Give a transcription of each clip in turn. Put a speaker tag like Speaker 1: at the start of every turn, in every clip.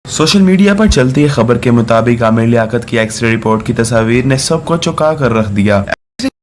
Speaker 1: Social media पर चलती है खबर के मुताबिक आमिर लियाकत की एक्सरे रिपोर्ट की तस्वीर ने सबको चौंका कर रख दिया।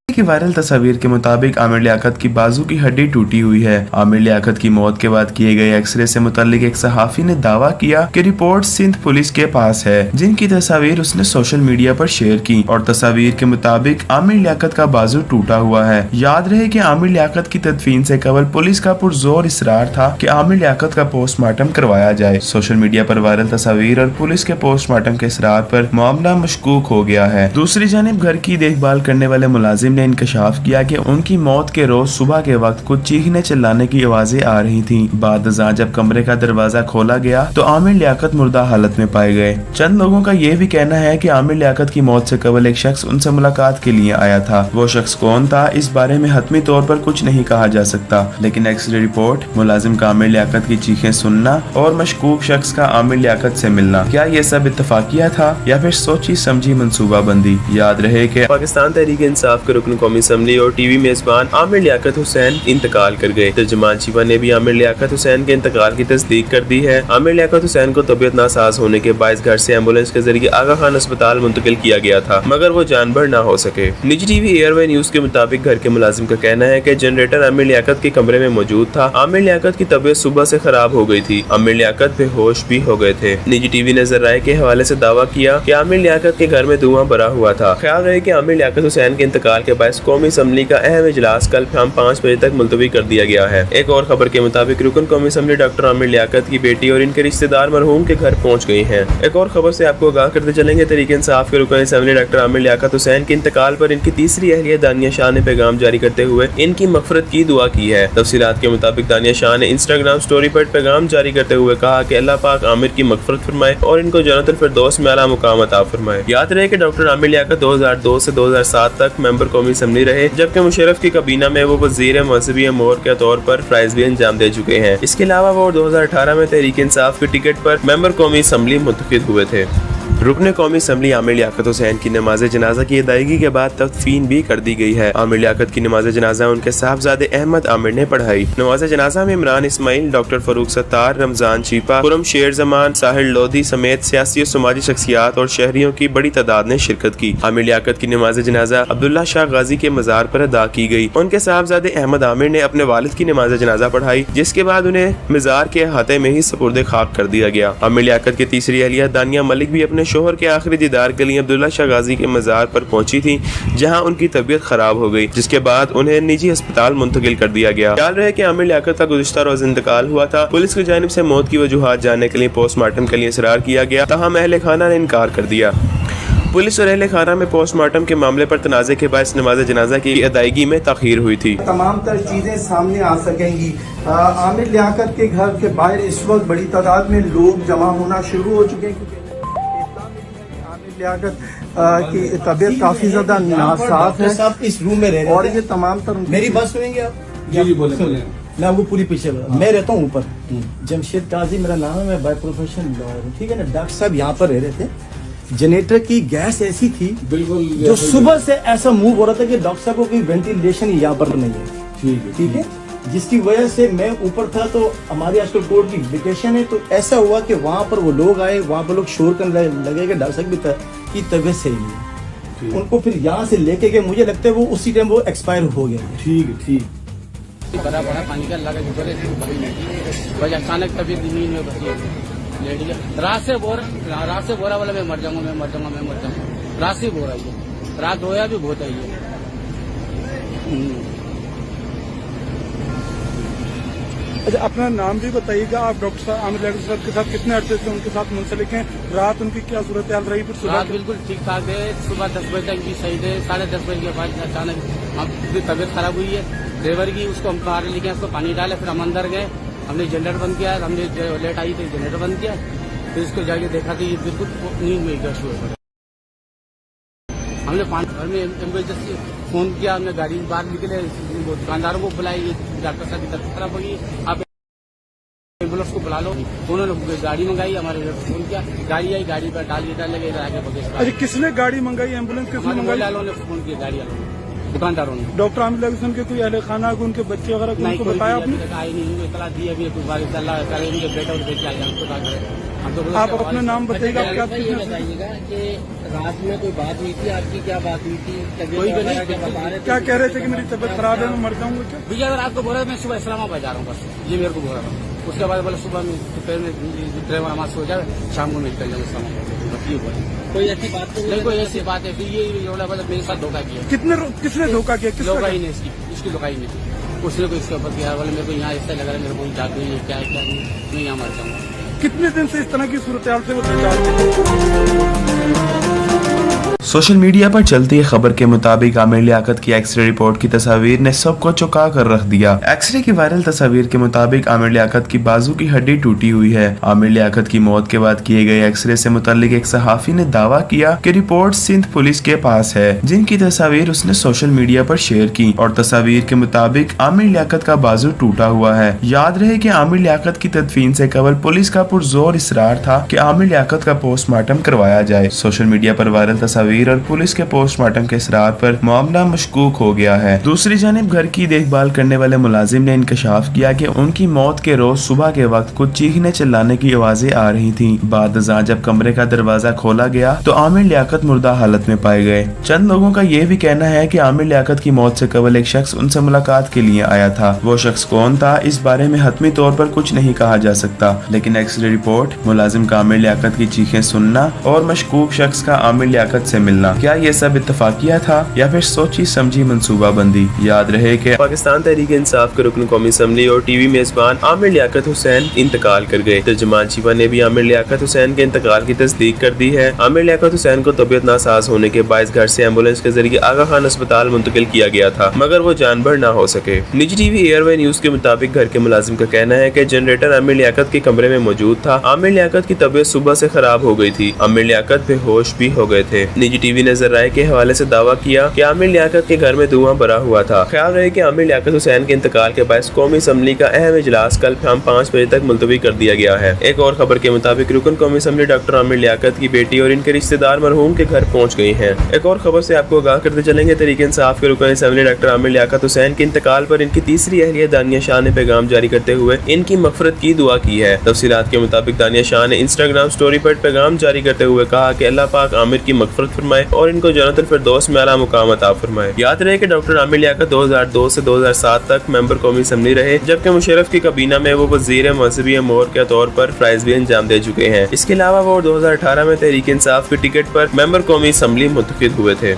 Speaker 1: की वायरल तस्वीर के मुताबिक आमिर लियाकत की बाजू की हड्डी टूटी हुई है। आमिर लियाकत की मौत के बाद किए गए एक्सरे से मुताल्लिक एक सहाफी ने दावा किया कि रिपोर्ट सिंध पुलिस के पास है, जिनकी तस्वीर उसने सोशल मीडिया पर शेयर की और तस्वीर के मुताबिक आमिर लियाकत का बाजू टूटा हुआ है। याद रहे कि आमिर लियाकत की तदफीन से कबल पुलिस का पुरजोर इसरार था कि आमिर लियाकत का पोस्टमार्टम करवाया जाए। सोशल मीडिया पर वायरल तस्वीर और पुलिस के पोस्टमार्टम के इसरार पर मामला मशकूक हो गया है। दूसरी जानिब घर की देखभाल करने वाले मुलाजिम ने इंकशाफ किया कि उनकी मौत के रोज सुबह के वक्त कुछ चीखने चिल्लाने की आवाजें आ रही थीं। बाद जब कमरे का दरवाजा खोला गया तो आमिर लियाकत मुर्दा हालत में पाए गए। चंद लोगों का ये भी कहना है कि आमिर लियाकत की मौत से कबल एक शख्स उनसे मुलाकात के लिए आया था। वो शख्स कौन था, इस बारे में हतमी तौर पर कुछ नहीं कहा जा सकता, लेकिन एक्सरे रिपोर्ट, मुलाजिम का आमिर लियाकत की चीखें सुनना और मशकूक शख्स का आमिर लियाकत से मिलना, क्या ये सब इत्तफाकिया था या फिर सोची समझी मंसूबाबंदी। याद रहे कि पाकिस्तान तहरीक इंसाफ के रुकन कौमी असम्बली और टीवी मेजबान आमिर लियाकत हुसैन इंतकाल कर गए। तर्जुमान शिवा ने भी आमिर लियाकत हुसैन के इंतकाल की तस्दीक कर दी है। आमिर लियाकत हुसैन को तबीयत नासाज होने के बायस घर से एम्बुलेंस के जरिए आगा खान अस्पताल मुंतकिल किया गया था, मगर वो जानबर न हो सके। निजी टीवी एयरवे न्यूज के मुताबिक घर के मुलाजिम का कहना है कि जनरेटर आमिर लियाकत के कमरे में मौजूद था। आमिर लियाकत की तबीयत सुबह से खराब हो गई थी। आमिर लियाकत बेहोश भी हो गए थे। निजी टीवी ने जराए के हवाले से दावा किया कि आमिर लियाकत के घर में धुआं भरा हुआ था। ख्याल रहे कि आमिर लियाकत हुसैन के इंतकाल के बायस कौमी असम्बली का अहम इजलास कल शाम 5 बजे तक मुलतवी कर दिया गया है। एक और खबर के मुताबिक रुकन कौमी असम्बली डॉक्टर आमिर लियाकत की बेटी और इनके रिश्तेदार मरहूम के घर पहुंच गए हैं। एक और खबर से आपको आगाह करते चलेंगे, तहरीक इंसाफ के रुकन असम्बली डॉक्टर आमिर लियाकत हुसैन के इंतकाल पर इनकी तीसरी अहलिया दानिया शाह ने पैगाम जारी करते हुए इनकी मगफरत की दुआ की है। तफसीलात के मुताबिक दानिया शाह ने इंस्टाग्राम स्टोरी पर पैगाम जारी करते हुए कहा कि अल्लाह पाक आमिर की मगफरत फरमाए और इनको जन्नतुल फिरदौस में आला मुकाम अता फरमाए। याद रहे कि डॉक्टर आमिर लियाकत 2002 से 2007 तक मेंबर कौमी असम्बली रहे, जबकि मुशर्रफ की काबीना में वो वज़ीर मज़हबी अमूर के तौर पर फ़राइज़ भी अंजाम दे चुके हैं। इसके अलावा वो 2018 में तहरीक इंसाफ के टिकट पर मेंबर कौमी असम्बली मुंतखब हुए थे। रुकन कौमी असम्बली आमिर लियाकत हुसैन की नमाज जनाजा की अदायगी के बाद तदफीन भी कर दी गई है। आमिर लियाकत की नमाज जनाजा उनके साहबजादे अहमद आमिर ने पढ़ाई। नमाज जनाजा में इमरान इस्माइल, डॉक्टर फरूक सत्तार, रमजान चीपा, खुरम शेर जमान, साहिल लोधी समेत सियासी और समाजी शख्सियात और शहरियों की बड़ी तादाद ने शिरकत की। आमिर लियाकत की नमाज जनाजा अब्दुल्ला शाह गाजी के मजार पर अदा की गई। उनके साहबजादे अहमद आमिर ने अपने वालिद की नमाज जनाजा पढ़ाई, जिसके बाद उन्हें मजार के अहाते में ही सुपुर्द खाक कर दिया गया। आमिर लियाकत की तीसरी अहलिया दानिया मलिक भी अपने शोहर के आखिरी दीदार के लिए अब्दुल्ला शाह गाजी के मजार पर पहुंची थी, जहां उनकी तबीयत खराब हो गई, जिसके बाद उन्हें निजी अस्पताल मुंतकिल कर दिया गया। ख्याल रहे कि आमिर लियाकत का गुज़िश्ता रोज इंतकाल हुआ था। पुलिस की जानिब से मौत की वजूहात जानने के लिए पोस्टमार्टम के लिए इसरार किया गया, ताहम अहले खाना ने इनकार कर दिया। पुलिस और अहले खाना में पोस्टमार्टम के मामले पर तनाज़े के बाद नमाज जनाजा की अदायगी में तखीर हुई थी।
Speaker 2: तमाम तर चीजें सामने आ सकेंगी। आमिर लियाकत के घर के बाहर इस वक्त बड़ी तादाद में लोग जमा होना शुरू हो चुके हैं, आमिर लियाकत की तबीयत काफी ज्यादा नासाफ है।
Speaker 3: सब इस रूम में रह रहे
Speaker 2: और ये तमाम तर
Speaker 3: मेरी बात सुनेंगे आप?
Speaker 4: जी बोले।
Speaker 3: मैं वो पूरी पीछे मैं रहता हूँ ऊपर, जमशेद काजी मेरा नाम है, मैं बाय प्रोफेशन लॉयर हूँ, ठीक है ना। डॉक्टर साहब यहाँ पर रह रहे थे। जनरेटर की गैस ऐसी थी
Speaker 4: बिल्कुल
Speaker 3: जो सुबह से ऐसा मूव हो रहा था कि डॉक्टर साहब को कोई वेंटिलेशन यहाँ पर नहीं है, ठीक है, जिसकी वजह से मैं ऊपर था। तो हमारी आजकल कोर्ट की वेकेशन है, तो ऐसा हुआ कि वहाँ पर वो लोग आए, वहाँ पर लोग शोर करने लगे कि डॉक्टर साहब की तबीयत सही नहीं है। उनको फिर यहाँ से लेके गए, मुझे लगता है वो उसी टाइम वो एक्सपायर हो गए।
Speaker 4: ठीक
Speaker 5: बड़ा पानी का लगा बस अचानक तबीयत नींद में बची लेट गया। रात से बोरा वाला मैं मर जाऊंगा। रात से बोरा है, रात रोया भी बहुत है ये।
Speaker 4: अच्छा, अपना नाम भी बताइएगा। आप डॉक्टर साहब आमिर लियाकत साहब के साथ कितने अरसे से उनके साथ मुंसलिक हैं? रात उनकी क्या सूरत हाल रही? फिर
Speaker 5: रात बिल्कुल ठीक ठाक है, सुबह 10 बजे तक भी सही थे। 10:30 बजे के बाद अचानक हम तबीयत खराब हुई है ड्राइवर की, उसको हम बाहर लेके उसको पानी डाले, फिर हम अंदर गए, हमने जनरेटर बंद किया, हमने लेट आई थी जनरेटर बंद किया, फिर उसको जाके देखा कि ये बिल्कुल नींद में गश हुए पड़े। हमने घर में एम्बुलेंस फोन किया, हमने गाड़ी बाहर निकले, दुकानदारों को बुलाई, डॉक्टर साहब की तबीयत खराब होगी, आप एम्बुलेंस को बुला लो। उन्होंने गाड़ी मंगाई, हमारे फोन किया, गाड़ी आई, गाड़ी पर डाल लगे आगे बगैर।
Speaker 4: अरे किसने गाड़ी मंगाई? एम्बुलेंस किसने मंगाई?
Speaker 5: वालों ने फोन किया, गाड़ी वालों ने, दुकानदारों ने।
Speaker 4: डॉक्टर आमिर लियाकत के कोई अहले खाना को, उनके बच्चे वगैरह को बताया आपने?
Speaker 5: आई नहीं, इतला दी अभी कुछ बार उनके बेटा और बेटी आ जाए, हम तो
Speaker 4: आप अपना नाम बताइएगा, आप क्या
Speaker 5: ये बताइएगा कि रात में कोई बात हुई थी, आपकी क्या बात हुई थी, तबीयत वगैरह क्या बता रहे थे?
Speaker 4: क्या कह रहे थे कि मेरी तबीयत खराब है, मैं मर जाऊंगा क्या?
Speaker 5: भैया अगर आपको बोल रहा मैं सुबह इस्लामाबाद जा रहा हूँ, बस ये मेरे को बोल रहा था। उसके बाद बोला सुबह में दोपहर में ड्राइवर हमारे सो जाए, शाम को निकल जाऊंगा इस्लामाबाद, बस ये बोला। कोई ऐसी बात नहीं, कोई ऐसी बात है। फिर ये बोला मतलब मेरे साथ धोखा किया।
Speaker 4: किसने धोखा किया? किसने?
Speaker 5: लोग ही ने इसकी लोकाई ने उसने को इसके ऊपर किया। बोले मेरे को यहाँ ऐसा लग रहा है, मेरे को जादू है, क्या है क्या नहीं, मैं यहाँ मर जाऊंगा।
Speaker 4: कितने दिन से इस तरह की सूरत हाल से वो बेचारे?
Speaker 1: सोशल मीडिया पर चलती खबर के मुताबिक आमिर लियाकत की एक्सरे रिपोर्ट की तस्वीर ने सबको चौंका कर रख दिया। एक्सरे की वायरल तस्वीर के मुताबिक आमिर लियाकत की बाजू की हड्डी टूटी हुई है। आमिर लियाकत की मौत के बाद किए गए एक्सरे से मुताल्लिक एक सहाफी ने दावा किया कि रिपोर्ट सिंध पुलिस के पास है, जिनकी तस्वीर उसने सोशल मीडिया पर शेयर की। और तस्वीर के मुताबिक आमिर लियाकत का बाजू टूटा हुआ है। याद रहे कि आमिर लियाकत की तदफीन से कबल पुलिस का पुरजोर इसरार था कि आमिर लियाकत का पोस्टमार्टम करवाया जाए। सोशल मीडिया पर वायरल तस्वीर और पुलिस के पोस्टमार्टम के इसरार पर मामला मशकूक हो गया है। दूसरी जानिब घर की देखभाल करने वाले मुलाजिम ने इंकशाफ किया कि उनकी मौत के रोज सुबह के वक्त कुछ चीखने चिल्लाने की आवाजें आ रही थीं। बाद जब कमरे का दरवाजा खोला गया तो आमिर लियाकत मुर्दा हालत में पाए गए। चंद लोगों का यह भी कहना है कि आमिर लियाकत की मौत से कबल एक शख्स उनसे मुलाकात के लिए आया था। वो शख्स कौन था, इस बारे में हतमी तौर पर कुछ नहीं कहा जा सकता, लेकिन एक्सरे रिपोर्ट, मुलाजिम का आमिर लियाकत की चीखें सुनना और मशकूक शख्स का आमिर लियाकत से मिलना, क्या ये सब इत्तफाकिया था या फिर सोची समझी मंसूबाबंदी? याद रहे कि पाकिस्तान तहरीक इंसाफ के रुकन कौमी असम्बली और टीवी मेजबान आमिर लियाकत हुसैन इंतकाल कर गए। तर्जुमान शिवा ने भी आमिर लियाकत हुसैन के इंतकाल की तस्दीक कर दी है। आमिर लियाकत हुसैन को तबीयत नासाज होने के बायस घर से एम्बुलेंस के जरिए आगा खान अस्पताल मुंतकिल किया गया था, मगर वो जानबर न हो सके। निजी टीवी एयरवे न्यूज के मुताबिक घर के मुलाजिम का कहना है कि जनरेटर आमिर लियाकत के कमरे में मौजूद था। आमिर लियाकत की तबीयत सुबह से खराब हो गई थी। आमिर लियाकत बेहोश भी हो गए थे। निजी टीवी ने जराए के हवाले से दावा किया कि आमिर लियाकत के घर में धुआं भरा हुआ था। ख्याल रहे कि आमिर लियाकत हुसैन के इंतकाल के बाद कौमी असम्बली का अहम इजलास कल शाम 5 बजे तक मुलतवी कर दिया गया है। एक और खबर के मुताबिक रुकन कौमी असम्बली डॉक्टर आमिर लियाकत की बेटी और इनके रिश्तेदार मरहूम के घर पहुंच गए हैं। एक और खबर से आपको आगाह करते चलेंगे, तहरीक इंसाफ के रुकन असम्बली डॉक्टर आमिर लियाकत हुसैन के इंतकाल पर इनकी तीसरी अहलिया दानिया शाह ने पैगाम जारी करते हुए इनकी मगफरत की दुआ की है। तफसीलात के मुताबिक दानिया शाह ने इंस्टाग्राम स्टोरी पर पैगाम जारी करते हुए कहा कि अल्लाह पाक आमिर की मगफरत फरमाए और इनको जन्नतुल फिरदौस में आला मुकाम अता फरमाए। याद रहे कि डॉक्टर आमिर लियाकत 2002 से 2007 तक मेंबर कौमी असम्बली रहे, जबकि मुशर्रफ की काबीना में वो वज़ीर मज़हबी अमूर के तौर पर फ़राइज़ भी अंजाम दे चुके हैं। इसके अलावा वो 2018 में तहरीक इंसाफ की टिकट पर मेंबर कौमी असम्बली मुंतखब हुए थे।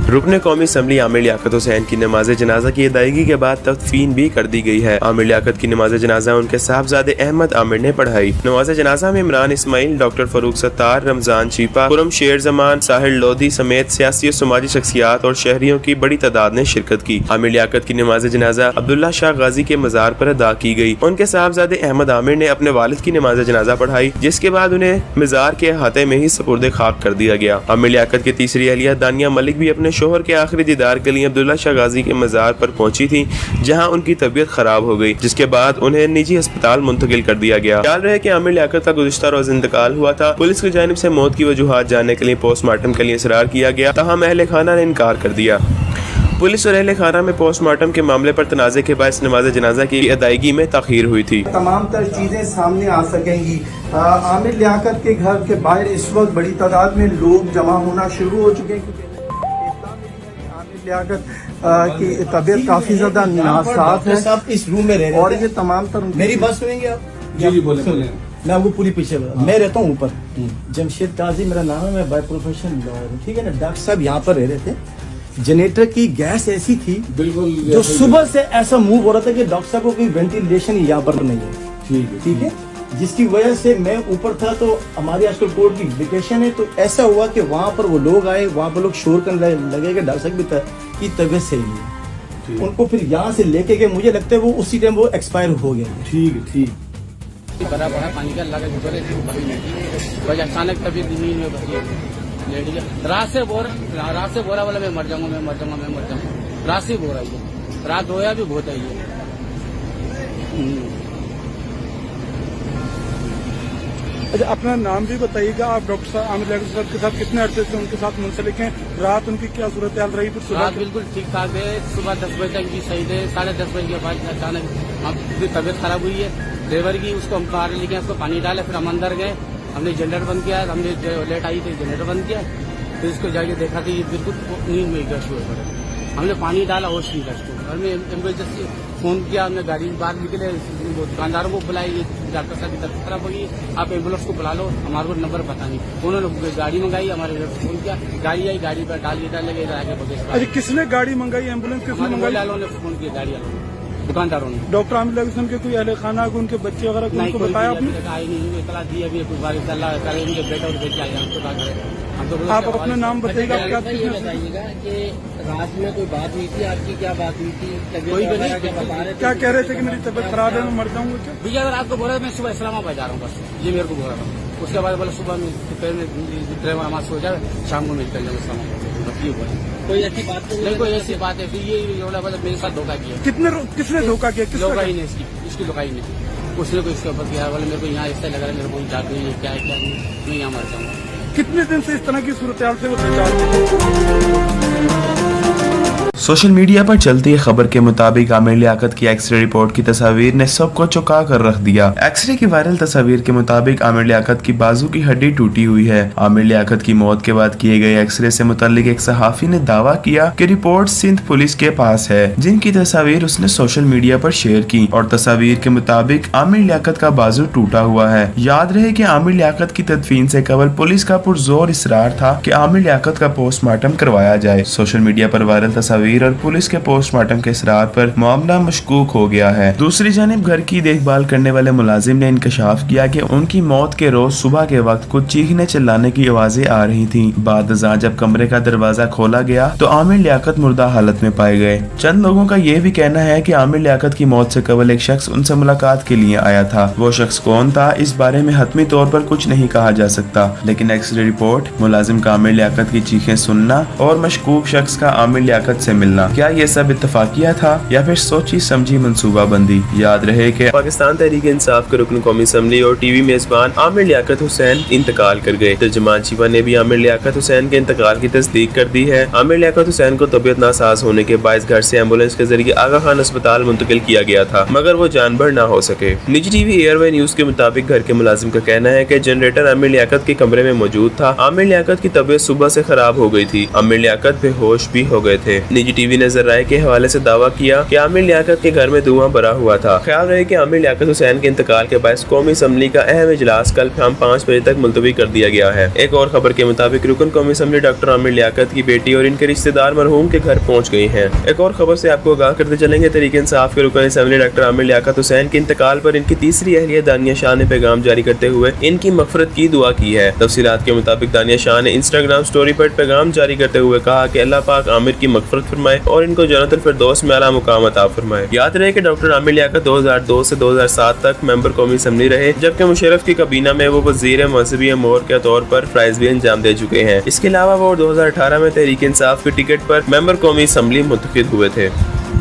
Speaker 1: रुकने कौमी असम्बली आमिर लियाकत हुसैन की नमाज जनाजा की अदायगी के बाद तदफीन भी कर दी गई है। आमिर लियाकत की नमाज जनाजा उनके साहबजादे अहमद आमिर ने पढ़ाई। नमाज जनाजा में इमरान इस्माइल, डॉक्टर फरूक सत्तार, रमजान चीपा, खुरम शेर जमान, साहिल लोधी समेत सियासी और समाजी शख्सियात और शहरियों की बड़ी तादाद ने शिरकत की। आमिर लियाकत की नमाज जनाजा अब्दुल्ला शाह गाजी के मजार पर अदा की गई। उनके साहबजादे अहमद आमिर ने अपने वालिद की नमाज जनाजा पढ़ाई, जिसके बाद उन्हें मजार के अहाते में ही सपुर्दे खाक कर दिया गया। आमिर लियाकत की तीसरी अहलिया दानिया मलिक भी अपने शोहर के आखिरी दीदार के लिए अब्दुल्ला शाह गाजी के मजार पर पहुंची थी, जहां उनकी तबीयत खराब हो गई, जिसके बाद उन्हें निजी अस्पताल मुंतकिल कर दिया गया। ख्याल रहे कि आमिर लियाकत का गुज़िश्ता रोज इंतकाल हुआ था। पुलिस की जानिब से मौत की वजूहात जानने के लिए पोस्टमार्टम के लिए इसरार किया गया, ताहम अहले खाना ने इनकार कर दिया। पुलिस और अहले खाना में पोस्टमार्टम के मामले पर तनाज़े के बाद नमाज जनाजा की अदायगी में ताखीर हुई थी।
Speaker 2: तमाम तर चीज़ें सामने आ सकेंगी। आमिर लियाकत के घर के बाहर इस वक्त बड़ी तादाद में लोग जमा होना शुरू हो चुके हैं, क्योंकि आमिर लियाकत की तबीयत काफी ज्यादा नासाफ है।
Speaker 3: सब इस रूम में रह रहे
Speaker 2: और
Speaker 3: थे।
Speaker 2: ये तमाम तर
Speaker 3: मेरी बात सुनेंगे आप?
Speaker 4: जी बोले।
Speaker 3: मैं वो पूरी पीछे मैं रहता हूँ ऊपर, जमशेद काजी मेरा नाम है, मैं बाय प्रोफेशन लॉयर हूँ, ठीक है ना। डॉक्टर साहब यहाँ पर रह रहे थे। जनरेटर की गैस ऐसी थी
Speaker 4: बिल्कुल
Speaker 3: जो सुबह से ऐसा मूव हो रहा था कि डॉक्टर साहब को कोई वेंटिलेशन यहाँ पर नहीं है, ठीक है, जिसकी वजह से मैं ऊपर था। तो हमारी आजकल कोर्ट की वेकेशन है, तो ऐसा हुआ कि वहाँ पर वो लोग आए, वहाँ पर लोग शोर करने लगे कि डॉक्टर साहब की तबीयत सही नहीं है। उनको फिर यहाँ से लेके गए, मुझे लगता है वो उसी टाइम वो एक्सपायर हो गए।
Speaker 4: ठीक
Speaker 5: भरा पड़ा पानी का लगा बस अचानक तबीयत नींद में बची लेट गया। रात से बोरा वाला मैं मर जाऊंगा। रात से बोरा है, रात रोया भी बहुत है ये।
Speaker 4: अच्छा, अपना नाम भी बताइएगा। आप डॉक्टर साहब आमिर लियाकत साहब के साथ कितने अरसे से उनके साथ मुंसलिक हैं? रात उनकी क्या सूरत हाल रही? फिर
Speaker 5: रात बिल्कुल ठीक ठाक है, सुबह 10 बजे तक भी सही थे। 10:30 बजे के बाद अचानक तबीयत खराब हुई है। ड्राइवर की उसको हम बाहर लेके उसको पानी डाले, फिर हम अंदर गए, हमने जनरेटर बंद किया, हमने जो लेट आई थी जनरेटर बंद किया, फिर इसको जाके देखा कि ये बिल्कुल नींद में गश हुए पड़े। हमने पानी डाला, होश नहीं था इसको, और मैं एम्बुलेंस से फोन किया, हमने गाड़ी बाहर निकले, वो दुकानदारों को बुलाई, ये डॉक्टर साहब की तबीयत खराब होगी, आप एम्बुलेंस को बुला लो, हमारे को नंबर पता नहीं। उन्होंने गाड़ी मंगाई, हमारे घर फोन किया, गाड़ी आई, गाड़ी पर डाल लगे इधर आगे बगेश।
Speaker 4: अरे किसने गाड़ी मंगाई, एम्बुलेंस किसने मंगाई?
Speaker 5: वालों ने फोन किया, गाड़ी वालों ने, दुकानदारों ने।
Speaker 4: डॉक्टर आमिर लियाकत के कोई अहले खाना, उनके बच्चे वगैरह को उनको बताया आपने?
Speaker 5: आई नहीं, इतला दी अभी कुछ बार इतला करे, उनके बेटा और बेटी आए, हम तो क्या करें।
Speaker 4: आप अपना नाम बताइएगा, आप क्या
Speaker 6: ये बताइएगा कि रात में कोई बात हुई थी, आपकी क्या बात हुई थी?
Speaker 5: कोई भी नहीं,
Speaker 4: क्या कह रहे थे कि मेरी तबीयत खराब है, मैं मर जाऊंगा क्या?
Speaker 5: भैया अगर आपको बोला मैं सुबह इस्लामाबाद जा रहा हूँ, बस ये मेरे को बोल रहा था। उसके बाद बोला सुबह में दोपहर में ड्राइवर हमारे सो जाए, शाम को मैं निकल जाऊँ इस्लामाबाद, बस ये बोला।
Speaker 6: कोई ऐसी बात तो
Speaker 5: नहीं, कोई ऐसी बात है, फिर ये मेरे साथ धोखा किया।
Speaker 4: किसने धोखा किया? किस
Speaker 5: लोकाई ने, इसकी लोकाई ने, उसने को इसके ऊपर किया, बोले मेरे को यहाँ ऐसा लग रहा है, मेरे को जादू है, क्या है क्या नहीं, मैं यहाँ मर जाऊँगा।
Speaker 4: कितने दिन से इस तरह की सूरत हाल से वो बेचारे?
Speaker 1: सोशल मीडिया पर चलती खबर के मुताबिक आमिर लियाकत की एक्सरे रिपोर्ट की तस्वीर ने सबको चौंका कर रख दिया। एक्सरे की वायरल तस्वीर के मुताबिक आमिर लियाकत की बाजू की हड्डी टूटी हुई है। आमिर लियाकत की मौत के बाद किए गए एक्सरे से मुताल्लिक एक सहाफी ने दावा किया कि रिपोर्ट सिंध पुलिस के पास है, जिनकी तस्वीर उसने सोशल मीडिया पर शेयर की, और तस्वीर के मुताबिक आमिर लियाकत का बाजू टूटा हुआ है। याद रहे कि आमिर लियाकत की तदफीन से कबल पुलिस का पुरजोर इसरार था कि आमिर लियाकत का पोस्टमार्टम करवाया जाए। सोशल मीडिया पर वायरल तस्वीर और पुलिस के पोस्टमार्टम के इसरार पर मामला मशकूक हो गया है। दूसरी जानिब घर की देखभाल करने वाले मुलाजिम ने इंकशाफ किया कि उनकी मौत के रोज सुबह के वक्त कुछ चीखने चिल्लाने की आवाजें आ रही थी। बाद जब कमरे का दरवाजा खोला गया तो आमिर लियाकत मुर्दा हालत में पाए गए। चंद लोगों का यह भी कहना है कि आमिर लियाकत की मौत से कबल एक शख्स उनसे मुलाकात के लिए आया था। वो शख्स कौन था, इस बारे में हतमी तौर पर कुछ नहीं कहा जा सकता, लेकिन एक्सरे रिपोर्ट, मुलाजिम का आमिर लियाकत की चीखें सुनना और मशकूक शख्स का आमिर लियाकत से मिलना, क्या ये सब इत्तफाकिया था या फिर सोची समझी मंसूबाबंदी? याद रहे कि पाकिस्तान तहरीक इंसाफ के रुकन कौमी असम्बली और टीवी मेजबान आमिर लियाकत हुसैन इंतकाल कर गए। तर्जुमान शिवा ने भी आमिर लियाकत हुसैन के इंतकाल की तस्दीक कर दी है। आमिर लियाकत हुसैन को तबीयत नासाज होने के बायस घर से एम्बुलेंस के जरिए आगा खान अस्पताल मुंतकिल किया गया था, मगर वो जानबर न हो सके। निजी टीवी एयरवे न्यूज के मुताबिक घर के मुलाजिम का कहना है कि जनरेटर आमिर लियाकत के कमरे में मौजूद था। आमिर लियाकत की तबीयत सुबह से खराब हो गई थी। आमिर लियाकत बेहोश भी हो गए थे। निजी टीवी ने जराये के हवाले से दावा किया कि आमिर लियाकत के घर में धुआं भरा हुआ था। ख्याल रहे कि आमिर लियाकत हुसैन के इंतकाल के बाद कौमी असम्बली का अहम इजलास कल शाम 5 बजे तक मुलतवी कर दिया गया है। एक और खबर के मुताबिक रुकन कौमी असम्बली डॉक्टर आमिर लियाकत की बेटी और इनके रिश्तेदार मरहूम के घर पहुंच गई हैं। एक और खबर से आपको आगाह करते चलेंगे, तहरीक इंसाफ के रुकन असम्बली डॉक्टर आमिर लियाकत हुसैन के इंतकाल पर इनकी तीसरी अहलिया दानिया शाह ने पैगाम जारी करते हुए इनकी मगफरत की दुआ की है। तफसीलात के मुताबिक दानिया शाह ने इंस्टाग्राम स्टोरी पर पैगाम जारी करते हुए कहा कि अल्लाह पाक आमिर की मगफरत फरमाए और इनको जन्नतुल फिरदौस में आला मुकाम अता फरमाए। याद रहे कि डॉक्टर आमिर लियाकत 2002 से 2007 तक मेंबर कौमी असम्बली रहे, जबकि मुशर्रफ की काबीना में वो वजीर मजहबी अमूर के तौर पर फराइज भी अंजाम दे चुके हैं। इसके अलावा वो 2018 में तहरीक इंसाफ की टिकट पर मेंबर कौमी असम्बली मुंतखब हुए थे।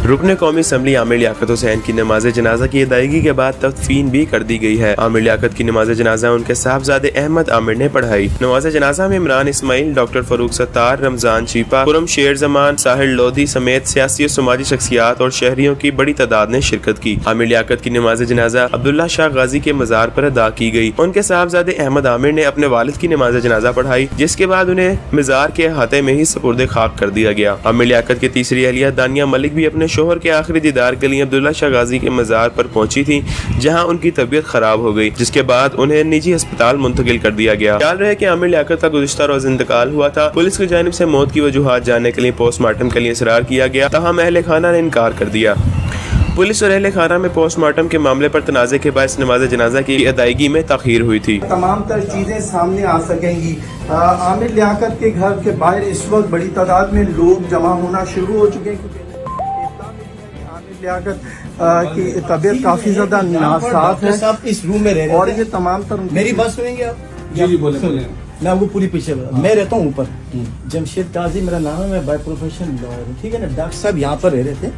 Speaker 1: रुकने कौमी असम्बली आमिर लियाकत हुसैन की नमाज जनाजा की अदायगी के बाद तदफीन भी कर दी गई है। आमिर लियाकत की नमाज जनाजा उनके साहबजादे अहमद आमिर ने पढ़ाई। नमाज जनाजा में इमरान इस्माइल, डॉक्टर फरूक सत्तार, रमजान चीपा, खुरम शेर जमान, साहिल लोधी समेत सियासी और समाजी शख्सियात और शहरियों की बड़ी तादाद ने शिरकत की। आमिर लियाकत की नमाज जनाजा अब्दुल्ला शाह गाजी के मजार पर अदा की गई। उनके साहबजादे अहमद आमिर ने अपने वालिद की नमाज जनाजा पढ़ाई, जिसके बाद उन्हें मजार के अहाते में ही सुपुर्द खाक कर दिया गया। आमिर लियाकत की तीसरी अहलिया दानिया मलिक भी अपने शोहर के आखिरी दीदार के लिए अब्दुल्ला शाह गाजी के मजार पर पहुंची थी, जहां उनकी तबीयत खराब हो गई, जिसके बाद उन्हें निजी अस्पताल मुंतकिल कर दिया गया। ख्याल रहे कि आमिर लियाकत का गुज़िश्ता रोज इंतकाल हुआ था। पुलिस की जानिब से मौत की वजूहात जानने के लिए पोस्टमार्टम के लिए इसरार किया गया, तहम अहले खाना ने इनकार कर दिया। पुलिस और अहले खाना में पोस्टमार्टम के मामले पर तनाज़े के बाद नमाज जनाजा की अदायगी में ताखीर हुई थी।
Speaker 2: तमाम तर चीजें सामने आ सकेंगी। आमिर लियाकत के घर के बाहर इस वक्त बड़ी तादाद में लोग जमा होना शुरू हो चुके हैं, क्योंकि आमिर लियाकत की तबीयत काफी ज्यादा नासाफ है।
Speaker 3: साहब इस रूम में रह रहे
Speaker 2: और
Speaker 3: थे।
Speaker 2: ये तमाम तर
Speaker 3: मेरी बात सुनेंगे आप?
Speaker 4: जी बोले।
Speaker 3: मैं आपको पूरी पीछे मैं रहता हूँ ऊपर, जमशेद काजी मेरा नाम है, मैं बाय प्रोफेशन लॉयर हूँ, ठीक है ना। डॉक्टर साहब यहाँ पर रह रहे थे।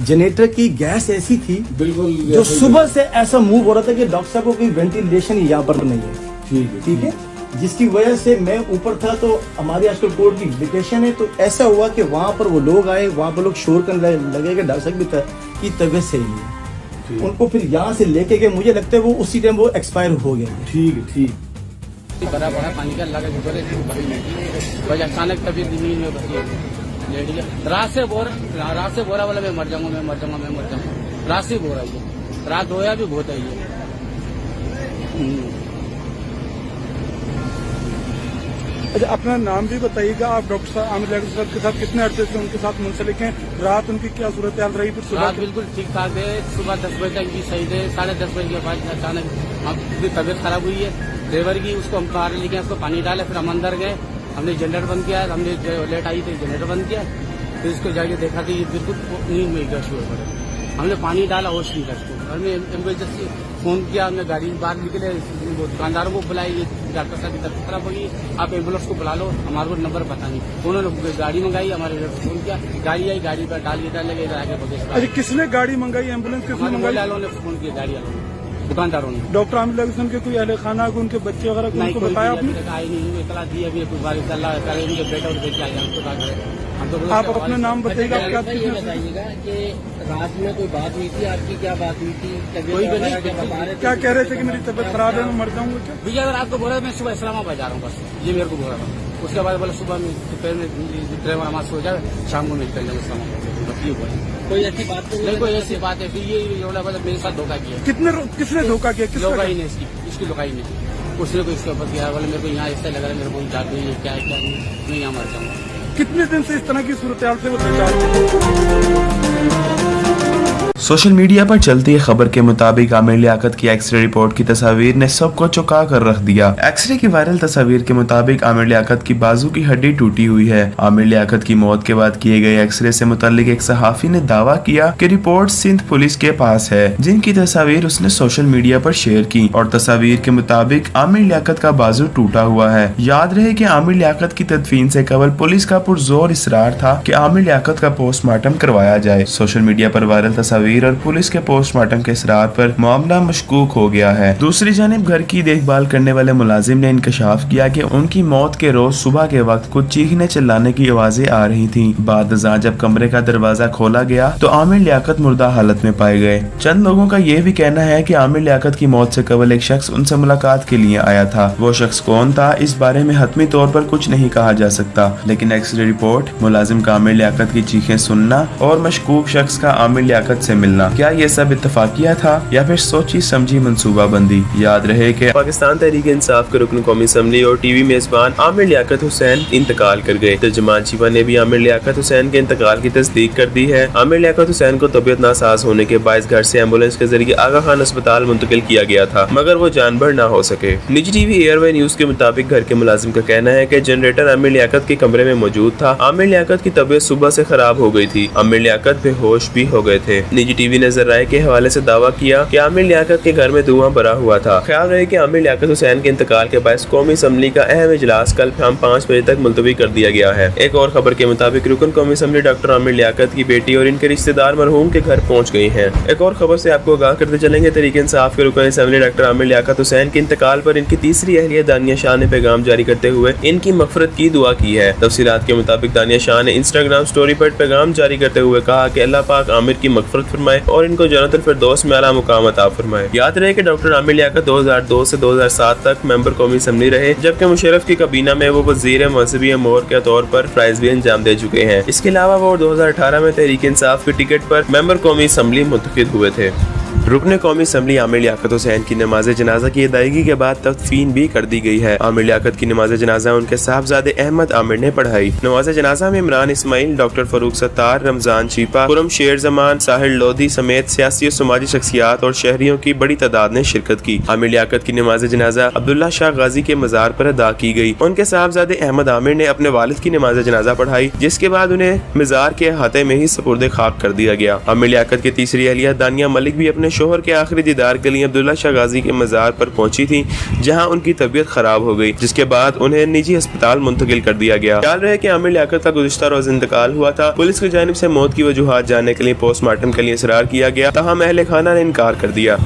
Speaker 3: जनरेटर की गैस ऐसी थी
Speaker 4: बिल्कुल
Speaker 3: जो सुबह से ऐसा मूव हो रहा था कि डॉक्टर साहब को कोई वेंटिलेशन यहाँ पर नहीं है, ठीक है, जिसकी वजह से मैं ऊपर था। तो हमारी आजकल कोर्ट की वेकेशन है, तो ऐसा हुआ कि वहां पर वो लोग आए, वहां पर लोग शोर करने लगे कि डॉक्टर साहब की तबीयत सही नहीं है। उनको फिर यहाँ से लेके गए, मुझे लगता है वो उसी टाइम वो एक्सपायर हो गए।
Speaker 4: ठीक।
Speaker 5: भरा पड़ा पानी का लगा शुक्र है बड़ी नहीं बस अचानक तबीयत जमीन में बसी लेट गया। रात से बोरा वाला मैं मर जाऊंगा रात से बोरा है रात रोया भी बहुत है ये।
Speaker 4: अच्छा, अपना नाम भी बताइएगा। आप डॉक्टर साहब आमिर लियाकत साहब के साथ कितने अरसे से उनके साथ मुंसलिक हैं? रात उनकी क्या सूरत हाल रही? फिर
Speaker 5: रात
Speaker 4: सुबह
Speaker 5: बिल्कुल ठीक ठाक है। सुबह 10 बजे तक भी सही थे। 10:30 बजे के बाद अचानक हमकी तबीयत खराब हुई है। ड्राइवर की उसको हम बाहर लेके उसको पानी डाले, फिर हम अंदर गए, हमने जनरेटर बंद किया, हमने लेट आई थी जनरेटर बंद किया, फिर उसको जाके देखा तो ये बिल्कुल नींद में गया शुरू पड़े। हमने पानी डाला होश नहीं था उसको, हमने एम्बुलेंस फोन किया, हमने गाड़ी बाहर निकले, वो दुकानदारों को बुलाई, डॉक्टर साहब की तबीयत खराब होगी, आप एम्बुलेंस को बुला लो, हमारे को नंबर पता नहीं। उन्होंने गाड़ी मंगाई, हमारे फोन किया, गाड़ी आई, गाड़ी पर डाल लगे इधर आके बगैर।
Speaker 4: अच्छा, किसने गाड़ी मंगाई? एम्बुलेंस किसने मंगाई?
Speaker 5: वालों ने फोन किया, गाड़ी वालों ने, दुकानदारों ने।
Speaker 4: डॉक्टर आमिर लियाकत साहब के कोई अहले खाना को उनके बच्चे वगैरह को उनको बताया आपने?
Speaker 5: आई नहीं, इतला दी अभी कुछ बार उनके बेटा और बेटे आए हमको बात करें।
Speaker 4: आप अपना नाम बताइएगा।
Speaker 6: अच्छा,
Speaker 4: आप
Speaker 6: ये
Speaker 4: क्या
Speaker 6: बताइएगा कि रात में कोई बात हुई थी आपकी? क्या बात हुई थी?
Speaker 5: कोई भी नहीं।
Speaker 6: बता रहे थे
Speaker 4: क्या कह रहे थे कि मेरी तबीयत खराब है, मैं मर जाऊंगा क्या?
Speaker 5: भैया रात को बोला मैं सुबह इस्लामाबाद जा रहा हूँ, बस ये मेरे को बोला था। उसके बाद बोला सुबह में दोपहर में ड्राइवर हमारा सो जाए, शाम को निकल जाएंगे इस्लामाबाद, बस ये बोला।
Speaker 6: कोई ऐसी बात तो
Speaker 5: नहीं, कोई ऐसी बात है। फिर ये मेरे साथ धोखा किया।
Speaker 4: किसने धोखा किया?
Speaker 5: लोगाई ने इसकी लोगाई ने उसने को इसके ऊपर किया, बोले मेरे को यहाँ ऐसा लग रहा है, मेरे को जादू है, क्या है क्या नहीं, मैं यहाँ मर जाऊंगा।
Speaker 4: कितने दिन से इस तरह की सूरत हाल से वो दरकार?
Speaker 1: सोशल मीडिया पर चलती खबर के मुताबिक आमिर लियाकत की एक्सरे रिपोर्ट की तस्वीर ने सबको चौंका कर रख दिया। एक्सरे की वायरल तस्वीर के मुताबिक आमिर लियाकत की बाजू की हड्डी टूटी हुई है। आमिर लियाकत की मौत के बाद किए गए एक्सरे से मुतालिक एक सहाफी ने दावा किया कि रिपोर्ट सिंध पुलिस के पास है, जिनकी तस्वीर उसने सोशल मीडिया पर शेयर की, और तस्वीर के मुताबिक आमिर लियाकत का बाजू टूटा हुआ है। याद रहे कि आमिर लियाकत की तदफीन से कबल पुलिस का पुरजोर इसरार था कि आमिर लियाकत का पोस्टमार्टम करवाया जाए। सोशल मीडिया पर वायरल तस्वीर और पुलिस के पोस्टमार्टम के इसरार पर मामला मशकूक हो गया है। दूसरी जानिब घर की देखभाल करने वाले मुलाजिम ने इंकशाफ किया कि उनकी मौत के रोज सुबह के वक्त कुछ चीखने चिल्लाने की आवाजें आ रही थीं। बाद अज़ां जब कमरे का दरवाजा खोला गया तो आमिर लियाकत मुर्दा हालत में पाए गए। चंद लोगों का यह भी कहना है कि आमिर लियाकत की मौत से कबल एक शख्स उनसे मुलाकात के लिए आया था। वो शख्स कौन था, इस बारे में हतमी तौर पर कुछ नहीं कहा जा सकता, लेकिन एक्सरे रिपोर्ट, मुलाजिम का आमिर लियाकत की चीखें सुनना और मशकूक शख्स का आमिर लियाकत से मिलना, क्या ये सब इत्तफाकिया था या फिर सोची समझी मंसूबाबंदी? याद रहे कि पाकिस्तान तहरीक इंसाफ के रुकन कौमी असम्बली और टीवी मेजबान आमिर लियाकत हुसैन इंतकाल कर गए। तर्जुमान शिवा ने भी आमिर लियाकत हुसैन के इंतकाल की तस्दीक कर दी है। आमिर लियाकत हुसैन को तबीयत नासाज होने के बायस घर से एम्बुलेंस के जरिए आगा खान अस्पताल मुंतकिल किया गया था, मगर वो जानबर न हो सके। निजी टीवी एयरवे न्यूज के मुताबिक घर के मुलाजिम का कहना है कि जनरेटर आमिर लियाकत के कमरे में मौजूद था। आमिर लियाकत की तबीयत सुबह से खराब हो गई थी। आमिर लियाकत बेहोश भी हो गए थे। निजी टीवी ने जराये के हवाले से दावा किया कि आमिर लियाकत के घर में धुआं भरा हुआ था। ख्याल रहे कि आमिर लियाकत हुसैन के इंतकाल के बाद कौमी असम्बली का अहम इजलास कल शाम 5 बजे तक मुलतवी कर दिया गया है। एक और खबर के मुताबिक रुकन कौमी असम्बली डॉक्टर आमिर लियाकत की बेटी और इनके रिश्तेदार मरहूम के घर पहुंच गई हैं। एक और खबर से आपको आगाह करते चलेंगे, तहरीक इंसाफ के रुकन असम्बली डॉक्टर आमिर लियाकत हुसैन के इंतकाल पर इनकी तीसरी अहलिया दानिया शाह ने पैगाम जारी करते हुए इनकी मगफरत की दुआ की है। तफसीलात के मुताबिक दानिया शाह ने इंस्टाग्राम स्टोरी पर पैगाम जारी करते हुए कहा कि अल्लाह पाक आमिर की मगफरत फरमाए और इनको जन्नतुल फिरदौस में आला मुकाम अता फरमाए। याद रहे कि डॉक्टर आमिर लियाकत 2002 से 2007 तक मेंबर कौमी असम्बली रहे, जबकि मुशर्रफ की काबीना में वो वज़ीर मज़हबी अमूर के तौर पर फ्राइज भी अंजाम दे चुके हैं। इसके अलावा वो 2018 में तहरीक इंसाफ की टिकट पर मेंबर कौमी असम्बली मुंतखब हुए थे। रुकने कौमी असम्बली आमिर लियाकत हुसैन की नमाज जनाजा की अदायगी के बाद तदफीन भी कर दी गई है। आमिर लियाकत की नमाज जनाजा उनके साहबजादे अहमद आमिर ने पढ़ाई। नमाज जनाजा में इमरान इस्माइल, डॉक्टर फरूक सत्तार, रमजान चीपा, खुरम शेर जमान, साहिल लोधी समेत सियासी और समाजी शख्सियात और शहरियों की बड़ी तादाद ने शिरकत की। आमिर लियाकत की नमाज जनाजा अब्दुल्ला शाह गाजी के मजार पर अदा की गई। उनके साहबजादे अहमद आमिर ने अपने वालिद की नमाज जनाजा पढ़ाई, जिसके बाद उन्हें मजार के अहाते में ही सुपुर्द खाक कर दिया गया। आमिर लियाकत की तीसरी अहलिया दानिया मलिक भी अपने शोहर के आखिरी दीदार के लिए अब्दुल्ला शाह गाजी के मजार पर पहुंची थी, जहां उनकी तबीयत खराब हो गई, जिसके बाद उन्हें निजी अस्पताल मुंतकिल कर दिया गया। ख्याल रहे कि आमिर लियाकत का गुज़िश्ता रोज इंतकाल हुआ था। पुलिस की जानिब से मौत की वजूहात जानने के लिए पोस्टमार्टम के लिए इसरार किया गया, तहम अहले खाना ने इनकार कर दिया।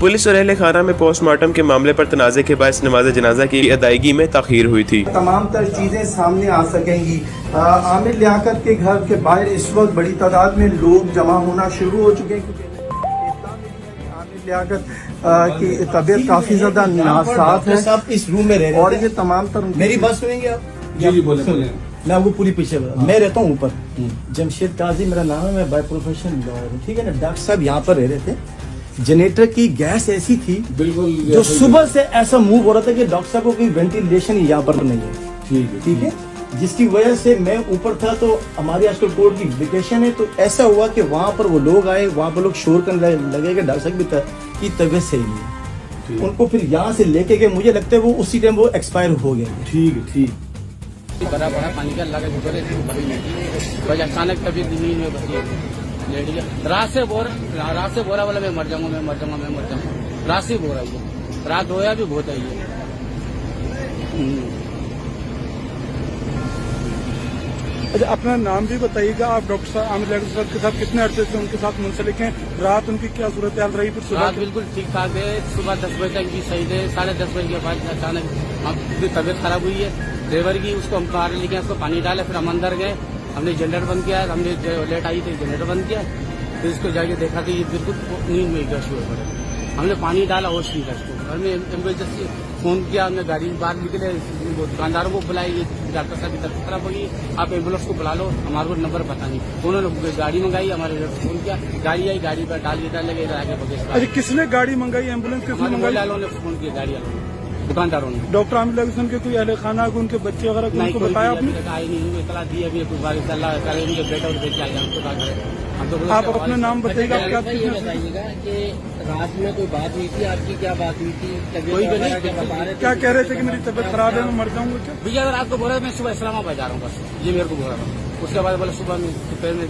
Speaker 1: पुलिस और अहले खाना में पोस्टमार्टम के मामले पर तनाज़े के बाद नमाज जनाजा की अदायगी में ताख़ीर हुई थी।
Speaker 2: तमाम तर चीजें सामने आ सकेंगी। आमिर लियाकत के घर के बाहर इस वक्त बड़ी तादाद में लोग जमा होना शुरू हो चुके हैं, क्योंकि आमिर लियाकत की तबीयत काफी ज्यादा नासाफ है
Speaker 3: साहब इस रूम में रह रहे
Speaker 2: और
Speaker 3: थे।
Speaker 2: ये तमाम तर
Speaker 3: मेरी बात सुनेंगे आप? जी बोले मैं आपको पूरी पीछे मैं रहता हूँ ऊपर, जमशेद काजी मेरा नाम है, मैं बाय प्रोफेशन लॉयर हूँ, ठीक है ना। डॉक्टर साहब यहाँ पर रह रहे थे, जनरेटर की गैस ऐसी थी बिल्कुल जो सुबह से ऐसा मूव हो रहा था कि डॉक्टर साहब को कोई वेंटिलेशन यहाँ पर नहीं है, ठीक है, जिसकी वजह से मैं ऊपर था। तो हमारी आजकल कोर्ट की वेकेशन है, तो ऐसा हुआ कि वहाँ पर वो लोग आए, वहाँ पर लोग शोर करने लगे कि डॉक्टर साहब की तबीयत सही नहीं है। उनको फिर यहाँ से लेके गए, मुझे लगता है वो उसी टाइम वो एक्सपायर हो गए। ठीक
Speaker 5: बड़ा बड़ा पानी का लगा गुजरे बड़ी नहीं बस अचानक तबीयत नींद में बची लेट गया। रात से बोरा वाला मैं मर जाऊंगा। रात से बोरा ही है, रात रोया भी बहुत आई है।
Speaker 4: अच्छा, अपना नाम भी बताइएगा। आप डॉक्टर साहब आमिर लियाकत सर के साथ कितने अरसे से उनके साथ मुंसलिक हैं? रात उनकी क्या सूरत हाल रही? फिर
Speaker 5: रात
Speaker 4: सुबह
Speaker 5: बिल्कुल ठीक ठाक है, सुबह 10 बजे तक भी सही थे। 10:30 बजे के बाद अचानक हम तबीयत खराब हुई है ड्राइवर की, उसको हम बाहर लेके उसको पानी डाले, फिर हम अंदर गए, हमने जनरेटर बंद किया, हमने लेट आई थी जनरेटर बंद किया, फिर इसको जाके देखा तो ये बिल्कुल नींद में गश हुए पड़े। हमने पानी डाला होश नहीं था इसको, हमने एम्बुलेंस फोन किया, हमने गाड़ी बाहर निकले, वो दुकानदारों को बुलाई, ये डॉक्टर साहब की तबीयत खराब होगी, आप एम्बुलेंस को बुला लो, हमारे को नंबर पता नहीं। उन्होंने गाड़ी मंगाई, हमारे फोन किया, गाड़ी आई, गाड़ी पर डाल लगे आगे बगैर।
Speaker 4: अच्छा, किसने गाड़ी मंगाई? एम्बुलेंस किसने मंगाई?
Speaker 5: वालों ने फोन किया, गाड़ी वालों ने, दुकानदारों ने।
Speaker 4: डॉक्टर आमिर लियाकत सर के कोई अहले खाना को, उनके बच्चे वगैरह को
Speaker 5: नहीं,
Speaker 4: उनको
Speaker 5: कोई
Speaker 4: बताया
Speaker 5: भी
Speaker 4: आपने?
Speaker 5: अभी तक आई नहीं, इतला दी अभी कोई बारिश अल्लाह करे, उनके बेटा और बेटी आ जाए, हमको क्या करें? हम तो
Speaker 4: आप अपना नाम बताइएगा। आप क्या
Speaker 6: ये बताइएगा कि रात में कोई बात हुई थी, आपकी क्या बात हुई थी? तबीयत
Speaker 5: कोई भी
Speaker 6: वगैरह
Speaker 5: नहीं,
Speaker 6: क्या बता रहे थे?
Speaker 4: क्या कह रहे थे कि मेरी तबीयत खराब है, मैं मर जाऊंगा क्या?
Speaker 5: भैया अगर आपको बोला मैं सुबह इस्लामाबाद जा रहा हूँ, बस ये मेरे को बोला था। उसके बाद बोला सुबह में दोपहर में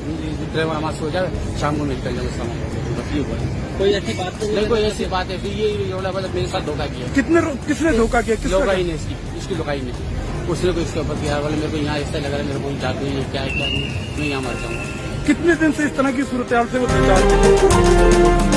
Speaker 5: ड्राइवर हमारे सो जाए, शाम को मैं निकल जाऊँ इस्लामाबाद, बस ये बोला।
Speaker 6: कोई ऐसी बात तो
Speaker 5: नहीं, कोई ऐसी बात है, फिर ये बोला मेरे साथ धोखा किया,
Speaker 4: किसने धोखा किया? किसने
Speaker 5: लोग ही ने इसकी लोकाई ने, उसने को इसके ऊपर किया, बोले मेरे को यहाँ ऐसा लग रहा है, मेरे को जादू है, क्या है क्या नहीं, मैं यहाँ मर जाऊँगा।
Speaker 4: कितने दिन से इस तरह की सूरत हाल से वो गुजार?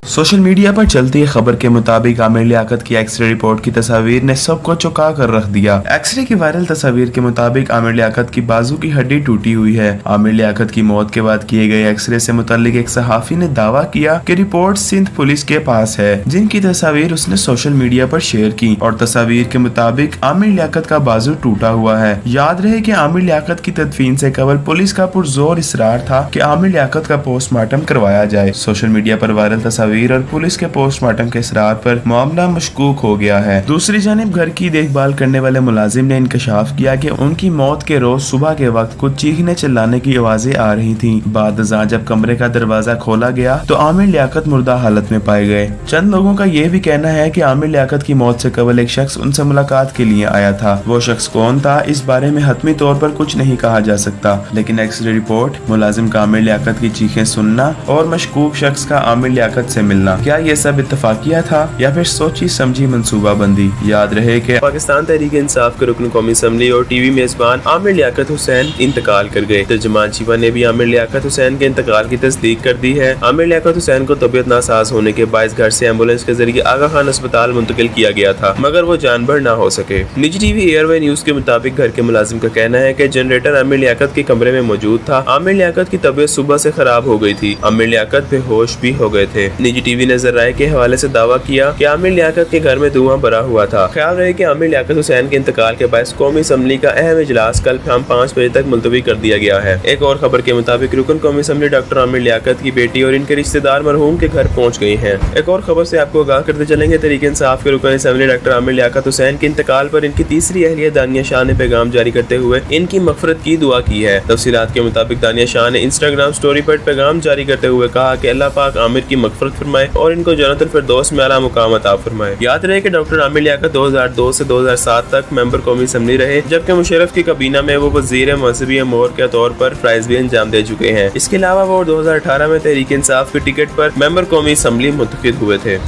Speaker 1: सोशल मीडिया पर चलती खबर के मुताबिक आमिर लियाकत की एक्सरे रिपोर्ट की तस्वीर ने सबको चौंका कर रख दिया। एक्सरे की वायरल तस्वीर के मुताबिक आमिर लियाकत की बाजू की हड्डी टूटी हुई है। आमिर लियाकत की मौत के बाद किए गए एक्सरे से मुतल्लिक एक सहाफी ने दावा किया कि रिपोर्ट सिंध पुलिस के पास है, जिनकी तस्वीर उसने सोशल मीडिया पर शेयर की, और तस्वीर के मुताबिक आमिर लियाकत का बाजू टूटा हुआ है। याद रहे कि आमिर लियाकत की तदफीन से कबल पुलिस का पुरजोर इसरार था कि आमिर लियाकत का पोस्टमार्टम करवाया जाए। सोशल मीडिया पर वायरल तस्वीर और पुलिस के पोस्टमार्टम के इसरार पर मामला मशकूक हो गया है। दूसरी जानिब घर की देखभाल करने वाले मुलाजिम ने इंकशाफ किया कि उनकी मौत के रोज सुबह के वक्त कुछ चीखने चिल्लाने की आवाजें आ रही थीं। बाद जब कमरे का दरवाजा खोला गया तो आमिर लियाकत मुर्दा हालत में पाए गए। चंद लोगों का यह भी कहना है कि आमिर लियाकत की मौत से कबल एक शख्स उनसे मुलाकात के लिए आया था। वो शख्स कौन था, इस बारे में हतमी तौर पर कुछ नहीं कहा जा सकता, लेकिन एक्सरे रिपोर्ट, मुलाजिम का आमिर लियाकत की चीखें सुनना और मशकूक शख्स का आमिर लियाकत से मिलना, क्या ये सब इत्तफाकिया था या फिर सोची समझी मंसूबाबंदी? याद रहे कि पाकिस्तान तहरीक इंसाफ के रुकन कौमी असम्बली और टीवी मेजबान आमिर लियाकत हुसैन इंतकाल कर गए। तर्जुमान शिवा ने भी आमिर लियाकत हुसैन के इंतकाल की तस्दीक कर दी है। आमिर लियाकत हुसैन को तबीयत नासाज होने के बायस घर से एम्बुलेंस के जरिए आगा खान अस्पताल मुंतकिल किया गया था, मगर वो जानबर न हो सके। निजी टीवी एयरवे न्यूज के मुताबिक घर के मुलाजिम का कहना है कि जनरेटर आमिर लियाकत के कमरे में मौजूद था। आमिर लियाकत की तबीयत सुबह से खराब हो गई थी। आमिर लियाकत बेहोश भी हो गए थे। निजी टीवी ने जराए के हवाले से दावा किया कि आमिर लियाकत के घर में धुआं भरा हुआ था। ख्याल रहे कि आमिर लियाकत हुसैन के इंतकाल के बाद कौमी असम्बली का अहम इजलास कल शाम 5 बजे तक मुलतवी कर दिया गया है। एक और खबर के मुताबिक रुकन कौमी असम्बली डॉक्टर आमिर लियाकत की बेटी और इनके रिश्तेदार मरहूम के घर पहुंच गई हैं। एक और खबर से आपको आगाह करते चलेंगे, तहरीक इंसाफ के रुकन असम्बली डॉक्टर आमिर लियाकत हुसैन के इंतकाल पर इनकी तीसरी अहलिया दानिया शाह ने पैगाम जारी करते हुए इनकी मगफरत की दुआ की है। तफसीलात के मुताबिक दानिया शाह ने इंस्टाग्राम स्टोरी पर पैगाम जारी करते हुए कहा कि अल्लाह पाक आमिर की मगफरत फरमाए और इनको जन्नतुल फिरदौस में आला मुकाम अता फरमाए। याद रहे कि डॉक्टर आमिर लियाकत 2002 से 2007 तक मेंबर कौमी असम्बली रहे, जबकि मुशर्रफ की काबीना में वो वजीर मजहबी अमूर के तौर पर फराइज भी अंजाम दे चुके हैं। इसके अलावा वो 2018 में तहरीक इंसाफ के टिकट पर मेंबर कौमी असम्बली मुंतखब हुए थे।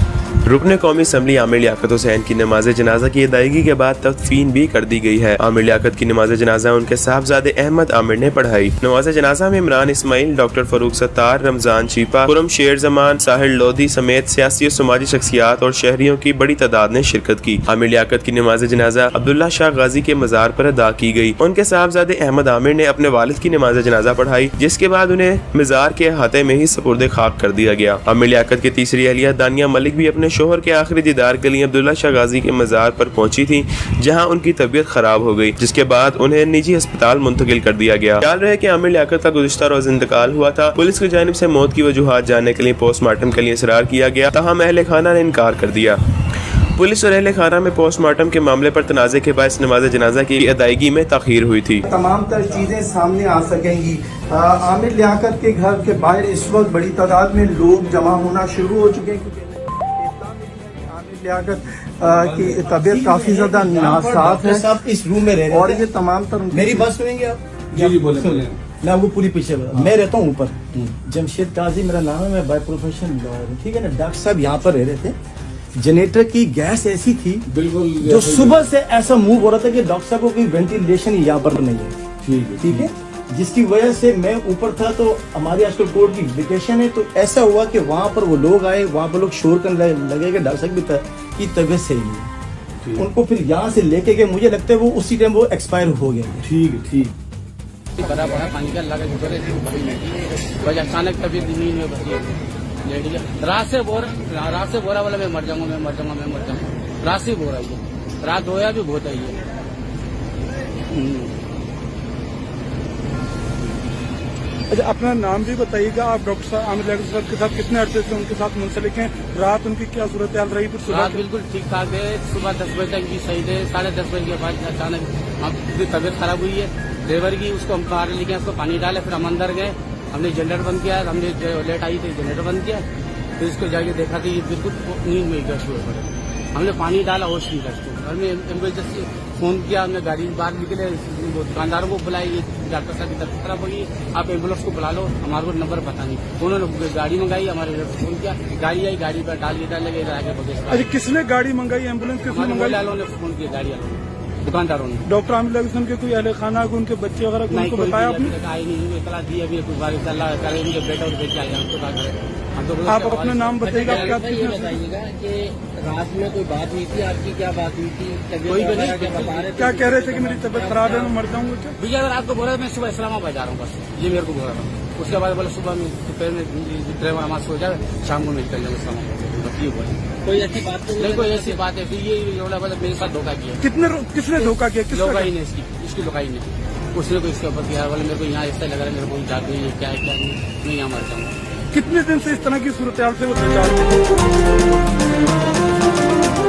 Speaker 1: रुकने कौमी असम्बली आमिर लियाकत हुसैन की नमाज जनाजा की अदायगी के बाद तदफीन भी कर दी गई है। आमिर लियाकत की नमाज जनाजा उनके साहबजादे अहमद आमिर ने पढ़ाई। नमाज जनाजा में इमरान इस्माइल, डॉक्टर फरूक सत्तार, रमजान चीपा, खुरम शेर जमान, साहिल लोधी समेत सियासी और समाजी शख्सियात और शहरियों की बड़ी तादाद ने शिरकत की। आमिर लियाकत की नमाज जनाजा अब्दुल्ला शाह गाजी के मजार पर अदा की गई। उनके साहबजादे अहमद आमिर ने अपने वालिद की नमाज जनाजा पढ़ाई, जिसके बाद उन्हें मजार के अहाते में ही सुपुर्द खाक कर दिया गया। आमिर लियाकत की तीसरी अहलिया दानिया मलिक भी अपने शोहर के आखिरी दीदार के लिए अब्दुल्ला शाह गाजी के मजार पर पहुंची थी, जहां उनकी तबीयत खराब हो गई, जिसके बाद उन्हें निजी अस्पताल मुंतकिल कर दिया गया। ख्याल रहे कि आमिर लियाकत का गुज़िश्ता रोज इंतकाल हुआ था। पुलिस की जानिब से मौत की वजूहात जानने के लिए पोस्टमार्टम के लिए इसरार किया गया, ताहम अहले खाना ने इनकार कर दिया। पुलिस और अहले खाना में पोस्टमार्टम के मामले पर तनाज़े के बाद नमाज जनाजा की अदायगी में ताख़ीर हुई थी।
Speaker 2: तमाम तर चीज़ें सामने आ सकेंगी। आमिर लियाकत के घर के बाहर इस वक्त बड़ी तादाद में लोग जमा होना शुरू हो चुके हैं, क्योंकि इत्तला मिली है कि आमिर लियाकत की तबीयत काफ़ी ज़्यादा नासाफ है।
Speaker 3: साहब इस रूम में रह रहे
Speaker 2: और
Speaker 3: थे।
Speaker 2: ये तमाम तर
Speaker 3: मेरी बात सुनेंगे आप?
Speaker 4: जी बोले बोले।
Speaker 3: मैं आपको पूरी पीछे बता, मैं रहता हूँ ऊपर, जमशेद काजी मेरा नाम है, मैं बाय प्रोफेशन लॉयर हूँ, ठीक है ना। डॉक्टर साहब यहाँ पर रह रहे थे, जनरेटर की गैस ऐसी थी
Speaker 4: बिल्कुल
Speaker 3: जो सुबह से ऐसा मूव हो रहा था कि डॉक्टर साहब को कोई वेंटिलेशन यहाँ पर नहीं है, ठीक है, जिसकी वजह से मैं ऊपर था। तो हमारी आजकल कोर्ट की वेकेशन है, तो ऐसा हुआ कि वहाँ पर वो लोग आए, वहाँ पर लोग शोर करने लगे कि डॉक्टर साहब भी की तबीयत सही नहीं है। उनको फिर यहाँ से लेके गए, मुझे लगता है वो उसी टाइम वो एक्सपायर हो गया।
Speaker 4: ठीक
Speaker 5: बड़ा बड़ा पानी का लगा गुजरे वजह अचानक तबीयत नींद में बची लेट गया। रात से बोरा वाला मैं मर जाऊंगा। रात से बोरा ही है, रात होया भी बहुत आई है।
Speaker 4: अच्छा, अपना नाम भी बताइएगा। आप डॉक्टर साहब आमिर लियाकत साहब के साथ कितने अरसे से उनके साथ मुंसलिक हैं? रात उनकी क्या सूरत हाल रही? फिर
Speaker 5: रात बिल्कुल ठीक ठाक है, सुबह 10 बजे तक भी सही थे। 10:30 बजे के बाद अचानक हम तबीयत खराब हुई है ड्राइवर की, उसको हम बाहर लेके उसको पानी डाले, फिर हम अंदर गए, हमने जनरेटर बंद किया, हमने लेट आई थी जनरेटर बंद किया, फिर इसको जाके देखा कि ये बिल्कुल नींद में गश हुए पड़े। हमने पानी डाला होश नहीं था, हमने एम्बुलेंस से फोन किया, हमने गाड़ी बाहर निकले, दुकानदारों को बुलाई, डॉक्टर साहब की तबीयत खराब होगी, आप एम्बुलेंस को बुला लो, हमारे को नंबर पता नहीं। उन्होंने गाड़ी मंगाई, हमारे फोन किया, गाड़ी आई, गाड़ी पर डाल के आगे बगैर।
Speaker 4: अच्छा, किसने गाड़ी मंगाई? एम्बुलेंस किसने मंगाई?
Speaker 5: वालों ने फोन किया, गाड़ी वालों ने, दुकानदारों ने।
Speaker 4: डॉक्टर आमिर लियाकत के कोई अहले खाना को, उनके बच्चे वगैरह को उनको बताया आपने?
Speaker 5: आई नहीं, इतला दी अभी कुछ बार करे, उनके बेटा और बेटी आए, हम तो क्या करें।
Speaker 4: आप अपना नाम बताइएगा। आप क्या
Speaker 6: ये बताइएगा कि रात में कोई बात हुई थी, आपकी क्या बात हुई थी?
Speaker 5: कोई भी नहीं,
Speaker 4: क्या कह रहे थे कि मेरी तबीयत खराब है, मैं मर जाऊंगा क्या?
Speaker 5: भैया अगर आपको बोला मैं सुबह इस्लामाबाद जा रहा हूँ, बस ये मेरे को बोला था। उसके बाद बोला सुबह में दोपहर में ड्राइवर हमारे सो जाए, शाम को निकल जाए इस्लामाबाद, बस ये बोला।
Speaker 6: कोई ऐसी बात
Speaker 5: नहीं, कोई ऐसी बात है फिर ये मेरे साथ धोखा किया।
Speaker 4: किसने धोखा किया?
Speaker 5: लोग ही ने इसकी लोकाई ने, उसने को इसके ऊपर किया, बोले मेरे को यहाँ ऐसा लग रहा है, मेरे को जाग गई है, क्या है क्या नहीं, मैं यहाँ मर जाऊंगा।
Speaker 4: कितने दिन से इस तरह की सूरत हाल से वो गुजार?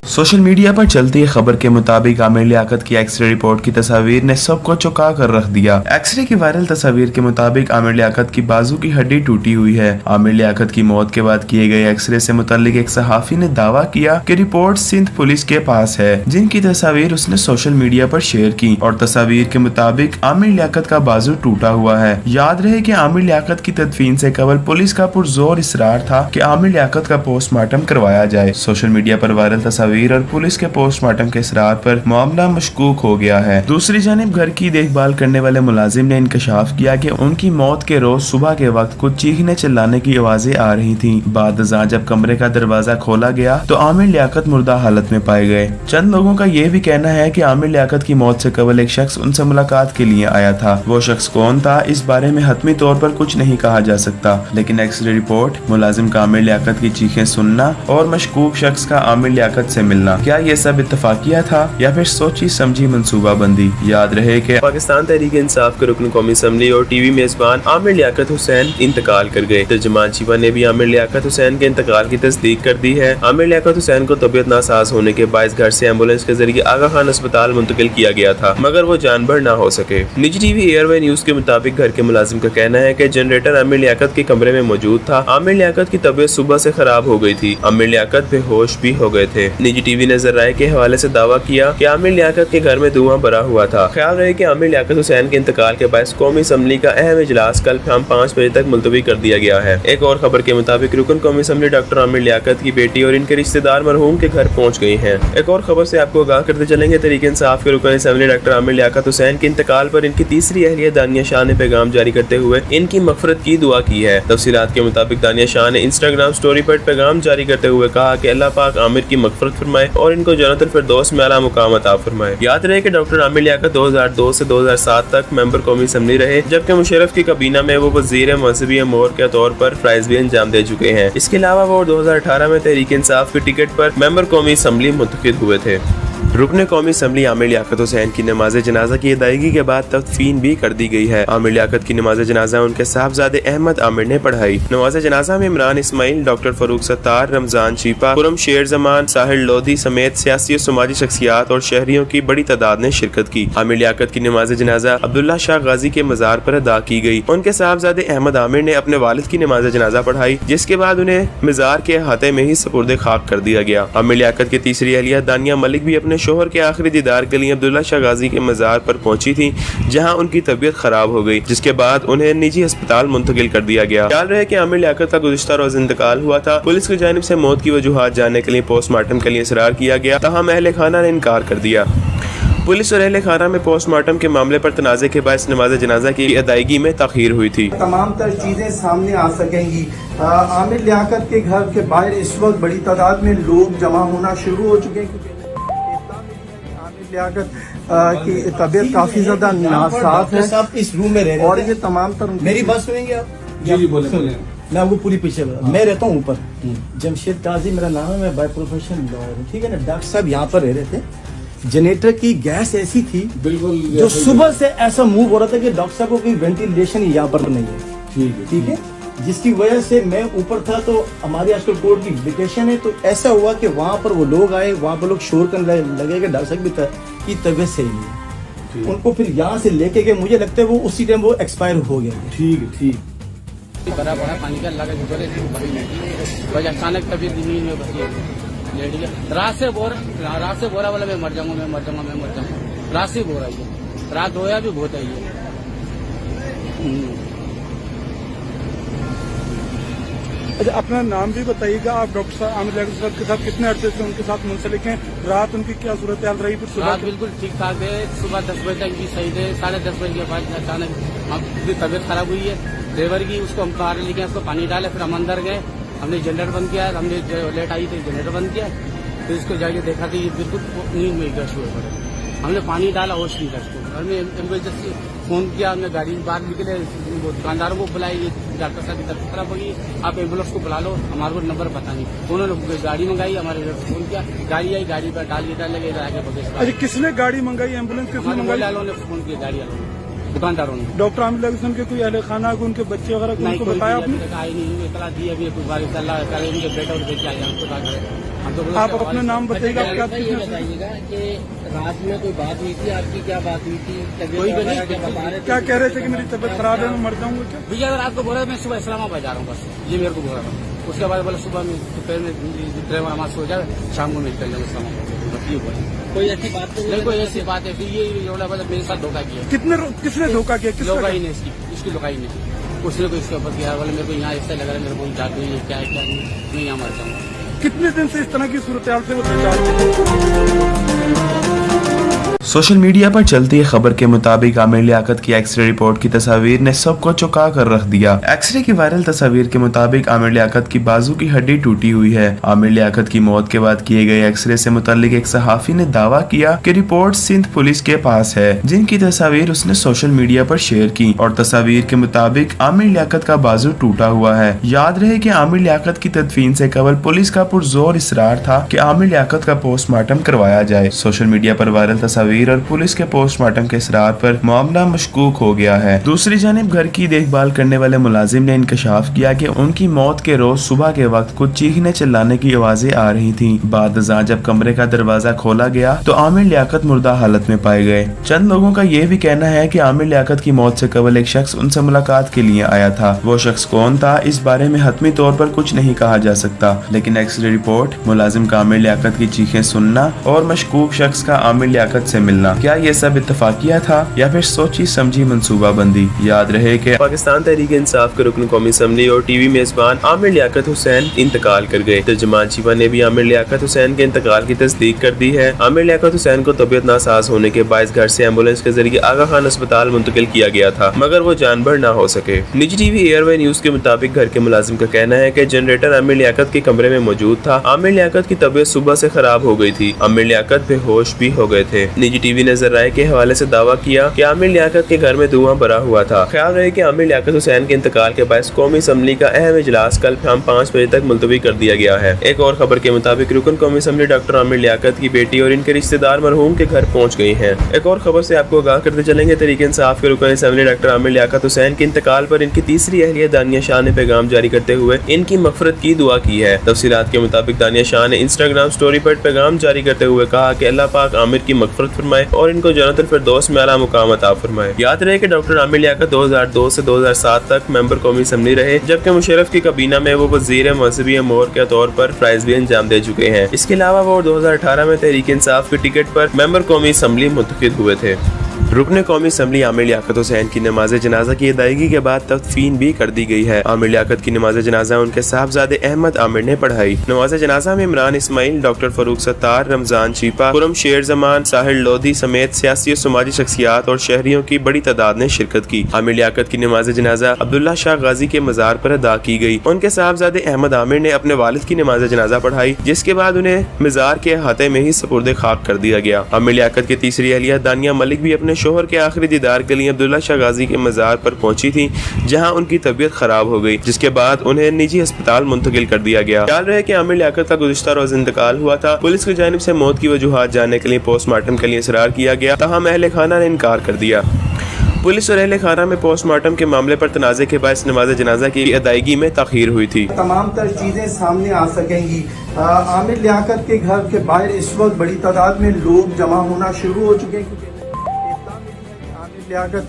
Speaker 1: सोशल मीडिया पर चलती खबर के मुताबिक आमिर लियाकत की एक्सरे रिपोर्ट की तस्वीर ने सबको चौंका कर रख दिया। एक्सरे की वायरल तस्वीर के मुताबिक आमिर लियाकत की बाजू की हड्डी टूटी हुई है। आमिर लियाकत की मौत के बाद किए गए एक्सरे से मुताल्लिक एक सहाफी ने दावा किया कि रिपोर्ट सिंध पुलिस के पास है, जिनकी तस्वीर उसने सोशल मीडिया पर शेयर की, और तस्वीर के मुताबिक आमिर लियाकत का बाजू टूटा हुआ है। याद रहे कि आमिर लियाकत की तदफीन से कबल पुलिस का पुरजोर इसरार था कि आमिर लियाकत का पोस्टमार्टम करवाया जाए। सोशल मीडिया पर वायरल तस्वीर और पुलिस के पोस्टमार्टम के इसरार पर मामला मशकूक हो गया है। दूसरी जानिब घर की देखभाल करने वाले मुलाजिम ने इंकशाफ किया कि उनकी मौत के रोज सुबह के वक्त कुछ चीखने चिल्लाने की आवाजें आ रही थीं। बाद जब कमरे का दरवाजा खोला गया तो आमिर लियाकत मुर्दा हालत में पाए गए। चंद लोगों का यह भी कहना है कि आमिर लियाकत की मौत से कबल एक शख्स उनसे मुलाकात के लिए आया था। वो शख्स कौन था, इस बारे में हतमी तौर पर कुछ नहीं कहा जा सकता, लेकिन एक्सरे रिपोर्ट, मुलाजिम का आमिर लियाकत की चीखें सुनना और मशकूक शख्स का आमिर लियाकत से मिलना, क्या ये सब इत्तफाकिया था या फिर सोची समझी मंसूबाबंदी? याद रहे कि पाकिस्तान तहरीक इंसाफ के रुकन कौमी असम्बली और टीवी मेजबान आमिर लियाकत हुसैन इंतकाल कर गए। तर्जुमान चीपा ने भी आमिर लियाकत हुसैन के इंतकाल की तस्दीक कर दी है। आमिर लियाकत हुसैन को तबीयत नासाज होने के बायस घर से एम्बुलेंस के जरिए आगा खान अस्पताल मुंतकिल किया गया था, मगर वो जानबर न हो सके। निजी टीवी एयरवे न्यूज के मुताबिक घर के मुलाजिम का कहना है कि जनरेटर आमिर लियाकत के कमरे में मौजूद था। आमिर लियाकत की तबीयत सुबह से खराब हो गई थी। आमिर लियाकत बेहोश भी हो गए थे। निजी टीवी नजर आए के हवाले से दावा किया कि आमिर लियाकत के घर में धुआं भरा हुआ था। ख्याल रहे कि आमिर लियाकत हुसैन के इंतकाल के बाद कौमी असम्बली का अहम इजलास कल शाम 5 बजे तक मुलतवी कर दिया गया है। एक और खबर के मुताबिक रुकन कौमी असम्बली डॉक्टर आमिर लियाकत की बेटी और इनके रिश्तेदार मरहूम के घर पहुंच गए हैं। एक और खबर से आपको आगाह करते चलेंगे, तहरीक इंसाफ के रुकन असम्बली डॉक्टर आमिर लियाकत हुसैन के इंतकाल पर इनकी तीसरी अहलिया दानिया शाह ने पैगाम जारी करते हुए इनकी मगफरत की दुआ की है। तफसीलात के मुताबिक दानिया शाह ने इंस्टाग्राम स्टोरी पर पैगाम जारी करते हुए कहा कि अल्लाह पाक आमिर की मगफरत फरमाए और इनको जन्नतुल फिरदौस में आला मुकाम अता फरमाए। याद रहे कि डॉक्टर आमिर लियाकत 2002 से 2007 तक मेंबर कौमी असम्बली रहे, जबकि मुशर्रफ की काबीना में वो वजीर मजहबी अमूर के तौर पर फराइज भी अंजाम दे चुके हैं। इसके अलावा वो 2018 में तहरीक इंसाफ की टिकट पर मेंबर कौमी असम्बली मुंतखब हुए थे। रुकने कौमी असम्बली आमिर लियाकत हुसैन की नमाज जनाजा की अदायगी के बाद तदफीन भी कर दी गई है। आमिर लियाकत की नमाज जनाजा उनके साहबजादे अहमद आमिर ने पढ़ाई। नमाज जनाजा में इमरान इस्माइल, डॉक्टर फरूक सत्तार, रमजान चीपा, खुरम शेर जमान, साहिल लोधी समेत सियासी और समाजी शख्सियात और शहरियों की बड़ी तादाद ने शिरकत की। आमिर लियाकत की नमाज जनाजा अब्दुल्ला शाह गाजी के मजार पर अदा की गई। उनके साहबजादे अहमद आमिर ने अपने वालिद की नमाज जनाजा पढ़ाई, जिसके बाद उन्हें मजार के अहाते में ही सुपुर्द खाक कर दिया गया। आमिर लियाकत की तीसरी अहलिया दानिया मलिक भी अपने शोहर के आखिरी दीदार के लिए अब्दुल्ला शाह गाजी के मजार पर पहुंची थी, जहां उनकी तबीयत खराब हो गई, जिसके बाद उन्हें निजी अस्पताल मुंतकिल कर दिया गया। ख्याल रहे कि आमिर लियाकत का गुज़िश्ता रोज इंतकाल हुआ था। पुलिस की जानिब से मौत की वजूहात जानने के लिए पोस्टमार्टम के लिए इसरार किया गया, तहम अहले खाना ने इनकार कर दिया। पुलिस और अहले खाना में पोस्टमार्टम के मामले पर तनाज़े के बाद नमाज जनाजा की अदायगी में ताखीर हुई थी।
Speaker 2: तमाम तर चीजें सामने आ सकेंगी। आमिर लियाकत के घर के बाहर इस वक्त बड़ी तादाद में लोग जमा होना शुरू हो चुके हैं, क्योंकि आमिर लियाकत की तबीयत काफी ज्यादा नासाफ है।
Speaker 3: आप इस रूम में रह रहे
Speaker 2: और
Speaker 3: थे।
Speaker 2: ये तमाम तर
Speaker 3: मेरी बात सुनेंगे आप?
Speaker 4: जी बोले।
Speaker 3: मैं आपको पूरी पीछे मैं रहता हूँ ऊपर, जमशेद काजी मेरा नाम है, मैं बाय प्रोफेशन लॉयर हूँ, ठीक है ना। डॉक्टर साहब यहाँ पर रह रहे थे। जनरेटर की गैस ऐसी थी
Speaker 4: बिल्कुल
Speaker 3: जो सुबह से ऐसा मूव हो रहा था कि डॉक्टर साहब को कोई वेंटिलेशन यहाँ पर नहीं है, ठीक है, जिसकी वजह से मैं ऊपर था। तो हमारी आजकल कोर्ट की वेकेशन है, तो ऐसा हुआ कि वहाँ पर वो लोग आए, वहाँ पर लोग शोर करने लगे कि डॉक्टर साहब की तबीयत सही नहीं है। उनको फिर यहाँ से लेके गए, मुझे लगता है वो उसी टाइम वो एक्सपायर हो गया।
Speaker 4: ठीक
Speaker 5: भरा पड़ा पानी का लगा बस अचानक तबीयत जमीन में बची लेट गया। रात से बोरा वाला मैं मर जाऊंगा। रात से बोरा ही है, रात रोया भी बहुत है ये।
Speaker 4: अच्छा, अपना नाम भी बताइएगा। आप डॉक्टर साहब आमिर लियाकत साहब के साथ कितने अरसे से उनके साथ मुंसलिक हैं? रात उनकी क्या सूरत हाल रही? फिर
Speaker 5: रात बिल्कुल ठीक ठाक है, सुबह 10 बजे तक भी सही थे। 10:30 बजे के बाद अचानक हमारी तबीयत खराब हुई है ड्राइवर की, उसको हम बाहर लेके उसको पानी डाले, फिर हम अंदर गए, हमने जनरेटर बंद किया, हमने लेट आई थी जनरेटर बंद किया, फिर उसको जाके देखा तो ये बिल्कुल नींद में गश हुए पड़े। हमने पानी डाला, होश नहीं था उसको। हमने एम्बुलेंस फोन किया, हमने गाड़ी बाहर निकले, वो दुकानदारों को बुलाई, डॉक्टर साहब की तबीयत खराब होगी, आप एम्बुलेंस को बुला लो, हमारे को नंबर पता नहीं। उन्होंने गाड़ी मंगाई, हमारे फोन किया, गाड़ी आई, गाड़ी पर डाल लगे इधर आके बगेश।
Speaker 4: अच्छा, किसने गाड़ी मंगाई? एम्बुलेंस किसने मंगाई?
Speaker 5: वालों ने फोन किया, गाड़ी वालों ने, दुकानदारों ने।
Speaker 4: डॉक्टर आमिर लियाकत के कोई अहले खाना को उनके बच्चे वगैरह को उनको बताया आपने?
Speaker 5: आई नहीं, इतना दी अभी कुछ बार उनके बेटा और बेटे आए, हमको क्या करें।
Speaker 4: आप अपना नाम बताइएगा। आप क्या
Speaker 6: ये बताइएगा कि रात में कोई बात हुई थी आपकी? क्या बात हुई थी?
Speaker 5: कोई भी नहीं।
Speaker 4: क्या कह रहे थे कि मेरी तबीयत खराब है, मैं मर जाऊंगा क्या?
Speaker 5: भैया रात को बोला मैं सुबह इस्लामाबाद जा रहा हूँ, बस ये मेरे को बोला था। उसके बाद बोला सुबह में दोपहर में ड्राइवर हमारे सो जाए, शाम को निकल जाए इस्लामाबाद, बस ये बोला।
Speaker 6: कोई ऐसी बात तो
Speaker 5: नहीं, कोई ऐसी बात है। फिर ये मेरे साथ धोखा किया।
Speaker 4: किसने धोखा किया?
Speaker 5: लोकाई ने, इसकी लोकाई ने, उसने को इसके ऊपर किया। बोले मेरे को यहाँ ऐसा लग रहा है, मेरे को जादू है, क्या है क्या नहीं, मैं यहाँ मर जाऊंगा।
Speaker 4: कितने दिन से इस तरह की सूरत हाल से वो बेचारे?
Speaker 1: सोशल मीडिया पर चलती खबर के मुताबिक आमिर लियाकत की एक्सरे रिपोर्ट की तस्वीर ने सबको चौंका कर रख दिया। एक्सरे की वायरल तस्वीर के मुताबिक आमिर लियाकत की बाजू की हड्डी टूटी हुई है। आमिर लियाकत की मौत के बाद किए गए एक्सरे से मुताल्लिक एक सहाफी ने दावा किया कि रिपोर्ट सिंध पुलिस के पास है, जिनकी तस्वीर उसने सोशल मीडिया पर शेयर की, और तस्वीर के मुताबिक आमिर लियाकत का बाजू टूटा हुआ है। याद रहे कि आमिर लियाकत की तदफीन से कबल पुलिस का पुरजोर इसरार था कि आमिर लियाकत का पोस्टमार्टम करवाया जाए। सोशल मीडिया पर वायरल तस्वीर तस्वीर और पुलिस के पोस्टमार्टम के इसरार पर मामला मशकूक हो गया है। दूसरी जानिब घर की देखभाल करने वाले मुलाजिम ने इंकशाफ किया कि उनकी मौत के रोज सुबह के वक्त कुछ चीखने चिल्लाने की आवाजें आ रही थी। बाद अज़ां जब कमरे का दरवाजा खोला गया तो आमिर लियाकत मुर्दा हालत में पाए गए। चंद लोगों का यह भी कहना है कि आमिर लियाकत की मौत से कबल एक शख्स उनसे मुलाकात के लिए आया था। वो शख्स कौन था, इस बारे में हतमी तौर पर कुछ नहीं कहा जा सकता, लेकिन एक्सरे रिपोर्ट, मुलाजिम का आमिर लियाकत की चीखें सुनना और मशकूक शख्स का आमिर लियाकत से मिलना, क्या ये सब इत्तफाकिया था या फिर सोची समझी मंसूबाबंदी। याद रहे कि पाकिस्तान तहरीक इंसाफ के रुकन कौमी असम्बली और टीवी मेजबान आमिर लियाकत हुसैन इंतकाल कर गए। तर्जुमान शिवा ने भी आमिर लियाकत हुसैन के इंतकाल की तस्दीक कर दी है। आमिर लियाकत हुसैन को तबीयत नासाज होने के बायस घर से एम्बुलेंस के जरिए आगा खान अस्पताल मुंतकिल किया गया था, मगर वो जानबर न हो सके। निजी टीवी एयरवे न्यूज के मुताबिक घर के मुलाजिम का कहना है कि जनरेटर आमिर लियाकत के कमरे में मौजूद था। आमिर लियाकत की तबीयत सुबह से खराब हो गई थी। आमिर लियाकत बेहोश भी हो गए थे। निजी टीवी ने ज़राए के हवाले से दावा किया कि आमिर लियाकत के घर में धुआं भरा हुआ था। ख्याल रहे कि आमिर लियाकत हुसैन के इंतकाल के बायस कौमी असम्बली का अहम इजलास कल शाम 5 बजे तक मुलतवी कर दिया गया है। एक और खबर के मुताबिक रुकन कौमी असम्बली डॉक्टर आमिर लियाकत की बेटी और इनके रिश्तेदार मरहूम के घर पहुंच गई हैं। एक और खबर से आपको आगाह करते चलेंगे, तहरीक इंसाफ के रुकन असम्बली डॉक्टर आमिर लियाकत हुसैन के इंतकाल पर इनकी तीसरी अहलिया दानिया शाह ने पैगाम जारी करते हुए इनकी मगफरत की दुआ की है। तफसीलात के मुताबिक दानिया शाह ने इंस्टाग्राम स्टोरी पर पैगाम जारी करते हुए कहा कि अल्लाह पाक आमिर की मगफरत फरमाए और इनको जन्नतुल फिरदौस में आला मुकाम अता फरमाए। याद रहे कि डॉक्टर आमिर लियाकत 2002 से 2007 तक मेंबर कौमी असम्बली रहे, जबकि मुशर्रफ की काबीना में वो वजीर मजहबी अमूर के तौर पर फराइज भी अंजाम दे चुके हैं। इसके अलावा वो 2018 में तहरीक इंसाफ के टिकट पर मेंबर कौमी असम्बली मुंतखब हुए थे। रुकने कौमी असम्बली आमिर लियाकत हुसैन की नमाज जनाजा की अदायगी के बाद तदफीन भी कर दी गई है। आमिर लियाकत की नमाज जनाजा उनके साहबजादे अहमद आमिर ने पढ़ाई। नमाज जनाजा में इमरान इस्माइल, डॉक्टर फरूक सत्तार, रमजान चीपा, खुरम शेर जमान, साहिल लोधी समेत सियासी और समाजी शख्सियात और शहरियों की बड़ी तादाद ने शिरकत की। आमिर लियाकत की नमाज जनाजा अब्दुल्ला शाह गाजी के मजार पर अदा की गई। उनके साहबजादे अहमद आमिर ने अपने वालिद की नमाज जनाजा पढ़ाई, जिसके बाद उन्हें मजार के अहाते में ही सुपुर्द खाक कर दिया गया। आमिर लियाकत की तीसरी अहलिया दानिया मलिक भी अपने शोहर के आखिरी दीदार के लिए अब्दुल्ला शाह गाजी के मजार पर पहुंची थी, जहां उनकी तबीयत खराब हो गई, जिसके बाद उन्हें निजी अस्पताल मुंतकिल कर दिया गया। ख्याल रहे कि आमिर लियाकत का गुज़िश्ता रोज इंतकाल हुआ था। पुलिस की जानिब से मौत की वजूहात जानने के लिए पोस्टमार्टम के लिए इसरार किया गया, तहम अहले खाना ने इनकार कर दिया। पुलिस और अहले खाना में पोस्टमार्टम के मामले पर तनाज़े के बाद नमाज जनाजा की अदायगी में ताखीर हुई थी।
Speaker 2: तमाम तर चीजें सामने आ सकेंगी। आमिर लियाकत के घर के बाहर इस वक्त बड़ी तादाद में लोग जमा होना शुरू हो चुके हैं, क्योंकि आमिर लियाकत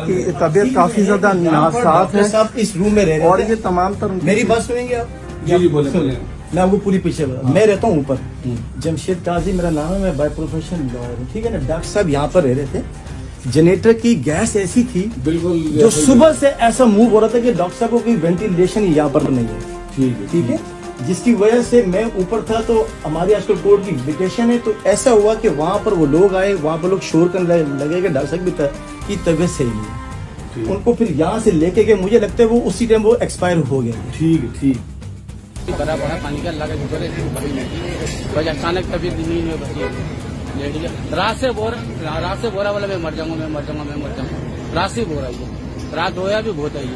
Speaker 2: की तबीयत काफी ज्यादा नासाफ है।
Speaker 3: साहब इस रूम में रह रहे
Speaker 2: और
Speaker 3: थे।
Speaker 2: ये तमाम तर
Speaker 3: मेरी बात सुनेंगे आप?
Speaker 4: जी बोले।
Speaker 3: मैं आपको पूरी पीछे मैं रहता हूँ ऊपर, जमशेद काजी मेरा नाम है, मैं बाय प्रोफेशन लॉयर हूँ, ठीक है ना। डॉक्टर साहब यहाँ पर रह रहे थे। जनरेटर की गैस ऐसी थी
Speaker 4: बिल्कुल
Speaker 3: जो सुबह से ऐसा मूव हो रहा था कि डॉक्टर साहब को कोई वेंटिलेशन यहाँ पर नहीं है, ठीक है, जिसकी वजह से मैं ऊपर था। तो हमारी आजकल कोर्ट की वेकेशन है, तो ऐसा हुआ कि वहां पर वो लोग आए, वहां पर लोग शोर करने लगे कि डॉक्टर साहब की तबीयत सही नहीं है। उनको फिर यहाँ से लेके गए, मुझे लगता है वो उसी टाइम वो एक्सपायर हो गया।
Speaker 4: ठीक
Speaker 5: भरा पड़ा पानी का लगा बस अचानक तबीयत नींद में बची लेट गया। रात से बोरा वाला मैं मर जाऊंगा। रात से बोरा ही रात होया भी बहुत है ये।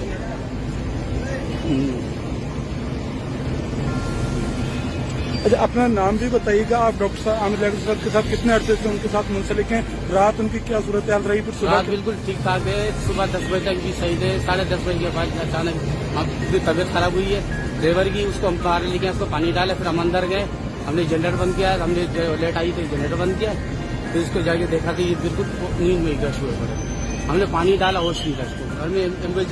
Speaker 4: अच्छा, अपना नाम भी बताइएगा। आप डॉक्टर साहब आमिर लियाकत साहब के साथ कितने अरसे से उनके साथ मुंसलिक हैं? रात उनकी क्या सूरत हाल रही? फिर सुबह
Speaker 5: रात बिल्कुल ठीक ठाक है। सुबह 10 बजे तक भी सही थे। 10:30 बजे के बाद अचानक हमारी तबीयत खराब हुई है। ड्राइवर की उसको हम बाहर लेके उसको पानी डाले, फिर हम अंदर गए, हमने जनरेटर बंद किया, हमने लेट आई तो जनरेटर बंद किया, फिर उसको जाके देखा कि ये बिल्कुल नींद में गश हुए पड़े। हमने पानी डाला, होश नहीं था उसको। हमने एम्बुलेंस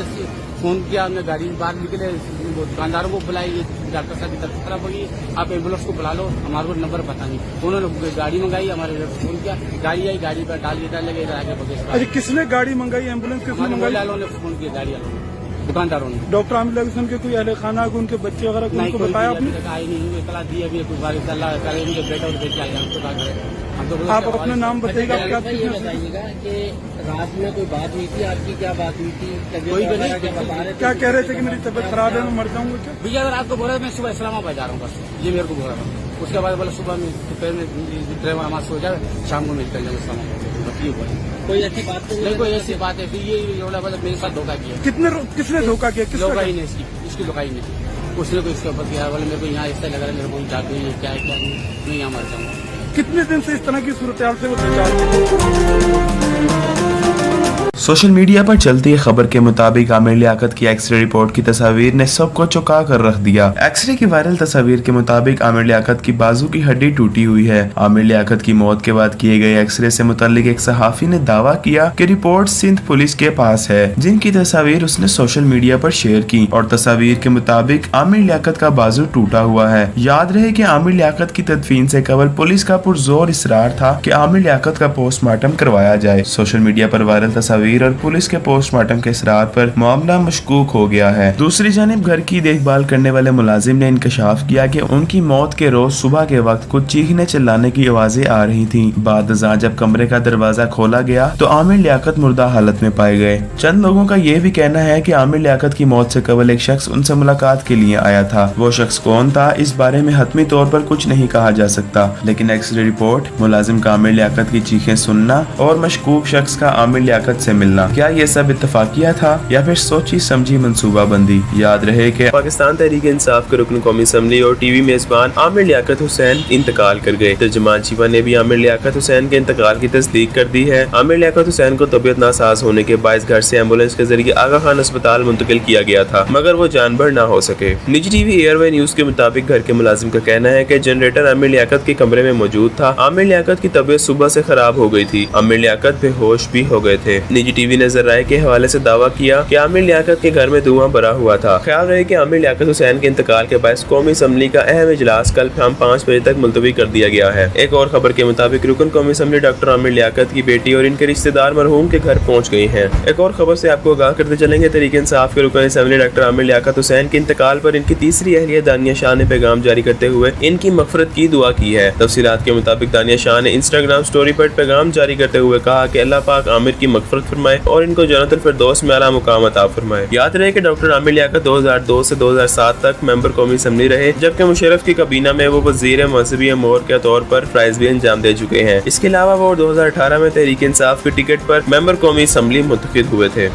Speaker 5: फोन किया, हमने गाड़ी बाहर निकले, दुकानदारों को बुलाई, डॉक्टर साहब की तबीयत खराब होगी, आप एम्बुलेंस को बुला लो, हमारे को नंबर पता नहीं। उन्होंने गाड़ी मंगाई, हमारे फोन किया, गाड़ी आई, गाड़ी पर डाल लगे इधर आगे बगैर।
Speaker 4: अच्छा, किसने गाड़ी मंगाई? एम्बुलेंस किसने मंगाई?
Speaker 5: वालों ने फोन किया, गाड़ी वालों ने, दुकानदारों ने।
Speaker 4: डॉक्टर आमिर लियाकत के कोई अहले खाना को उनके बच्चे वगैरह को उनको बताया आपने?
Speaker 5: आई नहीं, इतला दी अभी कुछ बार उनके बेटा और बेटे आए, हमको क्या करें।
Speaker 4: आप अपना नाम बताइएगा। क्या
Speaker 6: ये बताइएगा कि रात में कोई बात हुई थी आपकी? क्या बात हुई थी?
Speaker 5: कोई भी नहीं।
Speaker 4: क्या कह रहे थे कि मेरी तबीयत खराब है, मैं मर जाऊंगा क्या?
Speaker 5: भैया रात को बोला मैं सुबह इस्लामाबाद जा रहा हूँ, बस ये मेरे को बोल रहा था। उसके बाद बोला सुबह में दोपहर में ड्राइवर हमारे सो जाए, शाम को मिलकर जाऊँ इस्लामाबाद। बस ये बोला।
Speaker 6: कोई ऐसी बात तो
Speaker 5: नहीं, कोई ऐसी बात है। फिर ये मेरे साथ धोखा किया।
Speaker 4: किसने धोखा किया?
Speaker 5: लोकाई ने, इसकी लोकाई ने, उसने को इसके ऊपर किया। बोले मेरे को यहाँ ऐसा लग रहा है, मेरे को जादू है, क्या है क्या नहीं, मैं यहाँ मर जाऊंगा।
Speaker 4: कितने दिन से इस तरह की सूरत हाल से वो बेचारे
Speaker 1: सोशल मीडिया पर चलती खबर के मुताबिक आमिर लियाकत की एक्सरे रिपोर्ट की तस्वीर ने सबको चौंका कर रख दिया। एक्सरे की वायरल तस्वीर के मुताबिक आमिर लियाकत की बाजू की हड्डी टूटी हुई है। आमिर लियाकत की मौत के बाद किए गए एक्सरे से मुताल्लिक एक सहाफी ने दावा किया कि रिपोर्ट सिंध पुलिस के पास है, जिनकी तस्वीर उसने सोशल मीडिया पर शेयर की और तस्वीर के मुताबिक आमिर लियाकत का बाजू टूटा हुआ है। याद रहे कि आमिर लियाकत की तदफीन से कबल पुलिस का पुरजोर इसरार था कि आमिर लियाकत का पोस्टमार्टम करवाया जाए। सोशल मीडिया पर वायरल तस्वीर और पुलिस के पोस्टमार्टम के इसरार पर मामला मशकूक हो गया है। दूसरी जानिब घर की देखभाल करने वाले मुलाजिम ने इंकशाफ किया कि उनकी मौत के रोज सुबह के वक्त कुछ चीखने चिल्लाने की आवाजें आ रही थीं। बाद अज़ां जब कमरे का दरवाजा खोला गया तो आमिर लियाकत मुर्दा हालत में पाए गए। चंद लोगों का यह भी कहना है कि आमिर लियाकत की मौत से कबल एक शख्स उनसे मुलाकात के लिए आया था। वो शख्स कौन था, इस बारे में हतमी तौर पर कुछ नहीं कहा जा सकता, लेकिन एक्सरे रिपोर्ट, मुलाजिम का आमिर लियाकत की चीखें सुनना और मशकूक शख्स का आमिर लियाकत से मिलना, क्या ये सब इत्तफाकिया था या फिर सोची समझी मंसूबा बंदी। याद रहे कि
Speaker 7: पाकिस्तान तहरीक इंसाफ के रुकन कौमी असम्बली और टीवी मेजबान आमिर लियाकत हुसैन इंतकाल कर गए। तर्जुमान शिवा ने भी आमिर लियाकत हुसैन के इंतकाल की तस्दीक कर दी है। आमिर लियाकत हुसैन को तबीयत नासाज होने के बायस घर से एम्बुलेंस के जरिए आगा खान अस्पताल मुंतकिल किया गया था, मगर वो जानबर न हो सके। निजी टीवी एयरवे न्यूज के मुताबिक घर के मुलाजिम का कहना है कि जनरेटर आमिर लियाकत के कमरे में मौजूद था। आमिर लियाकत की तबीयत सुबह से खराब हो गई थी। आमिर लियाकत बेहोश भी हो गए थे। निजी टीवी ने जराये के हवाले से दावा किया कि आमिर लियाकत के घर में धुआं भरा हुआ था। ख्याल रहे कि आमिर लियाकत हुसैन के इंतकाल के बाद कौमी असम्बली का अहम इजलास कल शाम 5 बजे तक मुलतवी कर दिया गया है। एक और खबर के मुताबिक रुकन कौमी असम्बली डॉक्टर आमिर लियाकत की बेटी और इनके रिश्तेदार मरहूम के घर पहुंच गए हैं। एक और खबर से आपको आगाह करते चलेंगे, तहरीक इंसाफ के रुकन असम्बली डॉक्टर आमिर लियाकत हुसैन के इंतकाल पर इनकी तीसरी अहलिया दानिया शाह ने पैगाम जारी करते हुए इनकी मगफरत की दुआ की है। तफसीलात के मुताबिक दानिया शाह ने इंस्टाग्राम स्टोरी पर पैगाम जारी करते हुए कहा कि अल्लाह पाक आमिर की मगफरत फरमाए और इनको जन्नतुल फिरदौस में आला मुकाम अता फरमाए। याद रहे कि डॉक्टर आमिर लियाकत 2002 से 2007 तक मेंबर कौमी असम्बली रहे, जबकि मुशर्रफ की काबीना में वो वजीर मौसमी अमूर के तौर पर फ्राइज भी अंजाम दे चुके हैं। इसके अलावा वो 2018 में तहरीक इंसाफ की टिकट पर मेंबर कौमी असम्बली मुंतखब हुए थे।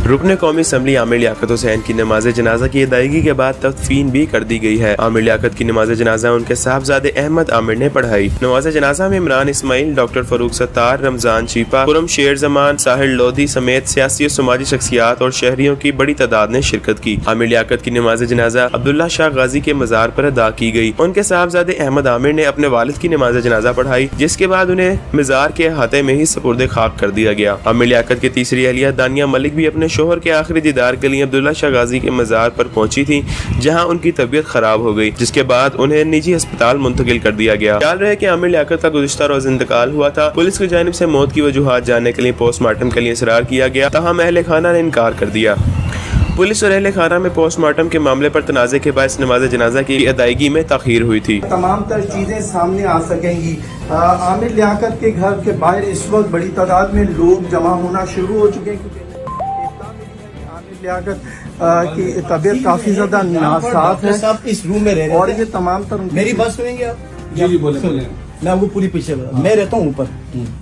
Speaker 7: रुकने कौमी असम्बली आमिर लियाकत हुसैन की नमाज जनाजा की अदायगी के बाद तदफीन भी कर दी गई है। आमिर लियाकत की नमाज जनाजा उनके साहबजादे अहमद आमिर ने पढ़ाई। नमाज जनाजा में इमरान इस्माइल, डॉक्टर फरूक सत्तार, रमजान शीपा, खुरम शेर जमान, साहिल लोधी समेत सियासी और समाजी शख्सियात और शहरियों की बड़ी तादाद ने शिरकत की। आमिर लियाकत की नमाज जनाजा अब्दुल्ला शाह गाजी के मजार पर अदा की गई। उनके साहबजादे अहमद आमिर ने अपने वालिद की नमाज जनाजा पढ़ाई, जिसके बाद उन्हें मजार के अहाते में ही सुपुर्द खाक कर दिया गया। आमिर लियाकत की तीसरी अहलिया दानिया मलिक भी अपने शोहर के आखिरी दीदार के लिए अब्दुल्ला शाह गाजी के मजार पर पहुंची थी, जहां उनकी तबीयत खराब हो गई, जिसके बाद उन्हें निजी अस्पताल मुंतकिल कर दिया गया। ख्याल रहे कि आमिर लियाकत का गुज़िश्ता रोज इंतकाल हुआ था। पुलिस की जानिब से मौत की वजूहात जानने के लिए पोस्टमार्टम के लिए इसरार किया गया, ताहम अहले खाना ने इनकार कर दिया। पुलिस और अहले खाना में पोस्टमार्टम के मामले पर तनाज़े के बाद नमाज जनाजा की अदायगी में ताखीर हुई थी।
Speaker 2: तमाम तर चीजें सामने आ सकेंगी। आमिर लियाकत के घर के बाहर इस वक्त बड़ी तादाद में लोग जमा होना शुरू हो चुके हैं, क्योंकि आमिर लियाकत की तबीयत काफी ज्यादा नासाफ है।
Speaker 3: साहब इस रूम में रह रहे
Speaker 2: और
Speaker 3: थे।
Speaker 2: ये तमाम तर
Speaker 3: मेरी बात सुनेंगे आप?
Speaker 4: जी बोले।
Speaker 3: मैं आपको पूरी पीछे मैं रहता हूँ ऊपर,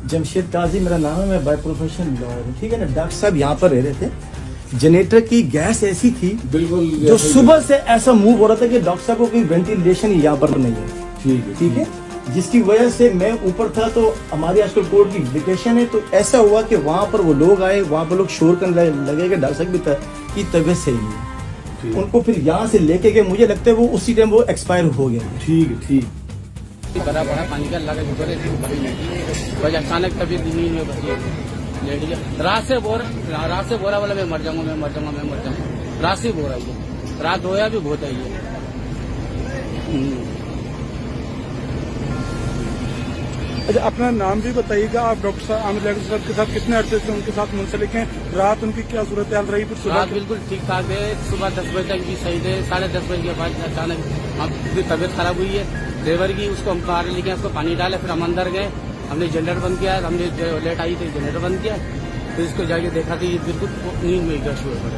Speaker 3: जमशेद काजी मेरा नाम है, मैं बाय प्रोफेशन लॉयर हूँ, ठीक है ना। डॉक्टर साहब यहाँ पर रह रहे थे, जनरेटर की गैस ऐसी थी
Speaker 4: बिल्कुल
Speaker 3: जो सुबह से ऐसा मूव हो रहा था कि डॉक्टर साहब को कोई वेंटिलेशन यहाँ पर नहीं है, ठीक है, जिसकी वजह से मैं ऊपर था। तो हमारी आजकल कोर्ट की वेकेशन है, तो ऐसा हुआ कि वहाँ पर वो लोग आए, वहाँ पर लोग शोर करने लगे कि डॉक्टर साहब की तबीयत सही नहीं है। उनको फिर यहाँ से लेके गए, मुझे लगता है वो उसी टाइम वो एक्सपायर हो गया।
Speaker 4: ठीक
Speaker 5: बड़ा बड़ा पानी का लगा बस अचानक तबीयत नींद में बची लेट गया। रात से बोरा वाला मैं मर जाऊंगा। रात से बोरा ही है, रात होया भी बहुत आई है।
Speaker 4: अच्छा, अपना नाम भी बताइएगा। आप डॉक्टर साहब आमिर लियाकत साहब के साथ कितने अरसे से उनके साथ मुंसलिक हैं? रात उनकी क्या सूरत हाल रही? फिर
Speaker 5: रात बिल्कुल ठीक ठाक है, सुबह 10 बजे तक भी सही थे। 10:30 बजे के बाद अचानक हमकी तबीयत खराब हुई है ड्राइवर की, उसको हम बाहर लेके उसको पानी डाले, फिर हम अंदर गए, हमने जनरेटर बंद किया, हमने लेट आई थी जनरेटर बंद किया, फिर इसको जाके देखा तो ये बिल्कुल नींद में गश हुए पड़े।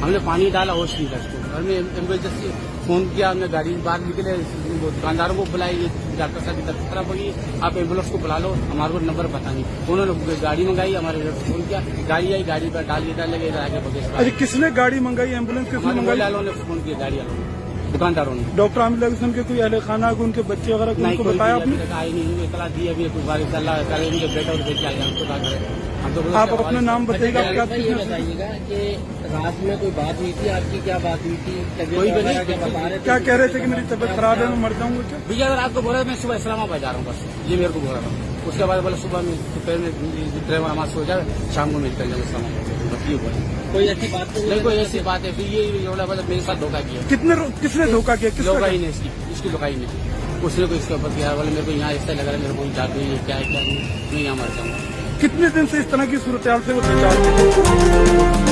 Speaker 5: हमने पानी डाला, होश नहीं था इसको, हमने एम्बुलेंस फोन किया, हमने गाड़ी बाहर निकले, दुकानदारों को बुलाई, डॉक्टर साहब की तबीयत खराब होगी, आप एम्बुलेंस को बुला लो, हमारे को नंबर पता नहीं। उन्होंने गाड़ी मंगाई, हमारे फोन किया, गाड़ी आई, गाड़ी पर डाल के आगे बगेश।
Speaker 4: अरे किसने गाड़ी मंगाई? एम्बुलेंस किसने मंगाई?
Speaker 5: वालों ने फोन किया, गाड़ी वालों ने। दुकानदारों ने।
Speaker 4: डॉक्टर आमिर लियाकत के कोई अहले खाना को, उनके बच्चे वगैरह को
Speaker 5: नहीं,
Speaker 4: उनको
Speaker 5: कोई
Speaker 4: बताया आपने?
Speaker 5: आई नहीं, इतला दी अभी कुछ बार अल्लाह करे उनके बेटा और बेटी आ जाए, हम तो क्या करें। हम तो
Speaker 4: आप अपना नाम बताइएगा, आप क्या
Speaker 6: ये बताइएगा कि रात में कोई बात हुई थी आपकी, क्या बात हुई थी?
Speaker 5: कोई भी नहीं,
Speaker 6: क्या बता रहे थे?
Speaker 4: क्या कह रहे थे कि मेरी तबीयत खराब है, मैं मर जाऊंगा क्या?
Speaker 5: भैया रात को बोला मैं सुबह इस्लामाबाद जा रहा हूँ, बस ये मेरे को बोला था। उसके बाद बोला सुबह में दोपहर में ड्राइवर हमारे सो जाए, शाम को मैं निकल जाऊँ इस्लामाबाद, बस ये बोला।
Speaker 6: कोई ऐसी बात तो
Speaker 5: नहीं, कोई ऐसी बात है। फिर ये बोला मतलब मेरे साथ धोखा किया।
Speaker 4: किसने धोखा किया? किसने?
Speaker 5: लोगाई ने इसकी लोगाई ने, उसने को इसके ऊपर किया। बोले मेरे को यहाँ ऐसा लग रहा है, मेरे को जादू ये क्या है क्या नहीं, मैं यहाँ मर जाऊँगा।
Speaker 4: कितने दिन से इस तरह की सूरत हाल से वो बेचारे?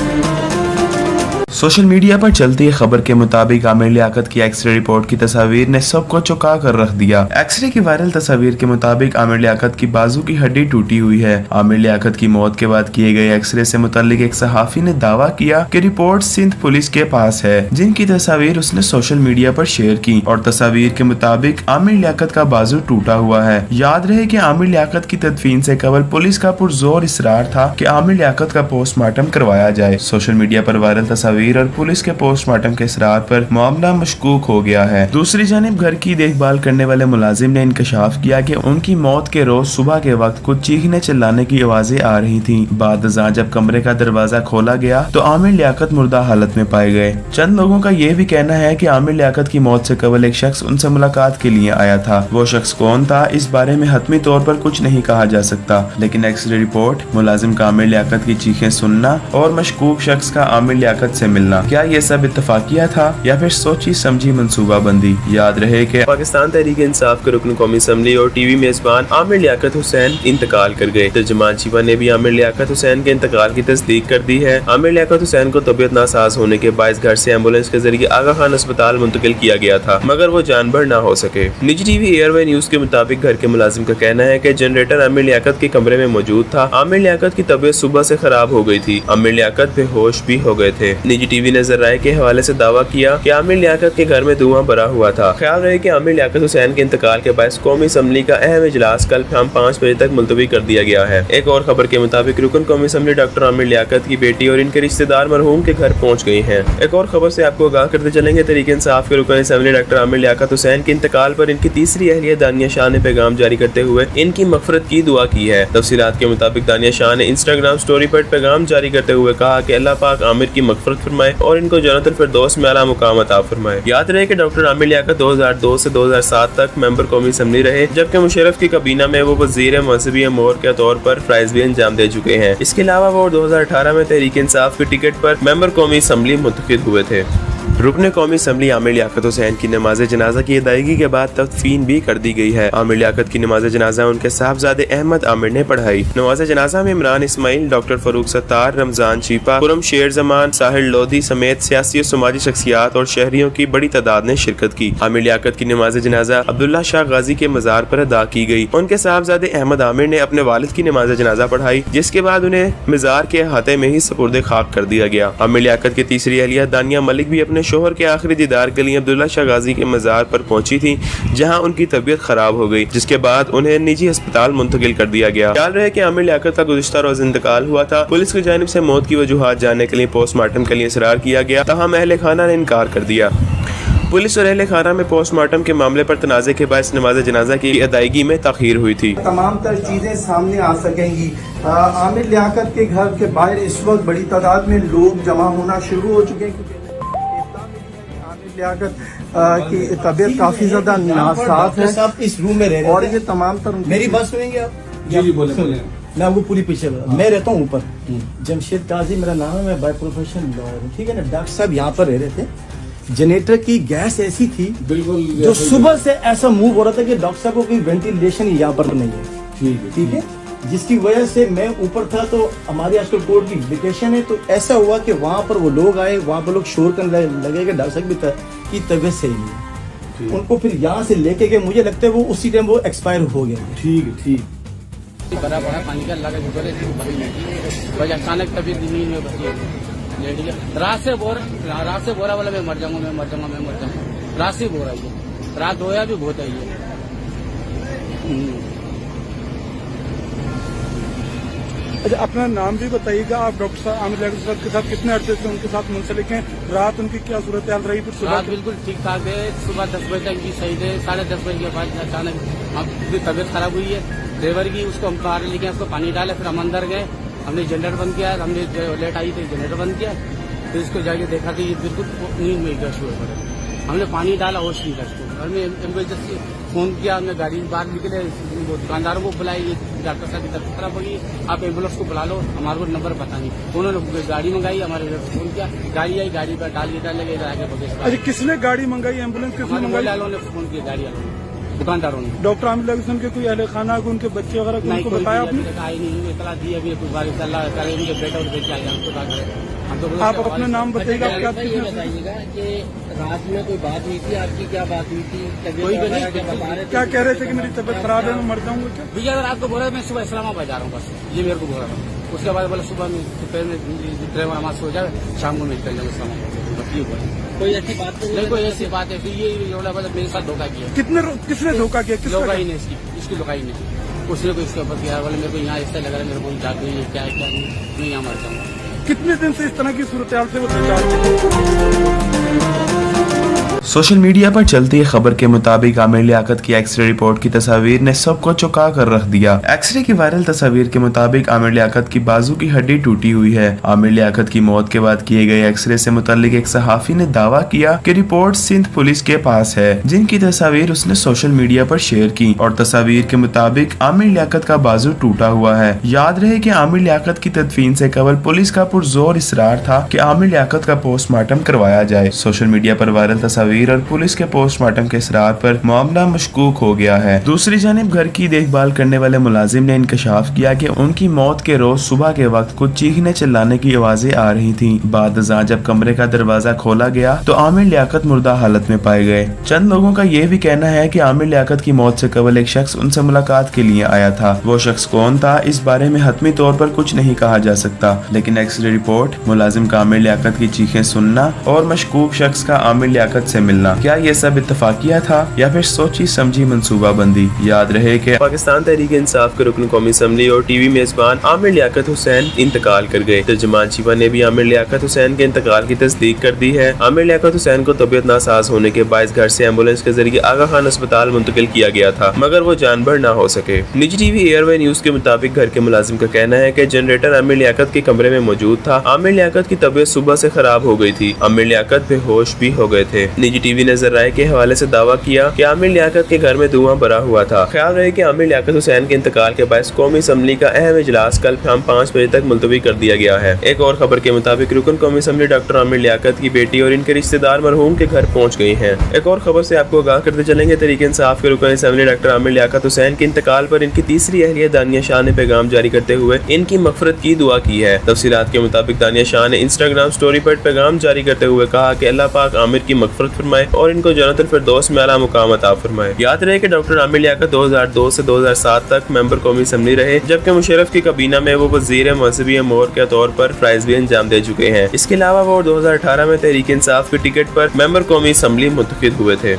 Speaker 1: सोशल मीडिया पर चलती है खबर के मुताबिक आमिर लियाकत की एक्सरे रिपोर्ट की तस्वीर ने सबको चौंका कर रख दिया। एक्सरे की वायरल तस्वीर के मुताबिक आमिर लियाकत की बाजू की हड्डी टूटी हुई है। आमिर लियाकत की मौत के बाद किए गए एक्सरे से मुतल्लिक एक सहाफी ने दावा किया कि रिपोर्ट सिंध पुलिस के पास है, जिनकी तस्वीर उसने सोशल मीडिया पर शेयर की। और तस्वीर के मुताबिक आमिर लियाकत का बाजू टूटा हुआ है। याद रहे कि आमिर लियाकत की तदफीन से कबल पुलिस का पुरजोर इसरार था कि आमिर लियाकत का पोस्टमार्टम करवाया जाए। सोशल मीडिया पर वायरल तस्वीर और पुलिस के पोस्टमार्टम के इसरार पर मामला मशकूक हो गया है। दूसरी जानिब घर की देखभाल करने वाले मुलाजिम ने इंकशाफ किया कि उनकी मौत के रोज सुबह के वक्त कुछ चीखने चिल्लाने की आवाजें आ रही थीं। बाद जब कमरे का दरवाजा खोला गया तो आमिर लियाकत मुर्दा हालत में पाए गए। चंद लोगों का यह भी कहना है कि आमिर लियाकत की मौत से कबल एक शख्स उनसे मुलाकात के लिए आया था। वो शख्स कौन था, इस बारे में हतमी तौर पर कुछ नहीं कहा जा सकता, लेकिन एक्सरे रिपोर्ट, मुलाजिम का आमिर लियाकत की चीखें सुनना और मशकूक शख्स का आमिर लियाकत से मिलना, क्या ये सब इत्तफाकिया था या फिर सोची समझी मंसूबाबंदी? याद रहे कि
Speaker 7: पाकिस्तान तहरीक इंसाफ के रुकन कौमी असम्बली और टीवी मेजबान आमिर लियाकत हुसैन इंतकाल कर गए। तर्जुमान चीमा ने भी आमिर लियाकत हुसैन के इंतकाल की तस्दीक कर दी है। आमिर लियाकत हुसैन को तबीयत नासाज होने के बायस घर से एम्बुलेंस के जरिए आगा खान अस्पताल मुंतकिल किया गया था, मगर वो जानबर न हो सके। निजी टीवी एयरवे न्यूज के मुताबिक घर के मुलाजिम का कहना है कि जनरेटर आमिर लियाकत के कमरे में मौजूद था। आमिर लियाकत की तबीयत सुबह से खराब हो गई थी। आमिर लियाकत बेहोश भी हो गए थे। निजी टीवी ने जराए के हवाले से दावा किया कि आमिर लियाकत के घर में धुआं भरा हुआ था। ख्याल रहे कि आमिर लियाकत हुसैन के इंतकाल के बाद कौमी असम्बली का अहम इजलास कल शाम 5 बजे तक मुलतवी कर दिया गया है। एक और खबर के मुताबिक रुकन कौमी असम्बली डॉक्टर आमिर लियाकत की बेटी और इनके रिश्तेदार मरहूम के घर पहुंच गए हैं। एक और खबर से आपको आगाह करते चलेंगे, तहरीक इंसाफ के रुकन असम्बली डॉक्टर आमिर लियाकत हुसैन के इंतकाल पर इनकी तीसरी अहलिया दानिया शाह ने पैगाम जारी करते हुए इनकी मगफरत की दुआ की है। तफसीलात के मुताबिक दानिया शाह ने इंस्टाग्राम स्टोरी पर पैगाम जारी करते हुए कहा कि अल्लाह पाक आमिर की मगफरत फरमाए और इनको जन्नतुल फिरदौस में आला मुकाम अता फरमाए। याद रहे कि डॉक्टर आमिर लियाकत 2002 से 2007 तक मेंबर कौमी असम्बली रहे, जबकि मुशर्रफ की काबीना में वो वजीर मजहबी अमूर के तौर पर फराइज भी अंजाम दे चुके हैं। इसके अलावा वो 2018 में तहरीक इंसाफ के टिकट पर मेंबर कौमी असम्बली मुंतखब हुए थे। रुकन कौमी असम्बली आमिर लियाकत हुसैन की नमाज जनाजा की अदायगी के बाद तदफीन भी कर दी गई है। आमिर लियाकत की नमाज जनाजा उनके साहबजादे अहमद आमिर ने पढ़ाई। नमाज जनाजा में इमरान इस्माइल, डॉक्टर फरूक सत्तार, रमजान चीपा, खुरम शेर जमान, साहिल लोधी समेत सियासी और समाजी शख्सियात और शहरियों की बड़ी तादाद ने शिरकत की। आमिर लियाकत की नमाज जनाजा अब्दुल्ला शाह गाजी के मजार पर अदा की गई। उनके साहबजादे अहमद आमिर ने अपने वालिद की नमाज जनाजा पढ़ाई, जिसके बाद उन्हें मजार के अहाते में ही सपुर्दे खाक कर दिया गया। आमिर लियाकत की तीसरी अहलिया दानिया मलिक भी अपने शोहर के आखिरी दीदार के लिए अब्दुल्ला शाह गाजी के मजार पर पहुंची थी, जहां उनकी तबीयत खराब हो गई, जिसके बाद उन्हें निजी अस्पताल मुंतकिल कर दिया गया। ख्याल रहे कि आमिर लियाकत का गुज़िश्ता रोज इंतकाल हुआ था। पुलिस की जानिब से मौत की वजूहात जानने के लिए पोस्टमार्टम के लिए इसरार किया गया, तहम अहले खाना ने इनकार कर दिया। पुलिस और अहले खाना में पोस्टमार्टम के मामले पर तनाज़े के बाद नमाज जनाजा की अदायगी में ताख़ीर हुई थी।
Speaker 2: तमाम तर चीजें सामने आ सकेंगी। आमिर लियाकत के घर के बाहर इस वक्त बड़ी तादाद में लोग जमा होना शुरू हो चुके हैं, क्योंकि आमिर लियाकत की तबीयत काफी ज्यादा नासाफ है।
Speaker 3: साहब इस रूम में रह रहे
Speaker 2: और
Speaker 3: थे।
Speaker 2: ये तमाम तर
Speaker 3: मेरी बात सुनेंगे आप?
Speaker 4: जी बोले बोले।
Speaker 3: मैं आपको पूरी पीछे मैं रहता हूँ ऊपर, जमशेद काजी मेरा नाम है, मैं बाय प्रोफेशन लॉयर हूँ, ठीक है ना। डॉक्टर साहब यहाँ पर रह रहे थे। जनरेटर की गैस ऐसी थी
Speaker 4: बिल्कुल
Speaker 3: जो सुबह से ऐसा मूव हो रहा था कि डॉक्टर साहब को कोई वेंटिलेशन यहाँ पर नहीं है, ठीक है, जिसकी वजह से मैं ऊपर था। तो हमारी आजकल कोर्ट की वेकेशन है, तो ऐसा हुआ कि वहाँ पर वो लोग आए, वहाँ पर लोग शोर करने लगे कि डॉक्टर साहब की तबीयत सही नहीं है। उनको फिर यहाँ से लेके गए, मुझे लगता है वो उसी टाइम वो एक्सपायर हो गए।
Speaker 4: ठीक
Speaker 5: बड़ा बड़ा पानी का लगा जो करे भाई अचानक तबीयत नींद में बची लेट गया। रात से बोरा वाला मैं मर जाऊंगा। रात से बोरा ये रात होया भी बहुत है ये।
Speaker 4: अच्छा, अपना नाम भी बताइएगा। आप डॉक्टर साहब आमिर लियाकत साहब के साथ कितने अरसे से उनके साथ मुंसलिक हैं? रात उनकी क्या सूरत हाल रही? फिर
Speaker 5: रात
Speaker 4: सुबह
Speaker 5: बिल्कुल ठीक ठाक है। सुबह 10 बजे तक भी सही थे। 10:30 बजे के बाद अचानक हमारी तबीयत खराब हुई है। ड्राइवर की उसको हम बाहर लेके उसको पानी डाले, फिर हम अंदर गए। हमने जनरेटर बंद किया, हमने लेट आई थी जनरेटर बंद किया, फिर इसको जाके देखा कि ये बिल्कुल नींद में गश हुए पड़े। हमने पानी डाला, होश नहीं था इसको। हमने एम्बुलेंस से फोन किया, हमने गाड़ी बाहर निकले, वो दुकानदारों को बुलाई, डॉक्टर साहब की तबीयत खराब होगी, आप एम्बुलेंस को बुला लो, हमारे को नंबर पता नहीं। उन्होंने गाड़ी मंगाई, हमारे फोन किया, गाड़ी आई, गाड़ी पर डाल के इधर आके बगेश
Speaker 4: अच्छा, किसने गाड़ी मंगाई? एम्बुलेंस किसने मंगाई?
Speaker 5: वालों ने फोन किया, गाड़ी वालों ने, दुकानदारों ने।
Speaker 4: डॉक्टर आमिर लियाकत साहब के कोई अहले खाना, उनके बच्चे वगैरह
Speaker 5: नहीं,
Speaker 4: उनको
Speaker 5: कोई
Speaker 4: बताया आपने?
Speaker 5: आई नहीं, इतला दी अभी कुछ बार अल्लाह करे उनके बेटा और बेटी आए, हम तो क्या करें। हम तो
Speaker 4: आप अपना नाम बताइएगा। आप क्या
Speaker 6: ये बताइएगा कि रात में कोई बात हुई थी आपकी? क्या बात हुई थी?
Speaker 5: कोई भी नहीं।
Speaker 6: क्या बता रहे थे?
Speaker 4: क्या कह रहे थे कि मेरी तबीयत खराब है, मैं मर जाऊंगा क्या?
Speaker 5: भैया अगर आपको बोला मैं सुबह इस्लामाबाद जा रहा हूँ, बस ये मेरे को बोला था। उसके बाद बोला सुबह में दोपहर में ड्राइवर हमारे सो जाए, शाम को मैं निकल जाऊँ इस्लामाबाद, बस ये बोला।
Speaker 6: कोई ऐसी बात तो
Speaker 5: नहीं, कोई ऐसी बात है। फिर ये बोला मेरे साथ धोखा किया।
Speaker 4: किसने धोखा किया? किसका?
Speaker 5: लोकाई ने इसकी लोकाई ने उसने को इसके ऊपर किया। बोले मेरे को यहाँ ऐसा लग रहा है, मेरे को जाग रही है, क्या है क्या नहीं, मैं यहाँ मर जाऊंगा।
Speaker 4: कितने दिन से इस तरह की सूरत हाल से वो गुजार?
Speaker 1: सोशल मीडिया पर चलती खबर के मुताबिक आमिर लियाकत की एक्सरे रिपोर्ट की तस्वीर ने सबको चौंका कर रख दिया। एक्सरे की वायरल तस्वीर के मुताबिक आमिर लियाकत की बाजू की हड्डी टूटी हुई है। आमिर लियाकत की मौत के बाद किए गए एक्सरे से मुताल्लिक एक सहाफी ने दावा किया कि रिपोर्ट सिंध पुलिस के पास है, जिनकी तस्वीर उसने सोशल मीडिया पर शेयर की और तस्वीर के मुताबिक आमिर लियाकत का बाजू टूटा हुआ है। याद रहे कि आमिर लियाकत की तदफीन से कबल पुलिस का पुरजोर इसरार था कि आमिर लियाकत का पोस्टमार्टम करवाया जाए। सोशल मीडिया पर वायरल तस्वीर और पुलिस के पोस्टमार्टम के इसरार पर मामला मशकूक हो गया है। दूसरी जानिब घर की देखभाल करने वाले मुलाजिम ने इंकशाफ किया कि उनकी मौत के रोज सुबह के वक्त कुछ चीखने चिल्लाने की आवाजें आ रही थीं। बाद अज़ां जब कमरे का दरवाजा खोला गया तो आमिर लियाकत मुर्दा हालत में पाए गए। चंद लोगों का यह भी कहना है कि आमिर लियाकत की मौत से कबल एक शख्स उनसे मुलाकात के लिए आया था। वो शख्स कौन था, इस बारे में हतमी तौर पर कुछ नहीं कहा जा सकता, लेकिन एक्सरे रिपोर्ट, मुलाजिम का आमिर लियाकत की चीखें सुनना और मशकूक शख्स का आमिर लियाकत से मिलना, क्या ये सब इत्तफाकिया था या फिर सोची समझी मंसूबाबंदी? याद रहे कि
Speaker 7: पाकिस्तान तहरीक इंसाफ के रुकन कौमी असम्बली और टीवी मेजबान आमिर लियाकत हुसैन इंतकाल कर गए। तर्जुमान चीमा ने भी आमिर लियाकत हुसैन के इंतकाल की तस्दीक कर दी है। आमिर लियाकत हुसैन को तबीयत नासाज होने के बायस घर से एम्बुलेंस के जरिए आगा खान अस्पताल मुंतकिल किया गया था, मगर वो जानबर न हो सके। निजी टीवी एयरवे न्यूज के मुताबिक घर के मुलाजिम का कहना है कि जनरेटर आमिर लियाकत के कमरे में मौजूद था। आमिर लियाकत की तबीयत सुबह से खराब हो गई थी। आमिर लियाकत बेहोश भी हो गए थे। निजी टीवी ने राय के हवाले से दावा किया कि आमिर लियाकत के घर में धुआं भरा हुआ था। ख्याल रहे कि आमिर लियाकत हुसैन के इंतकाल के बाद कौमी असम्बली का अहम इजलास कल शाम 5 बजे तक मुलतवी कर दिया गया है। एक और खबर के मुताबिक रुकन कौमी असम्बली डॉक्टर आमिर लियाकत की बेटी और इनके रिश्तेदार मरहूम के घर पहुंच गई हैं। एक और खबर से आपको आगाह करते चलेंगे, तहरीक इंसाफ के रुकन असम्बली डॉक्टर आमिर लियाकत हुसैन के इंतकाल पर इनकी तीसरी अहलिया दानिया शाह ने पैगाम जारी करते हुए इनकी मगफरत की दुआ की है। तफसीलात के मुताबिक दानिया शाह ने इंस्टाग्राम स्टोरी पर पैगाम जारी करते हुए कहा कि अल्लाह पाक आमिर की मगफरत फरमाए और इनको जन्नतुल फिरदौस में आला मुकाम अता फरमाए। याद रहे कि डॉक्टर आमिर लियाकत 2002 से 2007 तक मेंबर कौमी असम्बली रहे, जबकि मुशर्रफ की काबीना में वो वजीर मौसवी अमूर के तौर पर फ्राइज भी अंजाम दे चुके हैं। इसके अलावा वो 2018 में तहरीक इंसाफ की टिकट पर मेंबर कौमी असम्बली मुंतखब हुए थे।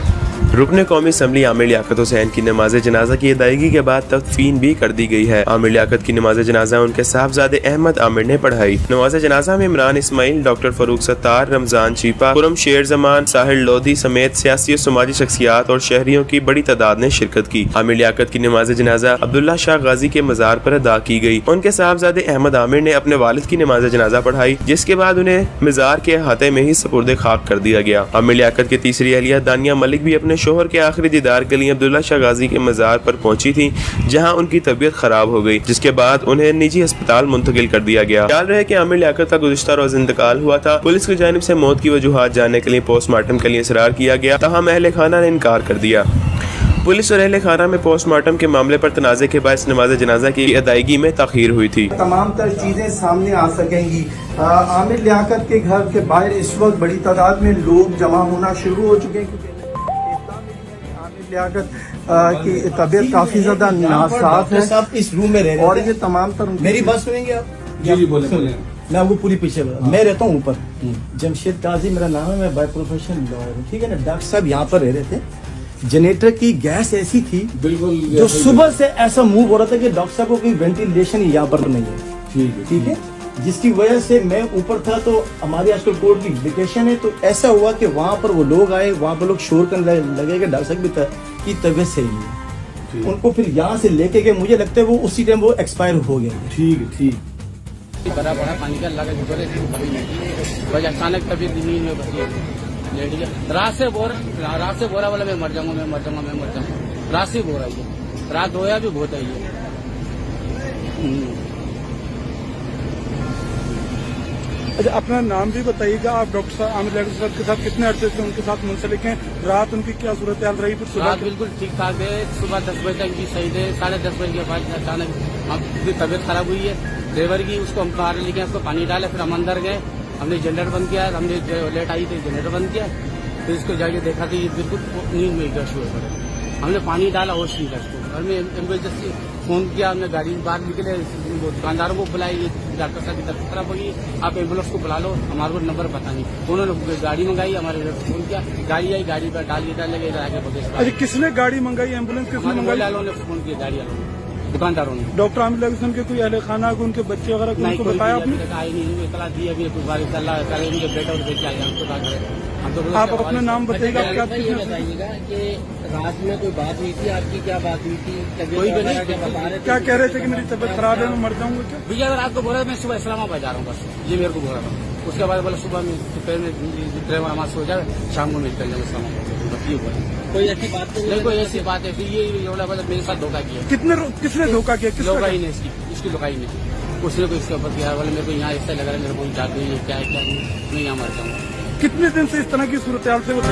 Speaker 7: रुकने कौमी असम्बली आमिर लियाकत हुसैन की नमाज जनाजा की अदायगी के बाद तदफीन भी कर दी गई है। आमिर लियाकत की नमाज जनाजा उनके साहबजादे अहमद आमिर ने पढ़ाई। नमाज जनाजा में इमरान इस्माइल, डॉक्टर फरूक सत्तार, रमजान चीपा, खुरम शेर जमान, साहिल लोधी समेत सियासी और समाजी शख्सियात और शहरियों की बड़ी तादाद ने शिरकत की। आमिर लियाकत की नमाज जनाजा अब्दुल्ला शाह गाजी के मजार पर अदा की गई। उनके साहबजादे अहमद आमिर ने अपने वालिद की नमाज जनाजा पढ़ाई, जिसके बाद उन्हें मजार के अहाते में ही सुपुर्द खाक कर दिया गया। आमिर लियाकत की तीसरी अहलिया दानिया मलिक भी अपने शोहर के आखिरी दीदार के लिए अब्दुल्ला शाह गाजी के मजार पर पहुंची थी, जहां उनकी तबीयत खराब हो गई, जिसके बाद उन्हें निजी अस्पताल मुंतकिल कर दिया गया। ख्याल रहे कि आमिर लियाकत का गुज़िश्ता रोज इंतकाल हुआ था। पुलिस की जानिब से मौत की वजूहात जानने के लिए पोस्टमार्टम के लिए इसरार किया गया, तहम अहले खाना ने इनकार कर दिया। पुलिस और अहले खाना में पोस्टमार्टम के मामले पर तनाज़े के बाद नमाज जनाजा की अदायगी में ताखीर हुई थी।
Speaker 2: तमाम तर चीजें सामने आ सकेंगी। आमिर लियाकत के घर के बाहर इस वक्त बड़ी तादाद में लोग जमा होना शुरू हो चुके हैं, क्योंकि आमिर लियाकत की तबीयत काफी ज्यादा नासाफ है।
Speaker 3: साहब इस रूम में रह रहे
Speaker 2: और
Speaker 3: थे।
Speaker 2: ये तमाम तर
Speaker 3: मेरी बात सुनेंगे आप?
Speaker 4: जी बोले।
Speaker 3: मैं आपको पूरी पीछे मैं रहता हूँ ऊपर, जमशेद काजी मेरा नाम है, मैं बाय प्रोफेशन लॉयर हूँ, ठीक है ना। डॉक्टर साहब यहाँ पर रह रहे थे। जनरेटर की गैस ऐसी थी
Speaker 4: बिल्कुल
Speaker 3: जो सुबह से ऐसा मूव हो रहा था कि डॉक्टर साहब को कोई वेंटिलेशन यहाँ पर नहीं है, ठीक है, जिसकी वजह से मैं ऊपर था तो हमारी आजकल कोर्ट की वेकेशन है, तो ऐसा हुआ कि वहाँ पर वो लोग आए, वहाँ पर लोग शोर करने लगे कि डॉक्टर साहब की तबीयत सही नहीं है। उनको फिर यहाँ से लेके गए, मुझे लगता है वो उसी टाइम वो एक्सपायर हो गया।
Speaker 4: ठीक
Speaker 5: बड़ा बड़ा पानी का लगा जुटोले कभी नहीं वजह अचानक तबीयत नींद में बची लेट गया। रात से बोरा वाला मैं मर जाऊंगा। रात से बोरा ही है, रात रोया भी बहुत आई है।
Speaker 4: अच्छा, अपना नाम भी बताइएगा। आप डॉक्टर साहब आमिर लियाकत साहब के साथ कितने अरसे से उनके साथ मुंसलिक हैं? रात उनकी क्या सूरत हाल रही? फिर
Speaker 5: रात
Speaker 4: सुबह
Speaker 5: बिल्कुल ठीक ठाक है, सुबह 10 बजे तक भी सही थे। 10:30 बजे के बाद अचानक हमकी तबीयत खराब हुई है। ड्राइवर की उसको हम बाहर लेके उसको पानी डाले, फिर हम अंदर गए, हमने जनरेटर बंद किया, हमने लेट आई थी जनरेटर बंद किया, फिर इसको जाके देखा तो ये बिल्कुल नींद में गश हुए पड़े। हमने पानी डाला होश नहीं था इसको, हमने एम्बुलेंस फोन किया, हमने गाड़ी बाहर निकले, दुकानदारों को बुलाई, डॉक्टर साहब की तबीयत खराब होगी, आप एम्बुलेंस को बुला लो, हमारे को नंबर पता नहीं। उन्होंने गाड़ी मंगाई, हमारे घर फोन किया, गाड़ी आई, गाड़ी पर डाल लगे आगे बगे।
Speaker 4: अच्छा, किसने गाड़ी मंगाई? एम्बुलेंस किसने मंगाई?
Speaker 5: वालों ने फोन किया, गाड़ी वालों ने, दुकानदारों ने।
Speaker 4: डॉक्टर आमिर लियाकत साहब के कोई अहले खाना को, उनके बच्चे वगैरह को उनको बताया आपने?
Speaker 5: आई नहीं, इतला दी अभी कुछ बारिश अल्लाह करे, उनके बेटा और बेटी आ जाए, हमको क्या करें। हम तो
Speaker 4: आप अपना नाम बताइएगा। आप क्या
Speaker 6: ये बताइएगा कि रात में कोई बात हुई थी आपकी? क्या बात हुई थी?
Speaker 5: कोई भी नहीं।
Speaker 4: क्या कह रहे थे कि मेरी तबीयत खराब है, मैं मर जाऊंगा क्या?
Speaker 5: भैया रात को बोला मैं सुबह इस्लामाबाद जा रहा हूँ, बस ये मेरे को बोला था। उसके बाद बोला सुबह में दोपहर में ड्राइवर हमारे सो जाए, शाम को मैं निकल जाऊँ इस्लामाबाद। ये बोला,
Speaker 6: कोई ऐसी बात तो
Speaker 5: नहीं, कोई ऐसी बात है। फिर ये बोला मेरे साथ धोखा किया।
Speaker 4: किसने धोखा किया? किसने?
Speaker 5: लोग ही ने इसकी लोगाई ने, उसने को इसके ऊपर किया। बोले मेरे को यहाँ ऐसा लग रहा है, मेरे को जाग गई है, क्या है क्या नहीं, मैं यहाँ मर जाऊँगा।
Speaker 4: कितने दिन से इस तरह की सूरत हाल से वो दो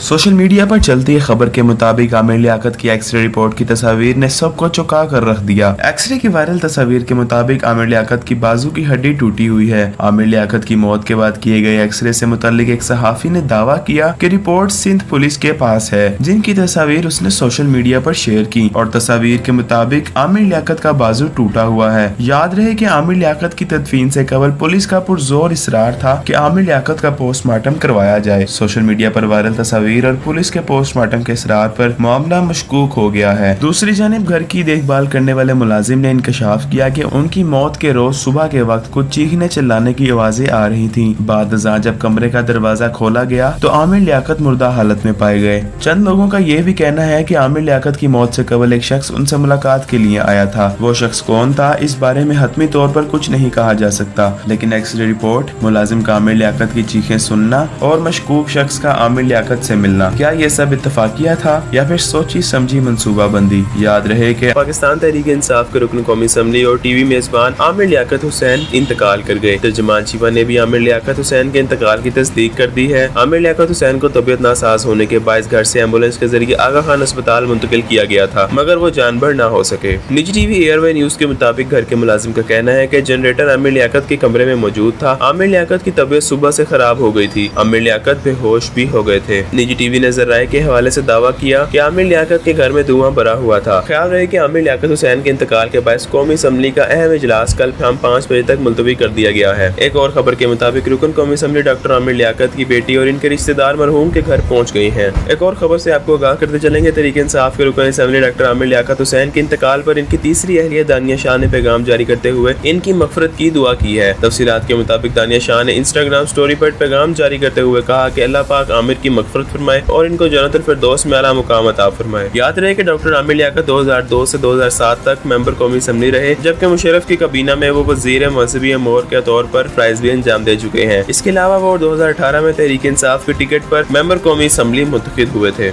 Speaker 1: सोशल मीडिया पर चलती खबर के मुताबिक आमिर लियाकत की एक्सरे रिपोर्ट की तस्वीर ने सबको चौंका कर रख दिया। एक्सरे की वायरल तस्वीर के मुताबिक आमिर लियाकत की बाजू की हड्डी टूटी हुई है। आमिर लियाकत की मौत के बाद किए गए एक्सरे से मुतल्लिक एक सहाफी ने दावा किया कि रिपोर्ट सिंध पुलिस के पास है, जिनकी तस्वीर उसने सोशल मीडिया पर शेयर की। और तस्वीर के मुताबिक आमिर लियाकत का बाजू टूटा हुआ है। याद रहे कि आमिर लियाकत की तदफीन से कबल पुलिस का पुरजोर इसरार था कि आमिर लियाकत का पोस्टमार्टम करवाया जाए। सोशल मीडिया पर वायरल तस्वीर और पुलिस के पोस्टमार्टम के इसरार पर मामला मशकूक हो गया है। दूसरी जानिब घर की देखभाल करने वाले मुलाजिम ने इंकशाफ किया कि उनकी मौत के रोज सुबह के वक्त कुछ चीखने चिल्लाने की आवाजें आ रही थीं। बाद जब कमरे का दरवाजा खोला गया तो आमिर लियाकत मुर्दा हालत में पाए गए। चंद लोगों का यह भी कहना है कि आमिर लियाकत की मौत से कबल एक शख्स उनसे मुलाकात के लिए आया था। वो शख्स कौन था, इस बारे में हतमी तौर पर कुछ नहीं कहा जा सकता, लेकिन एक्सरे रिपोर्ट, मुलाजिम का आमिर लियाकत की चीखें सुनना और मशकूक शख्स का आमिर लियाकत से मिलना, क्या ये सब इत्तफाकिया था या फिर सोची समझी मंसूबाबंदी? याद रहे कि
Speaker 7: पाकिस्तान तहरीक इंसाफ के रुकन कौमी असम्बली और टीवी मेजबान आमिर लियाकत हुसैन इंतकाल कर गए। तर्जुमान चीमा ने भी आमिर लियाकत हुसैन के इंतकाल की तस्दीक कर दी है। आमिर लियाकत हुसैन को तबीयत नासाज होने के बायस घर से एम्बुलेंस के जरिए आगा खान अस्पताल मुंतकिल किया गया था, मगर वो जानबर न हो सके। निजी टीवी एयरवे न्यूज के मुताबिक घर के मुलाजिम का कहना है कि जनरेटर आमिर लियाकत के कमरे में मौजूद था। आमिर लियाकत की तबीयत सुबह से खराब हो गई थी। आमिर लियाकत बेहोश भी हो गए थे। निजी टीवी ने जराए के हवाले से दावा किया कि आमिर लियाकत के घर में धुआं भरा हुआ था। ख्याल रहे कि आमिर लियाकत हुसैन के इंतकाल के बाद कौमी असम्बली का अहम इजलास कल शाम 5 बजे तक मुलतवी कर दिया गया है। एक और खबर के मुताबिक रुकन कौमी असम्बली डॉक्टर आमिर लियाकत की बेटी और इनके रिश्तेदार मरहूम के घर पहुंच गई हैं। एक और खबर से आपको आगाह करते चलेंगे, तहरीक इंसाफ के रुकन असम्बली डॉक्टर आमिर लियाकत हुसैन के इंतकाल पर इनकी तीसरी अहलिया दानिया शाह ने पैगाम जारी करते हुए इनकी मगफरत की दुआ की है। तफसीलात के मुताबिक दानिया शाह ने इंस्टाग्राम स्टोरी पर पैगाम जारी करते हुए कहा कि अल्लाह पाक आमिर की मगफरत फरमाए और इनको जन्नतुल फिरदौस में आला मुकाम अता फरमाए। याद रहे कि डॉक्टर आमिर लियाकत 2002 से 2007 तक मेंबर कौमी असम्बली रहे, जबकि मुशर्रफ की काबीना में वो वजीर मजहबी अमूर के तौर पर फ्राइज भी अंजाम दे चुके हैं। इसके अलावा वो 2018 में तहरीक इंसाफ की टिकट पर मेंबर कौमी असम्बली मुंतखब हुए थे।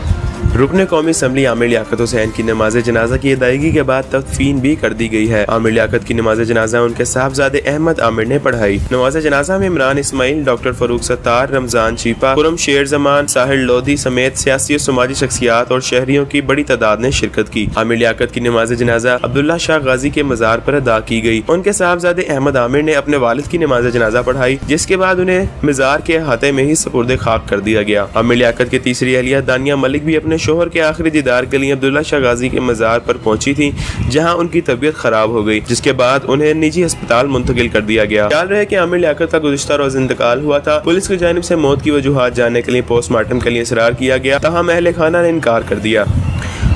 Speaker 7: रुकन कौमी असम्बली आमिर लियाकत हुसैन की नमाज जनाजा की अदायगी के बाद तदफीन भी कर दी गई है। आमिर लियाकत की नमाज जनाजा उनके साहबजादे अहमद आमिर ने पढ़ाई। नमाज जनाजा में इमरान इस्माइल, डॉक्टर फरूक सत्तार, रमजान चीपा, खुरम शेर जमान, साहिल लोधी समेत सियासी और समाजी शख्सियात और शहरियों की बड़ी तादाद ने शिरकत की। आमिर लियाकत की नमाज जनाजा अब्दुल्ला शाह गाजी के मजार पर अदा की गई। उनके साहबजादे अहमद आमिर ने अपने वालिद की नमाज जनाजा पढ़ाई, जिसके बाद उन्हें मजार के अहाते में ही सुपुर्द खाक कर दिया गया। आमिर लियाकत की तीसरी अहलिया दानिया मलिक भी अपने शोहर के आखिरी दीदार के लिए अब्दुल्ला शाह गाजी के मजार पर पहुंची थी, जहां उनकी तबीयत खराब हो गई, जिसके बाद उन्हें निजी अस्पताल मुंतकिल कर दिया गया। ख्याल रहे कि आमिर लियाकत का गुज़िश्ता रोज इंतकाल हुआ था। पुलिस की जानिब से मौत की वजूहात जानने के लिए पोस्टमार्टम के लिए इसरार किया गया, तहां अहले खाना ने इनकार कर दिया।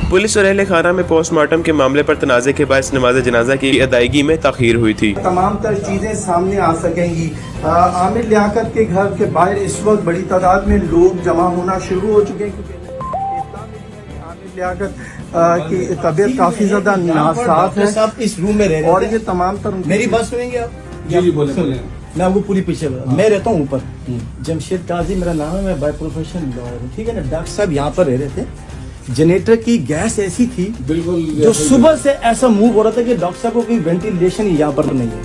Speaker 7: पुलिस और अहले खाना में पोस्टमार्टम के मामले पर तनाज़े के बाद नमाज जनाजा की अदायगी में ताखीर हुई थी।
Speaker 2: तमाम तर चीजें सामने आ सकेंगी। आमिर लियाकत के घर के बाहर इस वक्त बड़ी तादाद में लोग जमा होना शुरू हो चुके हैं, क्योंकि इत्तला मिली है कि आमिर लियाकत की तबीयत काफी ज्यादा नासाफ है
Speaker 3: साहब इस रूम में रह रहे
Speaker 2: और
Speaker 3: थे।
Speaker 2: ये तमाम तर
Speaker 3: मेरी बात सुनेंगे आप? जी बोले। मैं आपको पूरी पीछे मैं रहता हूँ ऊपर, जमशेद काजी मेरा नाम है, मैं बाय प्रोफेशन लॉयर हूँ, ठीक है ना। डॉक्टर साहब यहाँ पर रह रहे थे, जनरेटर की गैस ऐसी थी बिल्कुल जो सुबह से ऐसा मूव हो रहा था कि डॉक्टर साहब को कोई वेंटिलेशन ही यहाँ पर नहीं है,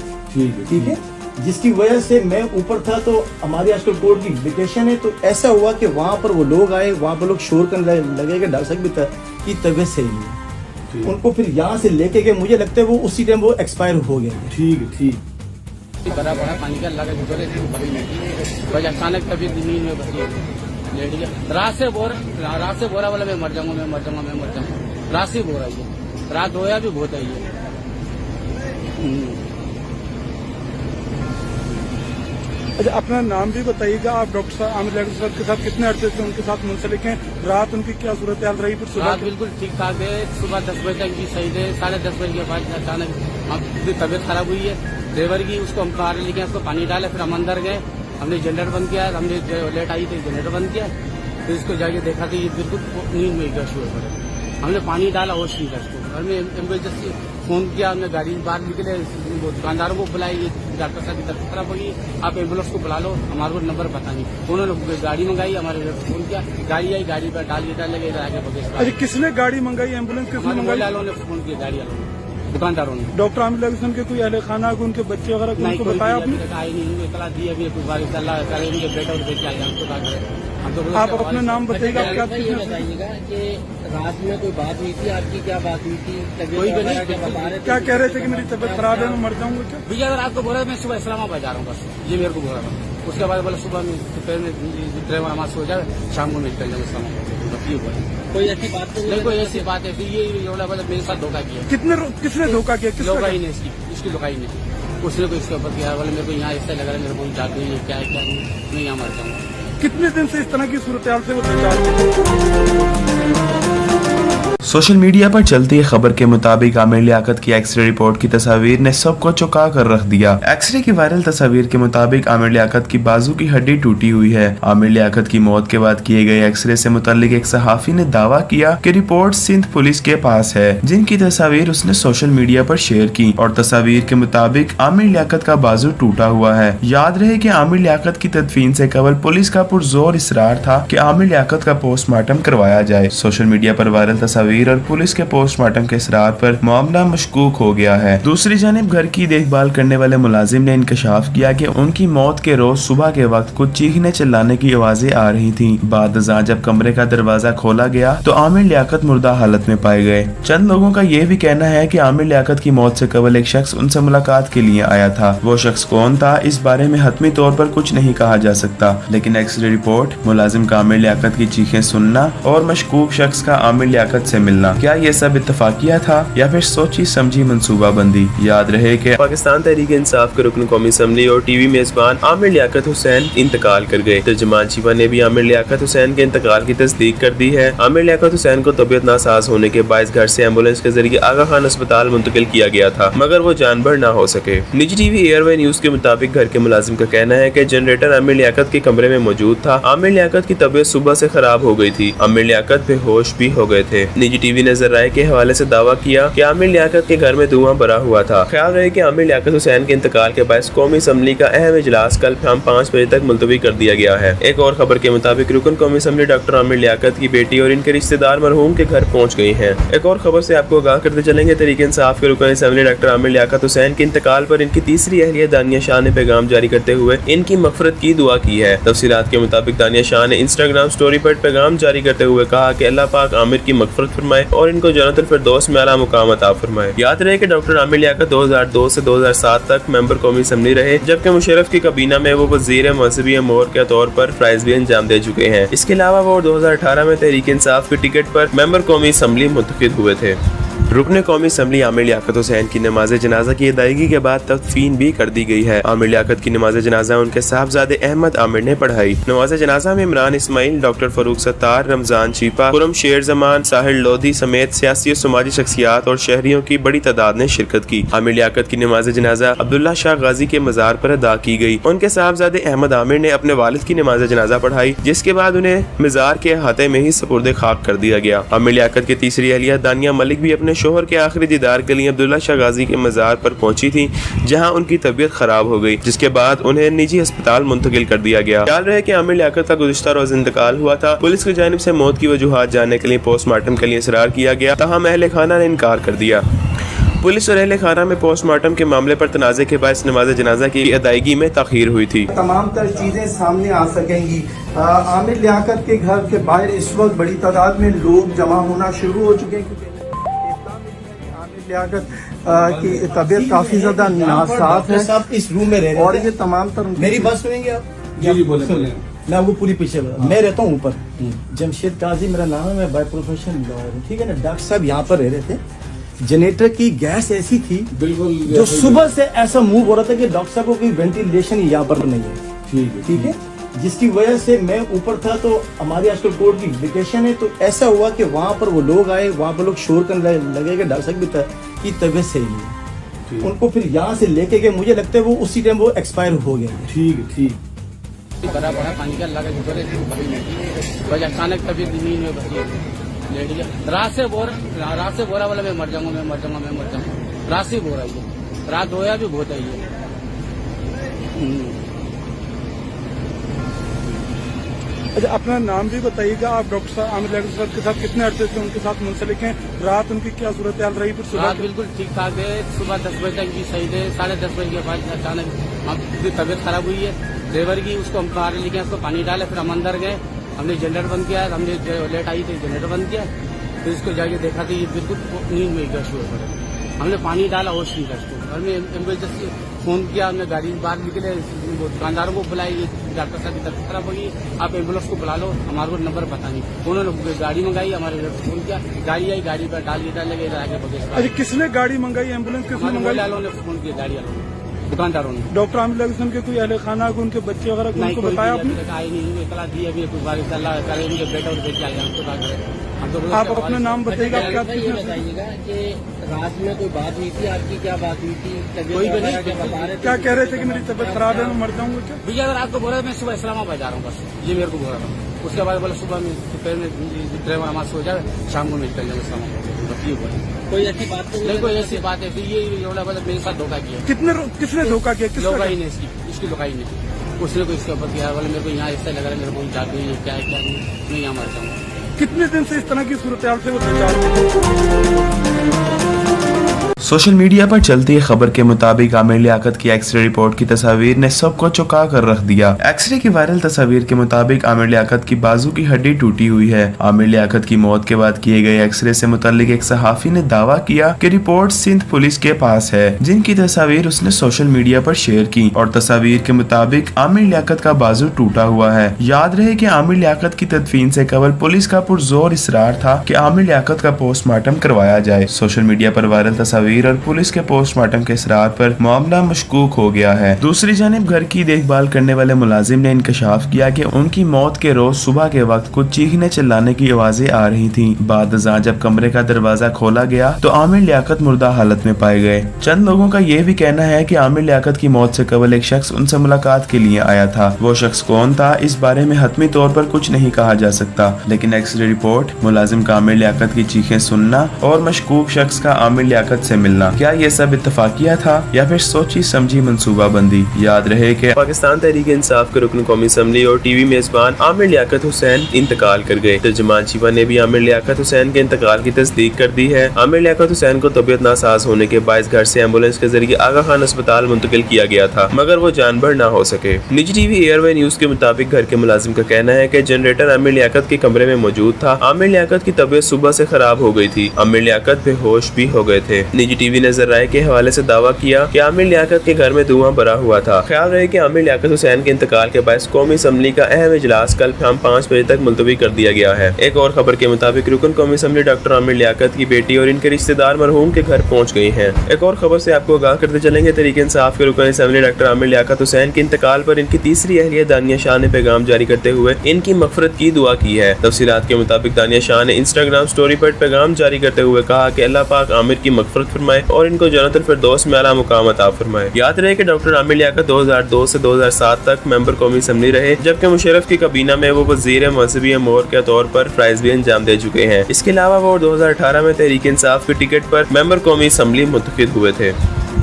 Speaker 3: ठीक है, जिसकी वजह से मैं ऊपर था। तो हमारी आजकल कोर्ट की वेकेशन है, तो ऐसा हुआ कि वहाँ पर वो लोग आए, वहाँ पर लोग शोर करने लगे कि डॉक्टर साहब की तबीयत सही नहीं है। उनको फिर यहाँ से लेके गए, मुझे लगता है वो उसी टाइम वो एक्सपायर हो गए। ठीक
Speaker 5: भरा पड़ा पानी का अल्लाह का शुक्र है, इतनी बड़ी नहीं बस अचानक तबीयत नींद में बची लेट गया। रात से बोरा वाला मैं मर जाऊंगा। रात से बोरा ही है, रात रोया भी बहुत है ये।
Speaker 4: अच्छा, अपना नाम भी बताइएगा। आप डॉक्टर साहब आमिर लियाकत साहब के साथ कितने अरसे से उनके साथ मुंसलिक हैं? रात उनकी क्या सूरत हाल रही? फिर
Speaker 5: रात
Speaker 4: सुबह
Speaker 5: बिल्कुल ठीक ठाक है, सुबह 10 बजे तक भी सही थे। 10:30 बजे के बाद अचानक हम तबीयत खराब हुई है ड्राइवर की, उसको हम बाहर लेके उसको पानी डाले, फिर हम अंदर गए, हमने जनरेटर बंद किया, हमने लेट आई थी जनरेटर बंद किया, फिर इसको जाके देखा कि ये बिल्कुल नींद में गश हुए पड़े। हमने पानी डाला होश नहीं था इसको, घर में एम्बुलेंस फोन किया, हमने गाड़ी बाहर निकले, वो दुकानदारों को बुलाई, डॉक्टर साहब की तबीयत खराब होगी, आप एम्बुलेंस को बुला लो, हमारे को नंबर पता नहीं। उन्होंने गाड़ी मंगाई, हमारे फोन किया, गाड़ी आई, गाड़ी पर डाल के इधर आगे बगैर।
Speaker 4: अच्छा, किसने गाड़ी मंगाई? एम्बुलेंस किसने मंगाई?
Speaker 5: वालों ने फोन किया, गाड़ी वालों ने, दुकानदारों ने।
Speaker 4: डॉक्टर आमिर लियाकत साहब के कोई अहले खाना को उनके बच्चे वगैरह को उनको बताया आपने?
Speaker 5: आई नहीं, इतला दी अभी कुछ बार अल्लाह करे, उनके बेटा और बेटी आए, हम तो क्या करें।
Speaker 4: आप अपना नाम बताइएगा। आप क्या
Speaker 6: ये बताइएगा कि रात में कोई बात हुई थी, आपकी क्या बात हुई थी?
Speaker 5: कोई भी नहीं,
Speaker 4: क्या कह रहे थे कि मेरी तबीयत खराब है, मैं मर जाऊंगा क्या?
Speaker 5: भैया अगर आपको बोला मैं सुबह इस्लामाबाद जा रहा हूँ, बस ये मेरे को बोला था। उसके बाद बोला सुबह में दोपहर में ड्राइवर हमारे सो जाए, शाम को मैं निकल जाऊँ इस्लामाबाद, बस ये बोला।
Speaker 6: कोई ऐसी बात
Speaker 5: नहीं, कोई ऐसी बात है फिर ये मतलब मेरे साथ धोखा किया।
Speaker 4: किसने धोखा किया?
Speaker 5: लोग ही ने इसकी लोकाई ने, उसने को इसके ऊपर किया, बोले मेरे को यहाँ ऐसा लग रहा है, मेरे को जाते ही क्या है क्या नहीं, मैं यहाँ मर जाऊँगा।
Speaker 4: कितने दिन से इस तरह की सूरत हाल से वो बेचारे?
Speaker 1: सोशल मीडिया पर चलती खबर के मुताबिक आमिर लियाकत की एक्सरे रिपोर्ट की तस्वीर ने सबको चौंका कर रख दिया। एक्सरे की वायरल तस्वीर के मुताबिक आमिर लियाकत की बाजू की हड्डी टूटी हुई है। आमिर लियाकत की मौत के बाद किए गए एक्सरे से मुताल्लिक एक सहाफी ने दावा किया कि रिपोर्ट सिंध पुलिस के पास है, जिनकी तस्वीर उसने सोशल मीडिया पर शेयर की, और तस्वीर के मुताबिक आमिर लियाकत का बाजू टूटा हुआ है। याद रहे कि आमिर लियाकत की तदफीन से कबल पुलिस का पुरजोर इसरार था कि आमिर लियाकत का पोस्टमार्टम करवाया जाए। सोशल मीडिया पर वायरल तस्वीर और पुलिस के पोस्टमार्टम के इसरार पर मामला मशकूक हो गया है। दूसरी जानिब घर की देखभाल करने वाले मुलाजिम ने इंकशाफ किया कि उनकी मौत के रोज सुबह के वक्त कुछ चीखने चिल्लाने की आवाजें आ रही थीं। बाद जब कमरे का दरवाजा खोला गया तो आमिर लियाकत मुर्दा हालत में पाए गए। चंद लोगों का यह भी कहना है कि आमिर लियाकत की मौत से कबल एक शख्स उनसे मुलाकात के लिए आया था। वो शख्स कौन था, इस बारे में हतमी तौर पर कुछ नहीं कहा जा सकता, लेकिन एक्सरे रिपोर्ट, मुलाजिम का आमिर लियाकत की चीखें सुनना और मशकूक शख्स का आमिर लियाकत से मिलना, क्या ये सब इत्तफाकिया था या फिर सोची समझी मंसूबाबंदी? याद रहे कि
Speaker 7: पाकिस्तान तहरीक इंसाफ के रुकन कौमी असम्बली और टीवी मेजबान आमिर लियाकत हुसैन इंतकाल कर गए। तर्जुमान शिवा ने भी आमिर लियाकत हुसैन के इंतकाल की तस्दीक कर दी है। आमिर लियाकत हुसैन को तबीयत नासाज होने के बायस घर से एम्बुलेंस के जरिए आगा खान अस्पताल मुंतकिल किया गया था, मगर वो जानबर न हो सके। निजी टीवी एयरवे न्यूज के मुताबिक घर के मुलाजिम का कहना है कि जनरेटर आमिर लियाकत के कमरे में मौजूद था। आमिर लियाकत की तबीयत सुबह से खराब हो गई थी। आमिर लियाकत बेहोश भी हो गए थे। निजी टीवी ने जराए के हवाले से दावा किया कि आमिर लियाकत के घर में धुआं भरा हुआ था। ख्याल रहे कि आमिर लियाकत हुसैन के इंतकाल के बाद कौमी असम्बली का अहम इजलास कल शाम 5 बजे तक मुलतवी कर दिया गया है। एक और खबर के मुताबिक रुकन कौमी असम्बली डॉक्टर आमिर लियाकत की बेटी और इनके रिश्तेदार मरहूम के घर पहुंच गए हैं। एक और खबर से आपको आगाह करते चलेंगे, तहरीक इंसाफ के रुकन असम्बली डॉक्टर आमिर लियाकत हुसैन के इंतकाल पर इनकी तीसरी अहलिया दानिया शाह ने पैगाम जारी करते हुए इनकी मगफरत की दुआ की है। तफसीलात के मुताबिक दानिया शाह ने इंस्टाग्राम स्टोरी पर पैगाम जारी करते हुए कहा कि अल्लाह पाक आमिर की मगफरत फरमाए और इनको जन्नतुल फिरदौस में आला मुकाम अता फरमाए। याद रहे कि डॉक्टर आमिर लियाकत 2002 से 2007 तक मेंबर कौमी असम्बली रहे, जबकि मुशर्रफ की काबीना में वो वजीर मजहबी अमूर के तौर पर फराइज भी अंजाम दे चुके हैं। इसके अलावा वो 2018 में तहरीक इंसाफ की टिकट पर मेंबर कौमी असम्बली मुंतखब हुए थे। रुकने कौमी असम्बली आमिर लियाकत हुसैन की नमाज जनाजा की अदायगी के बाद तदफीन भी कर दी गई है। आमिर लियाकत की नमाज जनाजा उनके साहबजादे अहमद आमिर ने पढ़ाई। नमाज जनाजा में इमरान इस्माइल, डॉक्टर फरूक सत्तार, रमजान चीपा, खुरम शेर जमान, साहिल लोधी समेत सियासी और समाजी शख्सियात और शहरियों की बड़ी तादाद ने शिरकत की। आमिर लियाकत की नमाज जनाजा अब्दुल्ला शाह गाजी के मजार पर अदा की गई। उनके साहबजादे अहमद आमिर ने अपने वालिद की नमाज जनाजा पढ़ाई, जिसके बाद उन्हें मजार के अहाते में ही सुपुर्द खाक कर दिया गया। आमिर लियाकत की तीसरी अहलिया दानिया मलिक भी अपने शोहर के आखिरी दीदार के लिए अब्दुल्ला शाह गाजी के मजार पर पहुंची थी, जहां उनकी तबीयत खराब हो गई, जिसके बाद उन्हें निजी अस्पताल मुंतकिल कर दिया गया। ख्याल रहे कि आमिर लियाकत का गुज़िश्ता रोज इंतकाल हुआ था। पुलिस की जानिब से मौत की वजूहात जानने के लिए पोस्टमार्टम के लिए इसरार किया गया, ताहम अहले खाना ने इनकार कर दिया। पुलिस और अहले खाना में पोस्टमार्टम के मामले पर तनाज़े के बाद नमाज जनाजा की अदायगी में ताख़ीर हुई थी।
Speaker 2: तमाम तर चीज़ें सामने आ सकेंगी। आमिर लियाकत के घर के बाहर इस वक्त बड़ी तादाद में लोग जमा होना शुरू हो चुके हैं, क्योंकि आमिर लियाकत की तबीयत काफी ज्यादा नासाफ है।
Speaker 3: साहब इस रूम में रह रहे
Speaker 2: और
Speaker 3: थे।
Speaker 2: ये तमाम तर
Speaker 3: मेरी बात सुनेंगे आप? जी बोले। मैं आपको पूरी पीछे बता, मैं रहता हूँ ऊपर, जमशेद काजी मेरा नाम है, मैं बाय प्रोफेशन लॉयर हूँ, ठीक है ना। डॉक्टर साहब यहाँ पर रह रहे थे। जनरेटर की गैस ऐसी थी बिल्कुल जो सुबह से ऐसा मूव हो रहा था कि डॉक्टर साहब को कोई वेंटिलेशन यहाँ पर नहीं है, ठीक है, जिसकी वजह से मैं ऊपर था। तो हमारी आजकल कोर्ट की वेकेशन है, तो ऐसा हुआ कि वहाँ पर वो लोग आए, वहाँ पर लोग शोर करने लगे कि डॉक्टर साहब की तबीयत सही नहीं है। उनको फिर यहाँ से लेके गए, मुझे लगता है वो उसी टाइम वो एक्सपायर हो गया। ठीक
Speaker 5: भरा पड़ा पानी का लगा बस अचानक तबीयत नींद में लेट गया। रात से बोरा वाला मैं मर जाऊंगा। रात से बोरा है, रात होया भी बहुत है ये।
Speaker 4: अच्छा, अपना नाम भी बताइएगा। आप डॉक्टर साहब आमिर लियाकत साहब के साथ कितने अरसे से उनके साथ मुंसलिक हैं? रात उनकी क्या सूरत हाल रही? फिर
Speaker 5: रात बिल्कुल ठीक ठाक है। सुबह 10 बजे तक भी सही थे। 10:30 बजे के बाद अचानक हमकी तबीयत खराब हुई है ड्राइवर की। उसको हम बाहर लेके उसको पानी डाले, फिर हम अंदर गए, हमने जनरेटर बंद किया, हमने लेट आई थी जनरेटर बंद किया, फिर उसको जाके देखा तो ये बिल्कुल नींद में गया शुरू हो गया। हमने पानी डाला होश नहीं था उसको, और मैं एम्बुलेंस से फोन किया, हमने गाड़ी बाहर निकले, दुकानदारों को बुलाई, डॉक्टर साहब की तबीयत खराब होगी, आप एम्बुलेंस को बुला लो, हमारे को नंबर पता नहीं। उन्होंने गाड़ी मंगाई, हमारे घर फोन किया, गाड़ी आई, गाड़ी पर डाल लगे आगे बगेश।
Speaker 4: अच्छा, किसने गाड़ी मंगाई? एम्बुलेंस किसने मंगाई?
Speaker 5: वालों ने फोन किया, गाड़ी वालों ने, दुकानदारों ने।
Speaker 4: डॉक्टर आमिर लियाकत के कोई अहले खाना को उनके बच्चे वगैरह को उनको बताया आपने?
Speaker 5: आई नहीं, इतला दी अभी कुछ बार उनके बेटा और बेटी आए, हमको क्या करें।
Speaker 4: आप अपना नाम बताइएगा।
Speaker 6: ये बताइएगा कि रात में कोई बात हुई थी आपकी? क्या बात हुई थी?
Speaker 5: कोई भी नहीं।
Speaker 4: क्या कह रहे थे कि मेरी तबीयत खराब है, मैं मर जाऊंगा क्या?
Speaker 5: भैया अगर आपको बोला मैं सुबह इस्लामाबाद जा रहा हूँ, बस ये मेरे को बोल रहा था। उसके बाद बोला सुबह में दोपहर में ड्राइवर हमारे सो जाए, शाम को निकल जाए इस्लामाबाद, बस ये बोला।
Speaker 6: कोई ऐसी बात तो
Speaker 5: नहीं, कोई ऐसी बात है फिर ये मेरे साथ धोखा किया।
Speaker 4: किसने धोखा किया?
Speaker 5: लोकाई ने, इसकी लोकाई ने, उसने को इसके ऊपर किया। बोले मेरे को यहाँ ऐसा लग रहा है, मेरे को जादू है, क्या है क्या नहीं, मैं यहाँ मर जाऊँगा।
Speaker 4: कितने दिन से इस तरह की सूरत हाल से वो बेचारे?
Speaker 1: सोशल मीडिया पर चलती खबर के मुताबिक आमिर लियाकत की एक्सरे रिपोर्ट की तस्वीर ने सबको चौंका कर रख दिया। एक्सरे की वायरल तस्वीर के मुताबिक आमिर लियाकत की बाजू की हड्डी टूटी हुई है। आमिर लियाकत की मौत के बाद किए गए एक्सरे से मुताल्लिक एक सहाफी ने दावा किया कि रिपोर्ट सिंध पुलिस के पास है, जिनकी तस्वीर उसने सोशल मीडिया पर शेयर की, और तस्वीर के मुताबिक आमिर लियाकत का बाजू टूटा हुआ है। याद रहे कि आमिर लियाकत की तदफीन से कबल पुलिस का पुरजोर इसरार था कि आमिर लियाकत का पोस्टमार्टम करवाया जाए। सोशल मीडिया पर वायरल तस्वीर और पुलिस के पोस्टमार्टम के इसरार पर मामला मशकूक हो गया है। दूसरी जानिब घर की देखभाल करने वाले मुलाजिम ने इंकशाफ किया कि उनकी मौत के रोज सुबह के वक्त कुछ चीखने चिल्लाने की आवाजें आ रही थी। बाद अज़ां जब कमरे का दरवाजा खोला गया तो आमिर लियाकत मुर्दा हालत में पाए गए। चंद लोगों का यह भी कहना है कि आमिर लियाकत की मौत से कबल एक शख्स उनसे मुलाकात के लिए आया था। वो शख्स कौन था, इस बारे में हतमी तौर पर कुछ नहीं कहा जा सकता, लेकिन एक्सरे रिपोर्ट, मुलाजिम का आमिर लियाकत की चीखें सुनना और मशकूक शख्स का आमिर लियाकत से मिलना, क्या ये सब इत्तफाकिया था या फिर सोची समझी मंसूबाबंदी? याद रहे कि
Speaker 7: पाकिस्तान तहरीक इंसाफ के रुकन कौमी असम्बली और टीवी मेजबान आमिर लियाकत हुसैन इंतकाल कर गए। तर्जुमान चीपा ने भी आमिर लियाकत हुसैन के इंतकाल की तस्दीक कर दी है। आमिर लियाकत हुसैन को तबीयत नासाज होने के बायस घर से एम्बुलेंस के जरिए आगा खान अस्पताल मुंतकिल किया गया था, मगर वो जानबर न हो सके। निजी टीवी एयरवे न्यूज के मुताबिक घर के मुलाजिम का कहना है कि जनरेटर आमिर लियाकत के कमरे में मौजूद था। आमिर लियाकत की तबीयत सुबह से खराब हो गई थी। आमिर लियाकत बेहोश भी हो गए थे। निजी टीवी नजर आए के हवाले से दावा किया कि आमिर लियाकत के घर में धुआं भरा हुआ था। ख्याल रहे कि आमिर लियाकत हुसैन के इंतकाल के बाद कौमी असम्बली का अहम इजलास कल शाम 5 बजे तक मुलतवी कर दिया गया है। एक और खबर के मुताबिक रुकन कौमी असम्बली डॉक्टर आमिर लियाकत की बेटी और इनके रिश्तेदार मरहूम के घर पहुँच गए हैं। एक और खबर से आपको आगाह करते चलेंगे, तहरीक इंसाफ के रुकन असम्बली डॉक्टर आमिर लियाकत हुसैन के इंतकाल पर इनकी तीसरी अहलिया दानिया शाह ने पैगाम जारी करते हुए इनकी मगफरत की दुआ की है। तफसीलात के मुताबिक दानिया शाह ने इंस्टाग्राम स्टोरी पर पैगाम जारी करते हुए कहा कि अल्लाह पाक आमिर की मगफरत फरमाए और इनको जन्नतुल फिरदौस में आला मुकाम अता फरमाए। याद रहे कि डॉक्टर आमिर लियाकत 2002 से 2007 तक मेंबर कौमी असम्बली रहे, जबकि मुशर्रफ की काबीना में वो वजीर मजहबी अमूर के तौर पर फराइज भी अंजाम दे चुके हैं। इसके अलावा वो 2018 में तहरीक इंसाफ की टिकट पर मेंबर कौमी असम्बली मुंतखब हुए थे।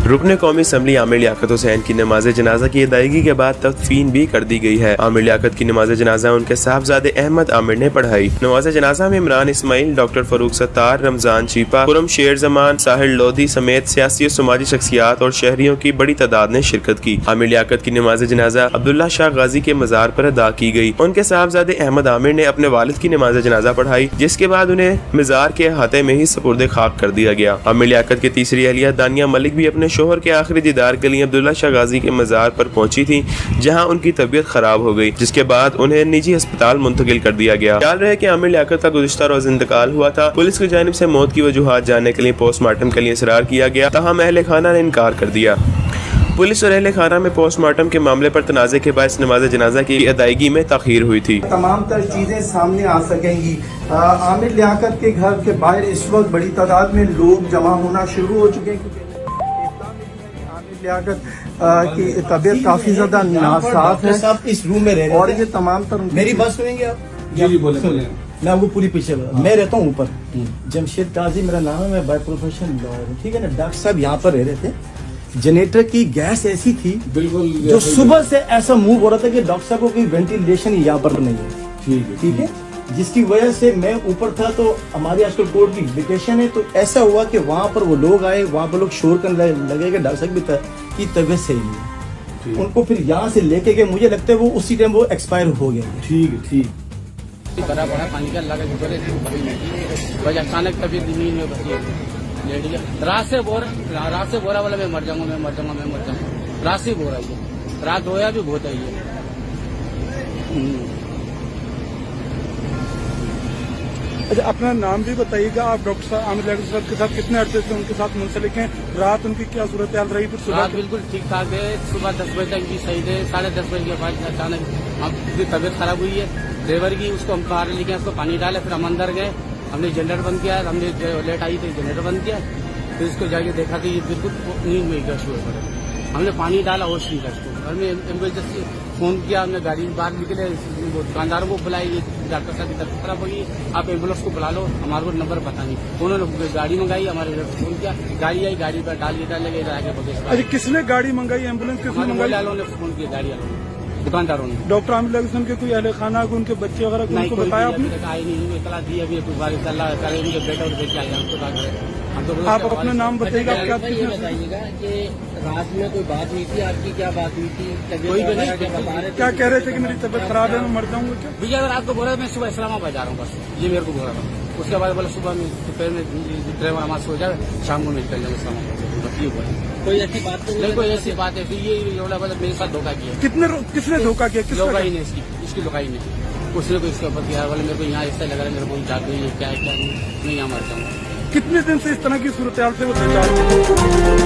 Speaker 7: रुकने कौमी असम्बली आमिर लियाकत हुसैन की नमाज जनाजा की अदायगी के बाद तदफीन भी कर दी गई है। आमिर लियाकत की नमाज जनाजा उनके साहबजादे अहमद आमिर ने पढ़ाई। नमाज जनाजा में इमरान इस्माइल, डॉक्टर फरूक सत्तार, रमजान चीपा, खुरम शेर जमान, साहिल लोधी समेत सियासी और समाजी शख्सियात और शहरियों की बड़ी तादाद ने शिरकत की। आमिर लियाकत की नमाज जनाजा अब्दुल्ला शाह गाजी के मजार पर अदा की गई। उनके साहबजादे अहमद आमिर ने अपने वालिद की नमाज जनाजा पढ़ाई, जिसके बाद उन्हें मजार के अहाते में ही सुपुर्द खाक कर दिया गया। आमिर लियाकत की तीसरी अहलिया दानिया मलिक भी अपने शोहर के आखिरी दीदार के लिए अब्दुल्ला शाह गाजी के मजार पर पहुंची थी, जहां उनकी तबीयत खराब हो गई, जिसके बाद उन्हें निजी अस्पताल मुंतकिल कर दिया गया। ख्याल रहे कि आमिर लियाकत का गुज़िश्ता रोज इंतकाल हुआ था। पुलिस की जानिब से मौत की वजूहात जानने के लिए पोस्टमार्टम के लिए इसरार किया गया, तहम अहले खाना ने इनकार कर दिया। पुलिस और अहले खाना में पोस्टमार्टम के मामले पर तनाज़े के बाद नमाज जनाजा की अदायगी में ताखीर हुई थी।
Speaker 2: तमाम तर चीज़ें सामने आ सकेंगी। आमिर लियाकत के घर के बाहर इस वक्त बड़ी तादाद में लोग जमा होना शुरू हो चुके हैं, क्योंकि आमिर लियाकत की तबीयत काफी ज्यादा नासाफ है।
Speaker 3: साहब इस रूम में रह रहे
Speaker 2: और
Speaker 3: थे।
Speaker 2: ये तमाम तर
Speaker 3: मेरी बात सुनेंगे आप?
Speaker 4: जी बोले।
Speaker 3: मैं आपको पूरी पीछे मैं रहता हूँ ऊपर, जमशेद काजी मेरा नाम है, मैं बाय प्रोफेशन लॉयर हूँ, ठीक है ना। डॉक्टर साहब यहाँ पर रह रहे थे। जनरेटर की गैस ऐसी थी
Speaker 4: बिल्कुल
Speaker 3: जो सुबह से ऐसा मूव हो रहा था कि डॉक्टर साहब को कोई वेंटिलेशन यहाँ पर नहीं है, ठीक है, जिसकी वजह से मैं ऊपर था। तो हमारी आजकल कोर्ट की वेकेशन है, तो ऐसा हुआ कि वहां पर वो लोग आए, वहां पर लोग शोर करने लगे कि डॉक्टर साहब की तबीयत सही नहीं है। उनको फिर यहाँ से लेके गए, मुझे लगता है वो उसी टाइम वो एक्सपायर हो गया।
Speaker 4: ठीक
Speaker 5: भरा पड़ा पानी का लगा बस अचानक तबीयत जमीन में बची लेट गया। रात से बोरा वाला मैं मर जाऊंगा। रात से बोरा है, रात रोया भी बहुत है ये।
Speaker 4: अच्छा, अपना नाम भी बताइएगा। आप डॉक्टर साहब आमिर लियाकत साहब के साथ कितने अरसे से उनके साथ मुंसलिक हैं? रात उनकी क्या सूरत हाल रही? फिर सुबह
Speaker 5: बिल्कुल ठीक ठाक है। सुबह 10 बजे तक भी सही थे। 10:30 बजे के बाद अचानक हमारी तबीयत खराब हुई है ड्राइवर की। उसको हम बाहर लेके उसको पानी डाले, फिर हम अंदर गए, हमने जनरेटर बंद किया। हमने लेट आई थी, जनरेटर बंद किया, फिर उसको जाके देखा तो ये बिल्कुल नींद में गश हुए पड़े। हमने पानी डाला, होश नहीं था उसको। हमने एम्बुलेंस फोन किया, हमने गाड़ी बाहर निकले, वो दुकानदारों को बुलाई, डॉक्टर साहब की तबीयत खराब होगी, आप एम्बुलेंस को बुला लो, हमारे को नंबर पता नहीं। उन्होंने गाड़ी मंगाई, हमारे फोन किया, गाड़ी आई, गाड़ी पर डाल लगे इधर आगे बगेश।
Speaker 4: अच्छा, किसने गाड़ी मंगाई? एम्बुलेंस किसने मंगाई?
Speaker 5: वालों ने फोन किया, गाड़ी वालों ने, दुकानदारों ने।
Speaker 4: डॉक्टर आमिर लियाकत हुसैन के कोई अहले खाना को, उनके बच्चे वगैरह को उनको बताया आपने?
Speaker 5: आई नहीं, इतला दी अभी उनके बेटा और बेटे आए, हमको क्या करें।
Speaker 4: आप अपना नाम बताइएगा। क्या
Speaker 6: ये बताइएगा कि रात में कोई बात हुई थी आपकी? क्या बात हुई थी?
Speaker 5: कोई भी नहीं।
Speaker 4: क्या कह रहे थे कि मेरी तबीयत खराब है, मैं मर जाऊंगा क्या?
Speaker 5: भैया रात को बोला मैं सुबह इस्लामाबाद जा रहा हूँ, बस ये मेरे को बोला था। उसके बाद बोला सुबह में दोपहर में ड्राइवर हमारे सो जाए, शाम को मैं निकल जाऊँ इस्लामाबाद। बस ये बोला।
Speaker 6: कोई ऐसी बात तो
Speaker 5: नहीं, कोई ऐसी बात है। फिर ये मेरे साथ धोखा किया।
Speaker 4: किसने धोखा किया?
Speaker 5: लोकाई ने, इसकी लोकाई ने, उसने को इसके ऊपर किया। बोले मेरे को यहाँ ऐसा लग रहा है, मेरे को जादू है, क्या है क्या नहीं, मैं यहाँ मर जाऊँगा।
Speaker 4: कितने दिन से इस तरह की सूरत हाल से वो संचालित?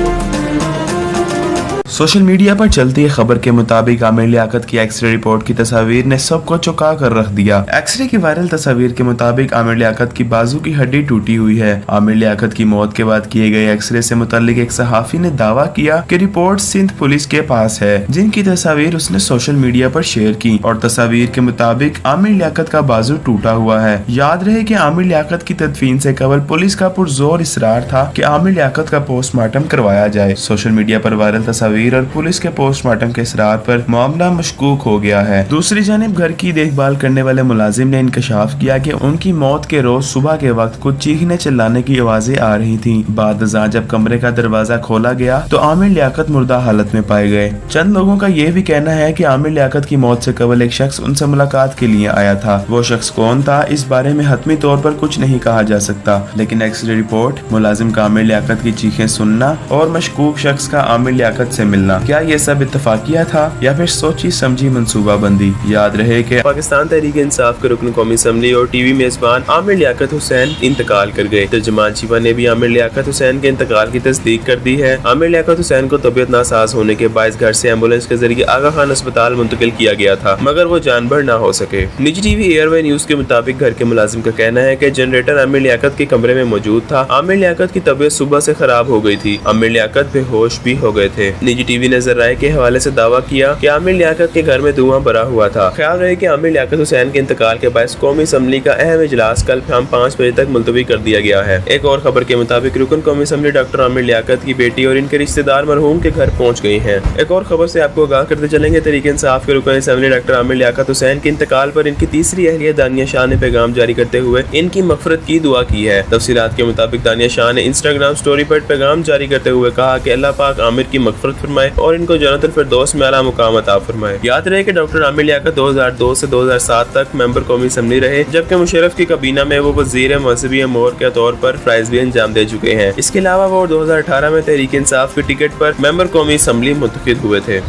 Speaker 1: सोशल मीडिया पर चलती खबर के मुताबिक आमिर लियाकत की एक्सरे रिपोर्ट की तस्वीर ने सबको चौंका कर रख दिया। एक्सरे की वायरल तस्वीर के मुताबिक आमिर लियाकत की बाजू की हड्डी टूटी हुई है। आमिर लियाकत की मौत के बाद किए गए एक्सरे से मुताल्लिक एक सहाफी ने दावा किया कि रिपोर्ट सिंध पुलिस के पास है, जिनकी तस्वीर उसने सोशल मीडिया पर शेयर की। और तस्वीर के मुताबिक आमिर लियाकत का बाजू टूटा हुआ है। याद रहे कि आमिर लियाकत की तदफीन से कबल पुलिस का पुरजोर इसरार था कि आमिर लियाकत का पोस्टमार्टम करवाया जाए। सोशल मीडिया पर वायरल तस्वीर तस्वीर और पुलिस के पोस्टमार्टम के इसरार पर मामला मशकूक हो गया है। दूसरी जानिब घर की देखभाल करने वाले मुलाजिम ने इंकशाफ किया कि उनकी मौत के रोज सुबह के वक्त कुछ चीखने चिल्लाने की आवाजें आ रही थी। बाद अज़ां जब कमरे का दरवाजा खोला गया तो आमिर लियाकत मुर्दा हालत में पाए गए। चंद लोगों का यह भी कहना है कि आमिर लियाकत की मौत से कबल एक शख्स उनसे मुलाकात के लिए आया था। वो शख्स कौन था, इस बारे में हतमी तौर पर कुछ नहीं कहा जा सकता, लेकिन एक्सरे रिपोर्ट, मुलाजिम का आमिर लियाकत की चीखें सुनना और मशकूक शख्स का आमिर लियाकत से मिलना, क्या ये सब इत्तफाकिया था या फिर सोची समझी मंसूबाबंदी? याद रहे कि
Speaker 7: पाकिस्तान तहरीक इंसाफ के रुकन कौमी असम्बली और टीवी मेजबान आमिर लियाकत हुसैन इंतकाल कर गए। तर्जुमान शीबा ने भी आमिर लियाकत हुसैन के इंतकाल की तस्दीक कर दी है। आमिर लियाकत हुसैन को तबीयत नासाज होने के बायस घर से एम्बुलेंस के जरिए आगा खान अस्पताल मुंतकिल किया गया था, मगर वो जानबर न हो सके। निजी टीवी एयरवे न्यूज के मुताबिक घर के मुलाजिम का कहना है कि जनरेटर आमिर लियाकत के कमरे में मौजूद था। आमिर लियाकत की तबीयत सुबह से खराब हो गई थी। आमिर लियाकत बेहोश भी हो गए थे। निजी टीवी ने जराए के हवाले से दावा किया कि आमिर लियाकत के घर में धुआं भरा हुआ था। ख्याल रहे कि आमिर लियाकत हुसैन के इंतकाल के बायस कौमी असम्बली का अहम इजलास कल शाम 5 बजे तक मुलतवी कर दिया गया है। एक और खबर के मुताबिक रुकन कौमी असम्बली डॉक्टर आमिर लियाकत की बेटी और इनके रिश्तेदार मरहूम के घर पहुंच गए हैं। एक और खबर से आपको आगाह करते चलेंगे, तहरीक इंसाफ के रुकन असम्बली डॉक्टर आमिर लियाकत हुसैन के इंतकाल पर इनकी तीसरी अहलिया दानिया शाह ने पैगाम जारी करते हुए इनकी मगफरत की दुआ की है। तफसीलात के मुताबिक दानिया शाह ने इंस्टाग्राम स्टोरी पर पैगाम जारी करते हुए कहा कि अल्लाह पाक आमिर की मगफरत फरमाए और इनको जन्नतुल फिरदौस में आला मुकाम अता फरमाए। याद रहे कि डॉक्टर आमिर लियाकत 2002 से 2007 तक मेंबर कौमी असम्बली रहे, जबकि मुशर्रफ की काबीना में वो वजीर मजहबी अमूर के तौर पर फ्राइज भी अंजाम दे चुके हैं। इसके अलावा वो 2018 में तहरीक इंसाफ के टिकट पर मेंबर कौमी असम्बली मुंतखब हुए थे।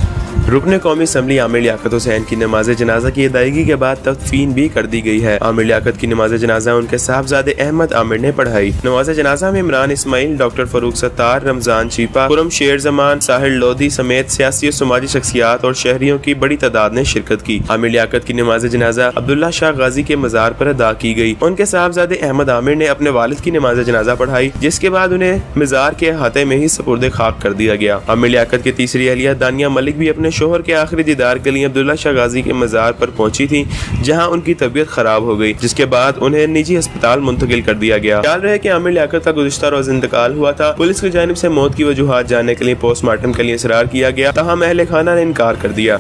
Speaker 7: रुकने कौमी असम्बली आमिर लियाकत हुसैन की नमाज जनाजा की अदायगी के बाद तदफीन भी कर दी गई है। आमिर लियाकत की नमाज जनाजा उनके साहबजादे अहमद आमिर ने पढ़ाई। नमाज जनाजा में इमरान इस्माइल, डॉक्टर फरूक सत्तार, रमजान चीपा, खुरम शेर जमान, साहिल लोधी समेत सियासी और समाजी शख्सियात और शहरियों की बड़ी तादाद ने शिरकत की। आमिर लियाकत की नमाज जनाजा अब्दुल्ला शाह गाजी के मजार पर अदा की गई। उनके साहबजादे अहमद आमिर ने अपने वालिद की नमाज जनाजा पढ़ाई, जिसके बाद उन्हें मजार के अहाते में ही सपुर्दे खाक कर दिया गया। आमिर लियाकत की तीसरी अहलिया दानिया मलिक भी अपने शोहर के आखिरी दीदार के लिए अब्दुल्ला शाह गाजी के मजार पर पहुंची थी, जहां उनकी तबीयत खराब हो गई, जिसके बाद उन्हें निजी अस्पताल मुंतकिल कर दिया गया। ख्याल रहे कि आमिर लियाकत का गुज़िश्ता रोज इंतकाल हुआ था। पुलिस की जानिब से मौत की वजूहात जानने के लिए पोस्टमार्टम के लिए इसरार किया गया, तहम अहले खाना ने इनकार कर दिया।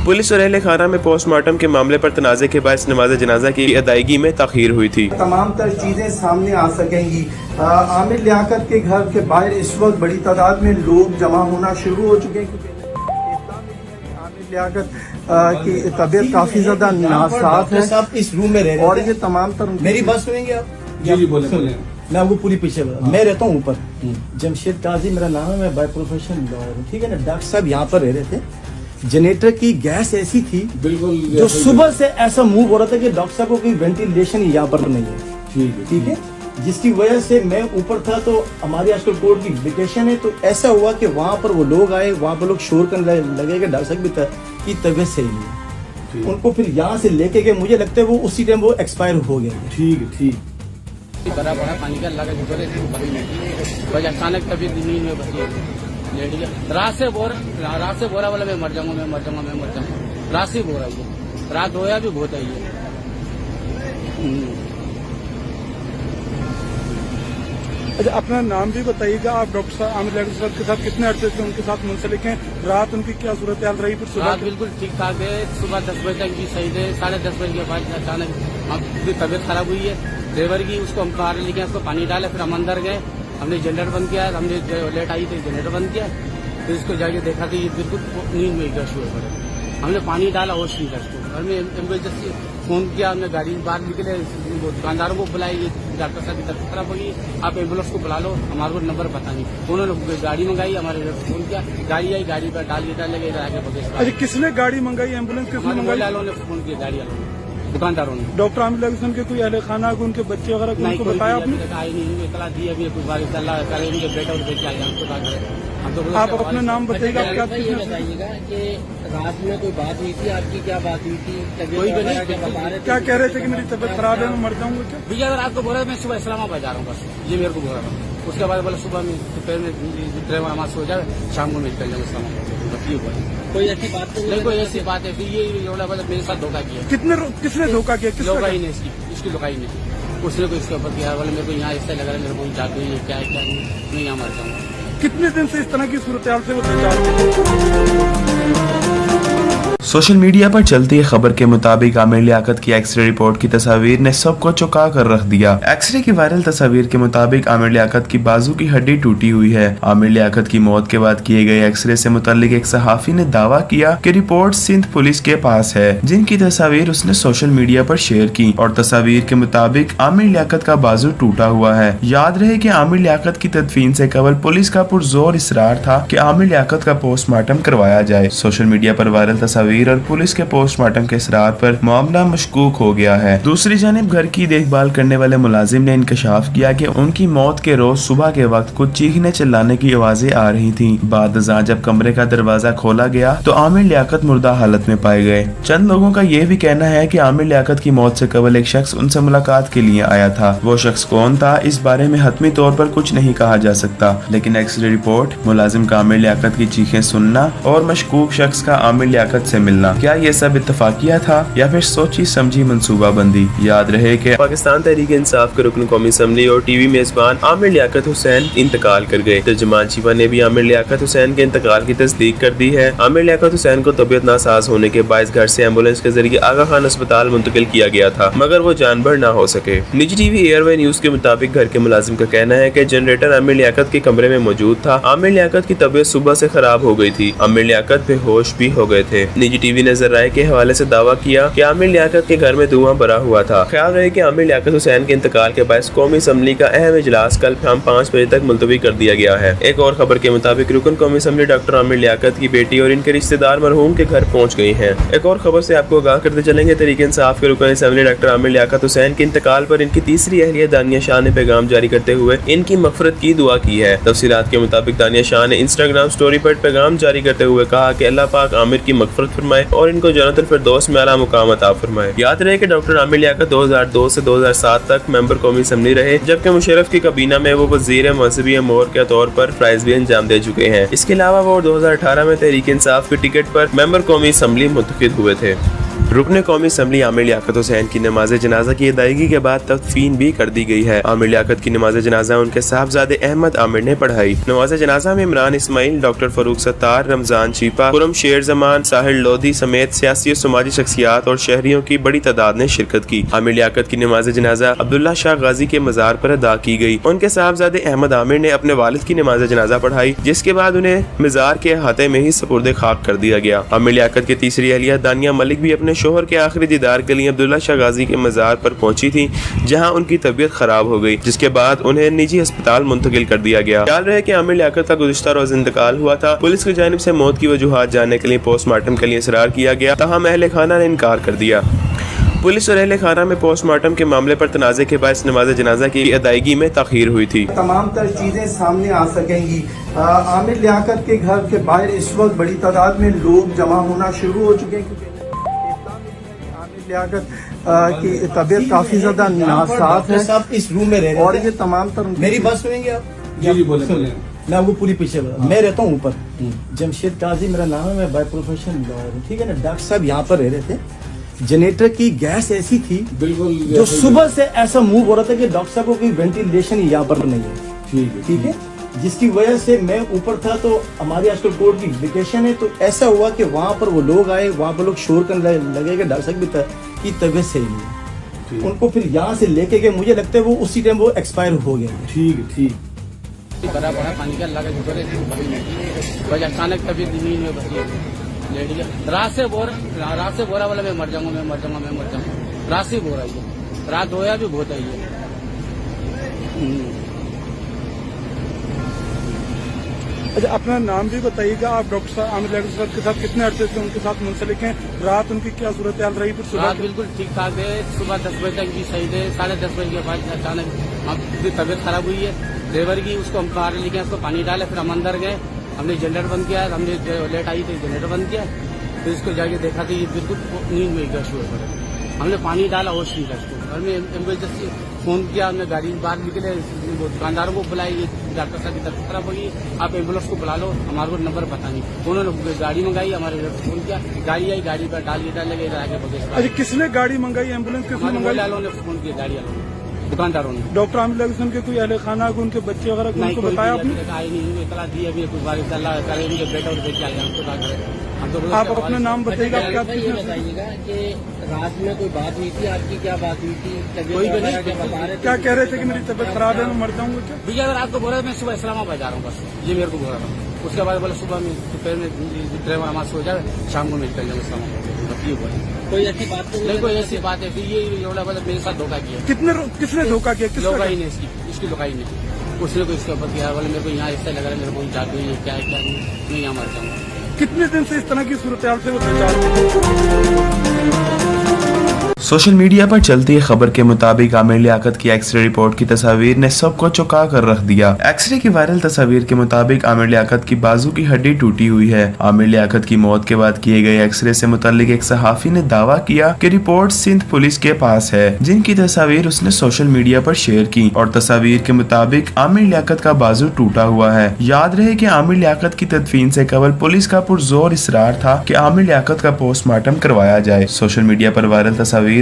Speaker 7: पुलिस और अहले खाना में पोस्टमार्टम के मामले पर तनाज़े के बाद नमाज जनाजा की अदायगी में ताखीर हुई थी।
Speaker 2: तमाम तर चीजें सामने आ सकेंगी। आमिर लियाकत के घर के बाहर इस वक्त बड़ी तादाद में लोग जमा होना शुरू हो चुके हैं, क्योंकि आमिर लियाकत की तबीयत काफी ज्यादा नासाफ है।
Speaker 3: साहब इस रूम में रह रहे
Speaker 2: और
Speaker 3: थे।
Speaker 2: ये तमाम तर
Speaker 3: मेरी बात सुनेंगे आप?
Speaker 4: जी बोले बोले।
Speaker 3: मैं आपको पूरी पीछे मैं रहता हूँ ऊपर, जमशेद काजी मेरा नाम है, मैं बाय प्रोफेशन लॉयर हूँ, ठीक है ना। डॉक्टर साहब यहाँ पर रह रहे थे। जनरेटर की गैस ऐसी थी
Speaker 4: बिल्कुल
Speaker 3: जो सुबह से ऐसा मूव हो रहा था कि डॉक्टर साहब को कोई वेंटिलेशन यहाँ पर नहीं है, ठीक है, जिसकी वजह से मैं ऊपर था। तो हमारी आजकल कोर्ट की वेकेशन है, तो ऐसा हुआ कि वहाँ पर वो लोग आए, वहाँ पर लोग शोर करने लगे कि डॉक्टर साहब की तबीयत सही नहीं है। उनको फिर यहाँ से लेके गए, मुझे लगता है वो उसी टाइम वो एक्सपायर हो गया।
Speaker 4: ठीक
Speaker 5: बड़ा बड़ा पानी का लगा बस अचानक तबीयत नींद में बची लेट गया। रात से बोरा वाला मैं मर जाऊंगा, रात से बोरा ही है, रात रोया भी बहुत ही है।
Speaker 4: अच्छा, अपना नाम भी बताइएगा। आप डॉक्टर साहब आमिर लियाकत साहब के साथ कितने अरसे से उनके साथ मुंसलिक हैं? रात उनकी क्या सूरत हाल रही? फिर सुबह
Speaker 5: रात बिल्कुल ठीक ठाक है, सुबह 10 बजे तक भी सही थे। 10:30 बजे के बाद अचानक हमारी तबीयत खराब हुई है। ड्राइवर की उसको हम बाहर लेके उसको पानी डाले, फिर हम अंदर गए, हमने जनरेटर बंद किया, हमने लेट आई थी जनरेटर बंद किया, फिर इसको जाके देखा कि ये बिल्कुल नींद में एकदम हुए पड़े। हमने पानी डाला होश नहीं था इसको, हमने एम्बुलेंस फोन किया, हमने गाड़ी बाहर निकले, दुकानदारों को बुलाई, डॉक्टर साहब की तबीयत खराब होगी, आप एम्बुलेंस को बुला लो, हमारे को नंबर पता नहीं। उन्होंने गाड़ी मंगाई, हमारे फोन किया, गाड़ी आई, गाड़ी पर डाल लगे आगे बगैर।
Speaker 4: अच्छा, किसने गाड़ी मंगाई? एम्बुलेंस किसने मंगाई?
Speaker 5: वालों ने फोन किया, गाड़ी वालों ने, दुकानदारों ने।
Speaker 4: डॉक्टर आमिर लियाकत के कोई अहले खाना को, उनके बच्चे वगैरह को उनको बताया आपने?
Speaker 5: नहीं, इतला दी अभी कुछ बार अल्लाह करे, उनके बेटा और बेटी आ जाए, हमको क्या करें।
Speaker 4: आप अपना नाम बताइएगा। आप क्या
Speaker 6: ये बताइएगा कि रात में कोई बात हुई थी, आपकी क्या बात हुई थी?
Speaker 5: कोई भी नहीं,
Speaker 4: क्या कह रहे थे कि मेरी तबीयत खराब है, मैं मर जाऊंगा क्या?
Speaker 5: भैया रात को बोला मैं सुबह इस्लामाबाद जा रहा हूँ, बस ये मेरे को बोला था। उसके बाद बोला सुबह में दोपहर में ड्राइवर हमारे सो जाए, शाम को मैं निकल जाऊँ इस्लामाबाद। ये बोला
Speaker 6: कोई ऐसी बात नहीं?
Speaker 5: कोई ऐसी बात है, ये बोला मेरे साथ धोखा किया।
Speaker 4: किसने धोखा किया?
Speaker 5: लोकाई ने, इसकी लोकाई ने, उसने को इसके ऊपर किया, बोले मेरे को यहाँ ऐसा लग रहा है, मेरे को जाग गई है, क्या है क्या नहीं, मैं यहाँ मर जाऊँगा।
Speaker 4: कितने दिन से इस तरह की सूरत हाल से वो दो चार
Speaker 1: सोशल मीडिया पर चलती खबर के मुताबिक आमिर लियाकत की एक्सरे रिपोर्ट की तस्वीर ने सबको चौंका कर रख दिया। एक्सरे की वायरल तस्वीर के मुताबिक आमिर लियाकत की बाजू की हड्डी टूटी हुई है। आमिर लियाकत की मौत के बाद किए गए एक्सरे से मुताल्लिक एक सहाफी ने दावा किया कि रिपोर्ट सिंध पुलिस के पास है, जिनकी तस्वीर उसने सोशल मीडिया पर शेयर की और तस्वीर के मुताबिक आमिर लियाकत का बाजू टूटा हुआ है। याद रहे कि आमिर लियाकत की तदफीन से कबल पुलिस का पुरजोर इसरार था कि आमिर लियाकत का पोस्टमार्टम करवाया जाए। सोशल मीडिया पर वायरल तस्वीर और पुलिस के पोस्टमार्टम के इसरार पर मामला मशकूक हो गया है। दूसरी जानिब घर की देखभाल करने वाले मुलाजिम ने इंकशाफ किया कि उनकी मौत के रोज सुबह के वक्त कुछ चीखने चिल्लाने की आवाजें आ रही थीं। बाद जब कमरे का दरवाजा खोला गया तो आमिर लियाकत मुर्दा हालत में पाए गए। चंद लोगों का यह भी कहना है कि आमिर लियाकत की मौत से कबल एक शख्स उनसे मुलाकात के लिए आया था। वो शख्स कौन था, इस बारे में हतमी तौर पर कुछ नहीं कहा जा सकता, लेकिन एक्सरे रिपोर्ट, मुलाजिम का आमिर लियाकत की चीखें सुनना और मशकूक शख्स का आमिर लियाकत से मिलना, क्या ये सब इत्तफाकिया था या फिर सोची समझी मंसूबाबंदी। याद रहे कि
Speaker 7: पाकिस्तान तहरीक इंसाफ के रुकन कौमी असम्बली और टीवी मेजबान आमिर लियाकत हुसैन इंतकाल कर गए। तर्जुमान चीमा ने भी आमिर लियाकत हुसैन के इंतकाल की तस्दीक कर दी है। आमिर लियाकत हुसैन को तबीयत नासाज होने के बायस घर से एम्बुलेंस के जरिए आगा खान अस्पताल मुंतकिल किया गया था, मगर वो जानबर न हो सके। निजी टीवी एयरवे न्यूज के मुताबिक घर के मुलाजिम का कहना है कि जनरेटर आमिर लियाकत के कमरे में मौजूद था। आमिर लियाकत की तबीयत सुबह से खराब हो गई थी। आमिर लियाकत बेहोश भी हो गए थे। निजी टीवी ने जराए के हवाले से दावा किया कि आमिर लियाकत के घर में धुआं भरा हुआ था। ख्याल रहे कि आमिर लियाकत हुसैन के इंतकाल के बाद कौमी असम्बली का अहम इजलास कल शाम 5 बजे तक मुलतवी कर दिया गया है। एक और खबर के मुताबिक रुकन कौमी असम्बली डॉक्टर आमिर लियाकत की बेटी और इनके रिश्तेदार मरहूम के घर पहुंच गई हैं। एक और खबर से आपको आगाह करते चलेंगे, तहरीक इंसाफ के रुकन असम्बली डॉक्टर आमिर लियाकत हुसैन के इंतकाल पर इनकी तीसरी अहलिया दानिया शाह ने पैगाम जारी करते हुए इनकी मगफरत की दुआ की है। तफसीलात के मुताबिक दानिया शाह ने इंस्टाग्राम स्टोरी पर पैगाम जारी करते हुए कहा कि अल्लाह पाक आमिर की मगफरत फरमाए और इनको जन्नतुल फिरदौस में आला मुकाम अता फरमाए। याद रहे कि डॉक्टर आमिर लियाकत 2002 से 2007 तक मेंबर कौमी असम्बली रहे, जबकि मुशर्रफ की काबीना में वो वज़ीर मज़हबी अमूर के तौर पर फ़राइज़ भी अंजाम दे चुके हैं। इसके अलावा वो 2018 में तहरीक इंसाफ की टिकट पर मेंबर कौमी असम्बली मुंतखब हुए थे। रुकन कौमी असम्बली आमिर लियाकत हुसैन की नमाज जनाजा की अदायगी के बाद तदफीन भी कर दी गई है। आमिर लियाकत की नमाज जनाजा उनके साहबजादे अहमद आमिर ने पढ़ाई। नमाज जनाजा में इमरान इस्माइल, डॉक्टर फरूक सत्तार, रमजान चीपा, खुरम शेर जमान, साहिल लोधी समेत सियासी और समाजी शख्सियात और शहरियों की बड़ी तादाद ने शिरकत की। आमिर लियाकत की नमाज जनाजा अब्दुल्ला शाह गाजी के मजार पर अदा की गई। उनके साहबजादे अहमद आमिर ने अपने वालिद की नमाज जनाजा पढ़ाई, जिसके बाद उन्हें मजार के अहाते में ही सपुर्दे खाक कर दिया गया। आमिर लियाकत की तीसरी अहलिया दानिया मलिक भी अपने शोहर के आखिरी दीदार के लिए अब्दुल्ला शाह गाजी के मजार पर पहुंची थी, जहां उनकी तबीयत खराब हो गई, जिसके बाद उन्हें निजी अस्पताल मुंतकिल कर दिया गया। ख्याल रहे कि आमिर लियाकत का गुज़िश्ता रोज इंतकाल हुआ था। पुलिस की जानिब से मौत की वजूहात जानने के लिए पोस्टमार्टम के लिए इसरार किया गया, ताहम अहले खाना ने इनकार कर दिया। पुलिस और अहले खाना में पोस्टमार्टम के मामले पर तनाज़े के बाद नमाज जनाजा की अदायगी में ताख़ीर हुई थी।
Speaker 2: तमाम तर चीजें सामने आ सकेंगी। आमिर लियाकत के घर के बाहर इस वक्त बड़ी तादाद में लोग जमा होना शुरू हो चुके हैं, क्योंकि आमिर लियाकत की तबीयत काफी ज्यादा नासाफ है।
Speaker 3: साहब इस रूम में रह रहे
Speaker 2: और
Speaker 3: थे।
Speaker 2: ये तमाम तर
Speaker 3: मेरी बात सुनेंगे आप?
Speaker 4: जी बोले बोले।
Speaker 3: मैं आपको पूरी पीछे मैं रहता हूँ ऊपर, जमशेद काजी मेरा नाम है, मैं बाय प्रोफेशन लॉयर हूँ, ठीक है ना। डॉक्टर साहब यहाँ पर रह रहे थे। जनरेटर की गैस ऐसी थी
Speaker 4: बिल्कुल
Speaker 3: जो सुबह से ऐसा मूव हो रहा था कि डॉक्टर साहब को कोई वेंटिलेशन यहाँ पर नहीं है, ठीक है, जिसकी वजह से मैं ऊपर था। तो हमारी आजकल कोर्ट की वेकेशन है, तो ऐसा हुआ कि वहाँ पर वो लोग आए, वहाँ पर लोग शोर करने लगे कि डॉक्टर साहब की तबीयत सही नहीं है। उनको फिर यहाँ से लेके गए, मुझे लगता है वो उसी टाइम वो एक्सपायर हो गए।
Speaker 4: ठीक
Speaker 5: भरा पड़ा पानी का अल्लाह का शुक्र है, बस अचानक तबीयत ज़मीन में बची लेट गया। रात से बोरा वाला मैं मर जाऊंगा। रात से बोरा ही है, रात धोया भी बहुत आई है।
Speaker 4: अच्छा, अपना नाम भी बताइएगा। आप डॉक्टर साहब आमिर लियाकत साहब के साथ कितने अरसे से उनके साथ मुंसलिक हैं? रात उनकी क्या सूरत हाल रही? फिर
Speaker 5: रात बिल्कुल ठीक ठाक है, सुबह 10 बजे तक भी सही थे। 10:30 बजे के बाद अचानक तबीयत खराब हुई है ड्राइवर की, उसको हम बाहर लेके उसको पानी डाले, फिर हम अंदर गए, हमने जनरेटर बंद किया, हमने लेट आई थी जनरेटर बंद किया, फिर इसको जाके देखा तो ये बिल्कुल नींद में गया शुरू हो गया। हमने पानी डाला होश नहीं था इसको, हमने एम्बुलेंस से फोन किया, हमने गाड़ी बाहर निकले, वो दुकानदारों को बुलाई, डॉक्टर साहब की तबीयत खराब होगी, आप एम्बुलेंस को बुला लो, हमारे को नंबर पता नहीं। उन्होंने गाड़ी मंगाई, हमारे घर फोन किया, गाड़ी आई, गाड़ी पर डाल के इधर आगे बगैर।
Speaker 4: अच्छा, किसने गाड़ी मंगाई? एम्बुलेंस किसने मंगाई?
Speaker 5: वालों ने फोन किया, गाड़ी वालों ने। दुकानदारों ने।
Speaker 4: डॉक्टर आमिर लियाकत के कोई अहले खाना को उनके बच्चे वगैरह को
Speaker 5: नहीं,
Speaker 4: उनको
Speaker 5: कोई
Speaker 4: बताया
Speaker 5: भी
Speaker 4: आपने?
Speaker 5: अभी तक आई नहीं, इतला दी अभी कुछ बार अल्लाह करे उनके बेटा और बेटी आए, हम तो क्या करें। हम तो
Speaker 4: आप अपना नाम बताइएगा, आप क्या
Speaker 6: ये बताइएगा कि रात में कोई बात हुई थी, आपकी क्या बात हुई थी?
Speaker 5: कोई भी नहीं।
Speaker 6: क्या बता रहे थे?
Speaker 4: क्या कह रहे थे कि मेरी तबीयत खराब है, मैं मर जाऊंगा क्या?
Speaker 5: भैया अगर आपको बोला मैं सुबह इस्लामाबाद जा रहा हूँ, बस ये मेरे को बोला था। उसके बाद बोला सुबह में दोपहर में ड्राइवर हमारे सो जाए, शाम को मैं निकल जाऊँ इस्लामाबाद, बस ये बोला।
Speaker 6: कोई ऐसी बात तो
Speaker 5: नहीं, कोई ऐसी बात है फिर ये रोड़ा मतलब मेरे साथ धोखा किया।
Speaker 4: किसने धोखा किया? किसने
Speaker 5: लोकाई ने इसकी लोकाई ने उसने को इसके ऊपर किया, बोले मेरे को यहाँ ऐसा लग रहा है, मेरे को जादू है, क्या है क्या नहीं, मैं यहाँ मर जाऊँगा।
Speaker 4: कितने दिन से इस तरह की सूरत हाल से वो बेचारे?
Speaker 1: सोशल मीडिया पर चलती खबर के मुताबिक आमिर लियाकत की एक्सरे रिपोर्ट की तस्वीर ने सबको चौंका कर रख दिया। एक्सरे की वायरल तस्वीर के मुताबिक आमिर लियाकत की बाजू की हड्डी टूटी हुई है। आमिर लियाकत की मौत के बाद किए गए एक्सरे से मुताल्लिक एक सहाफी ने दावा किया कि रिपोर्ट सिंध पुलिस के पास है, जिनकी तस्वीर उसने सोशल मीडिया पर शेयर की और तस्वीर के मुताबिक आमिर लियाकत का बाजू टूटा हुआ है। याद रहे कि आमिर लियाकत की तदफीन से कबल पुलिस का पुरजोर इसरार था कि आमिर लियाकत का पोस्टमार्टम करवाया जाए। सोशल मीडिया पर वायरल तस्वीर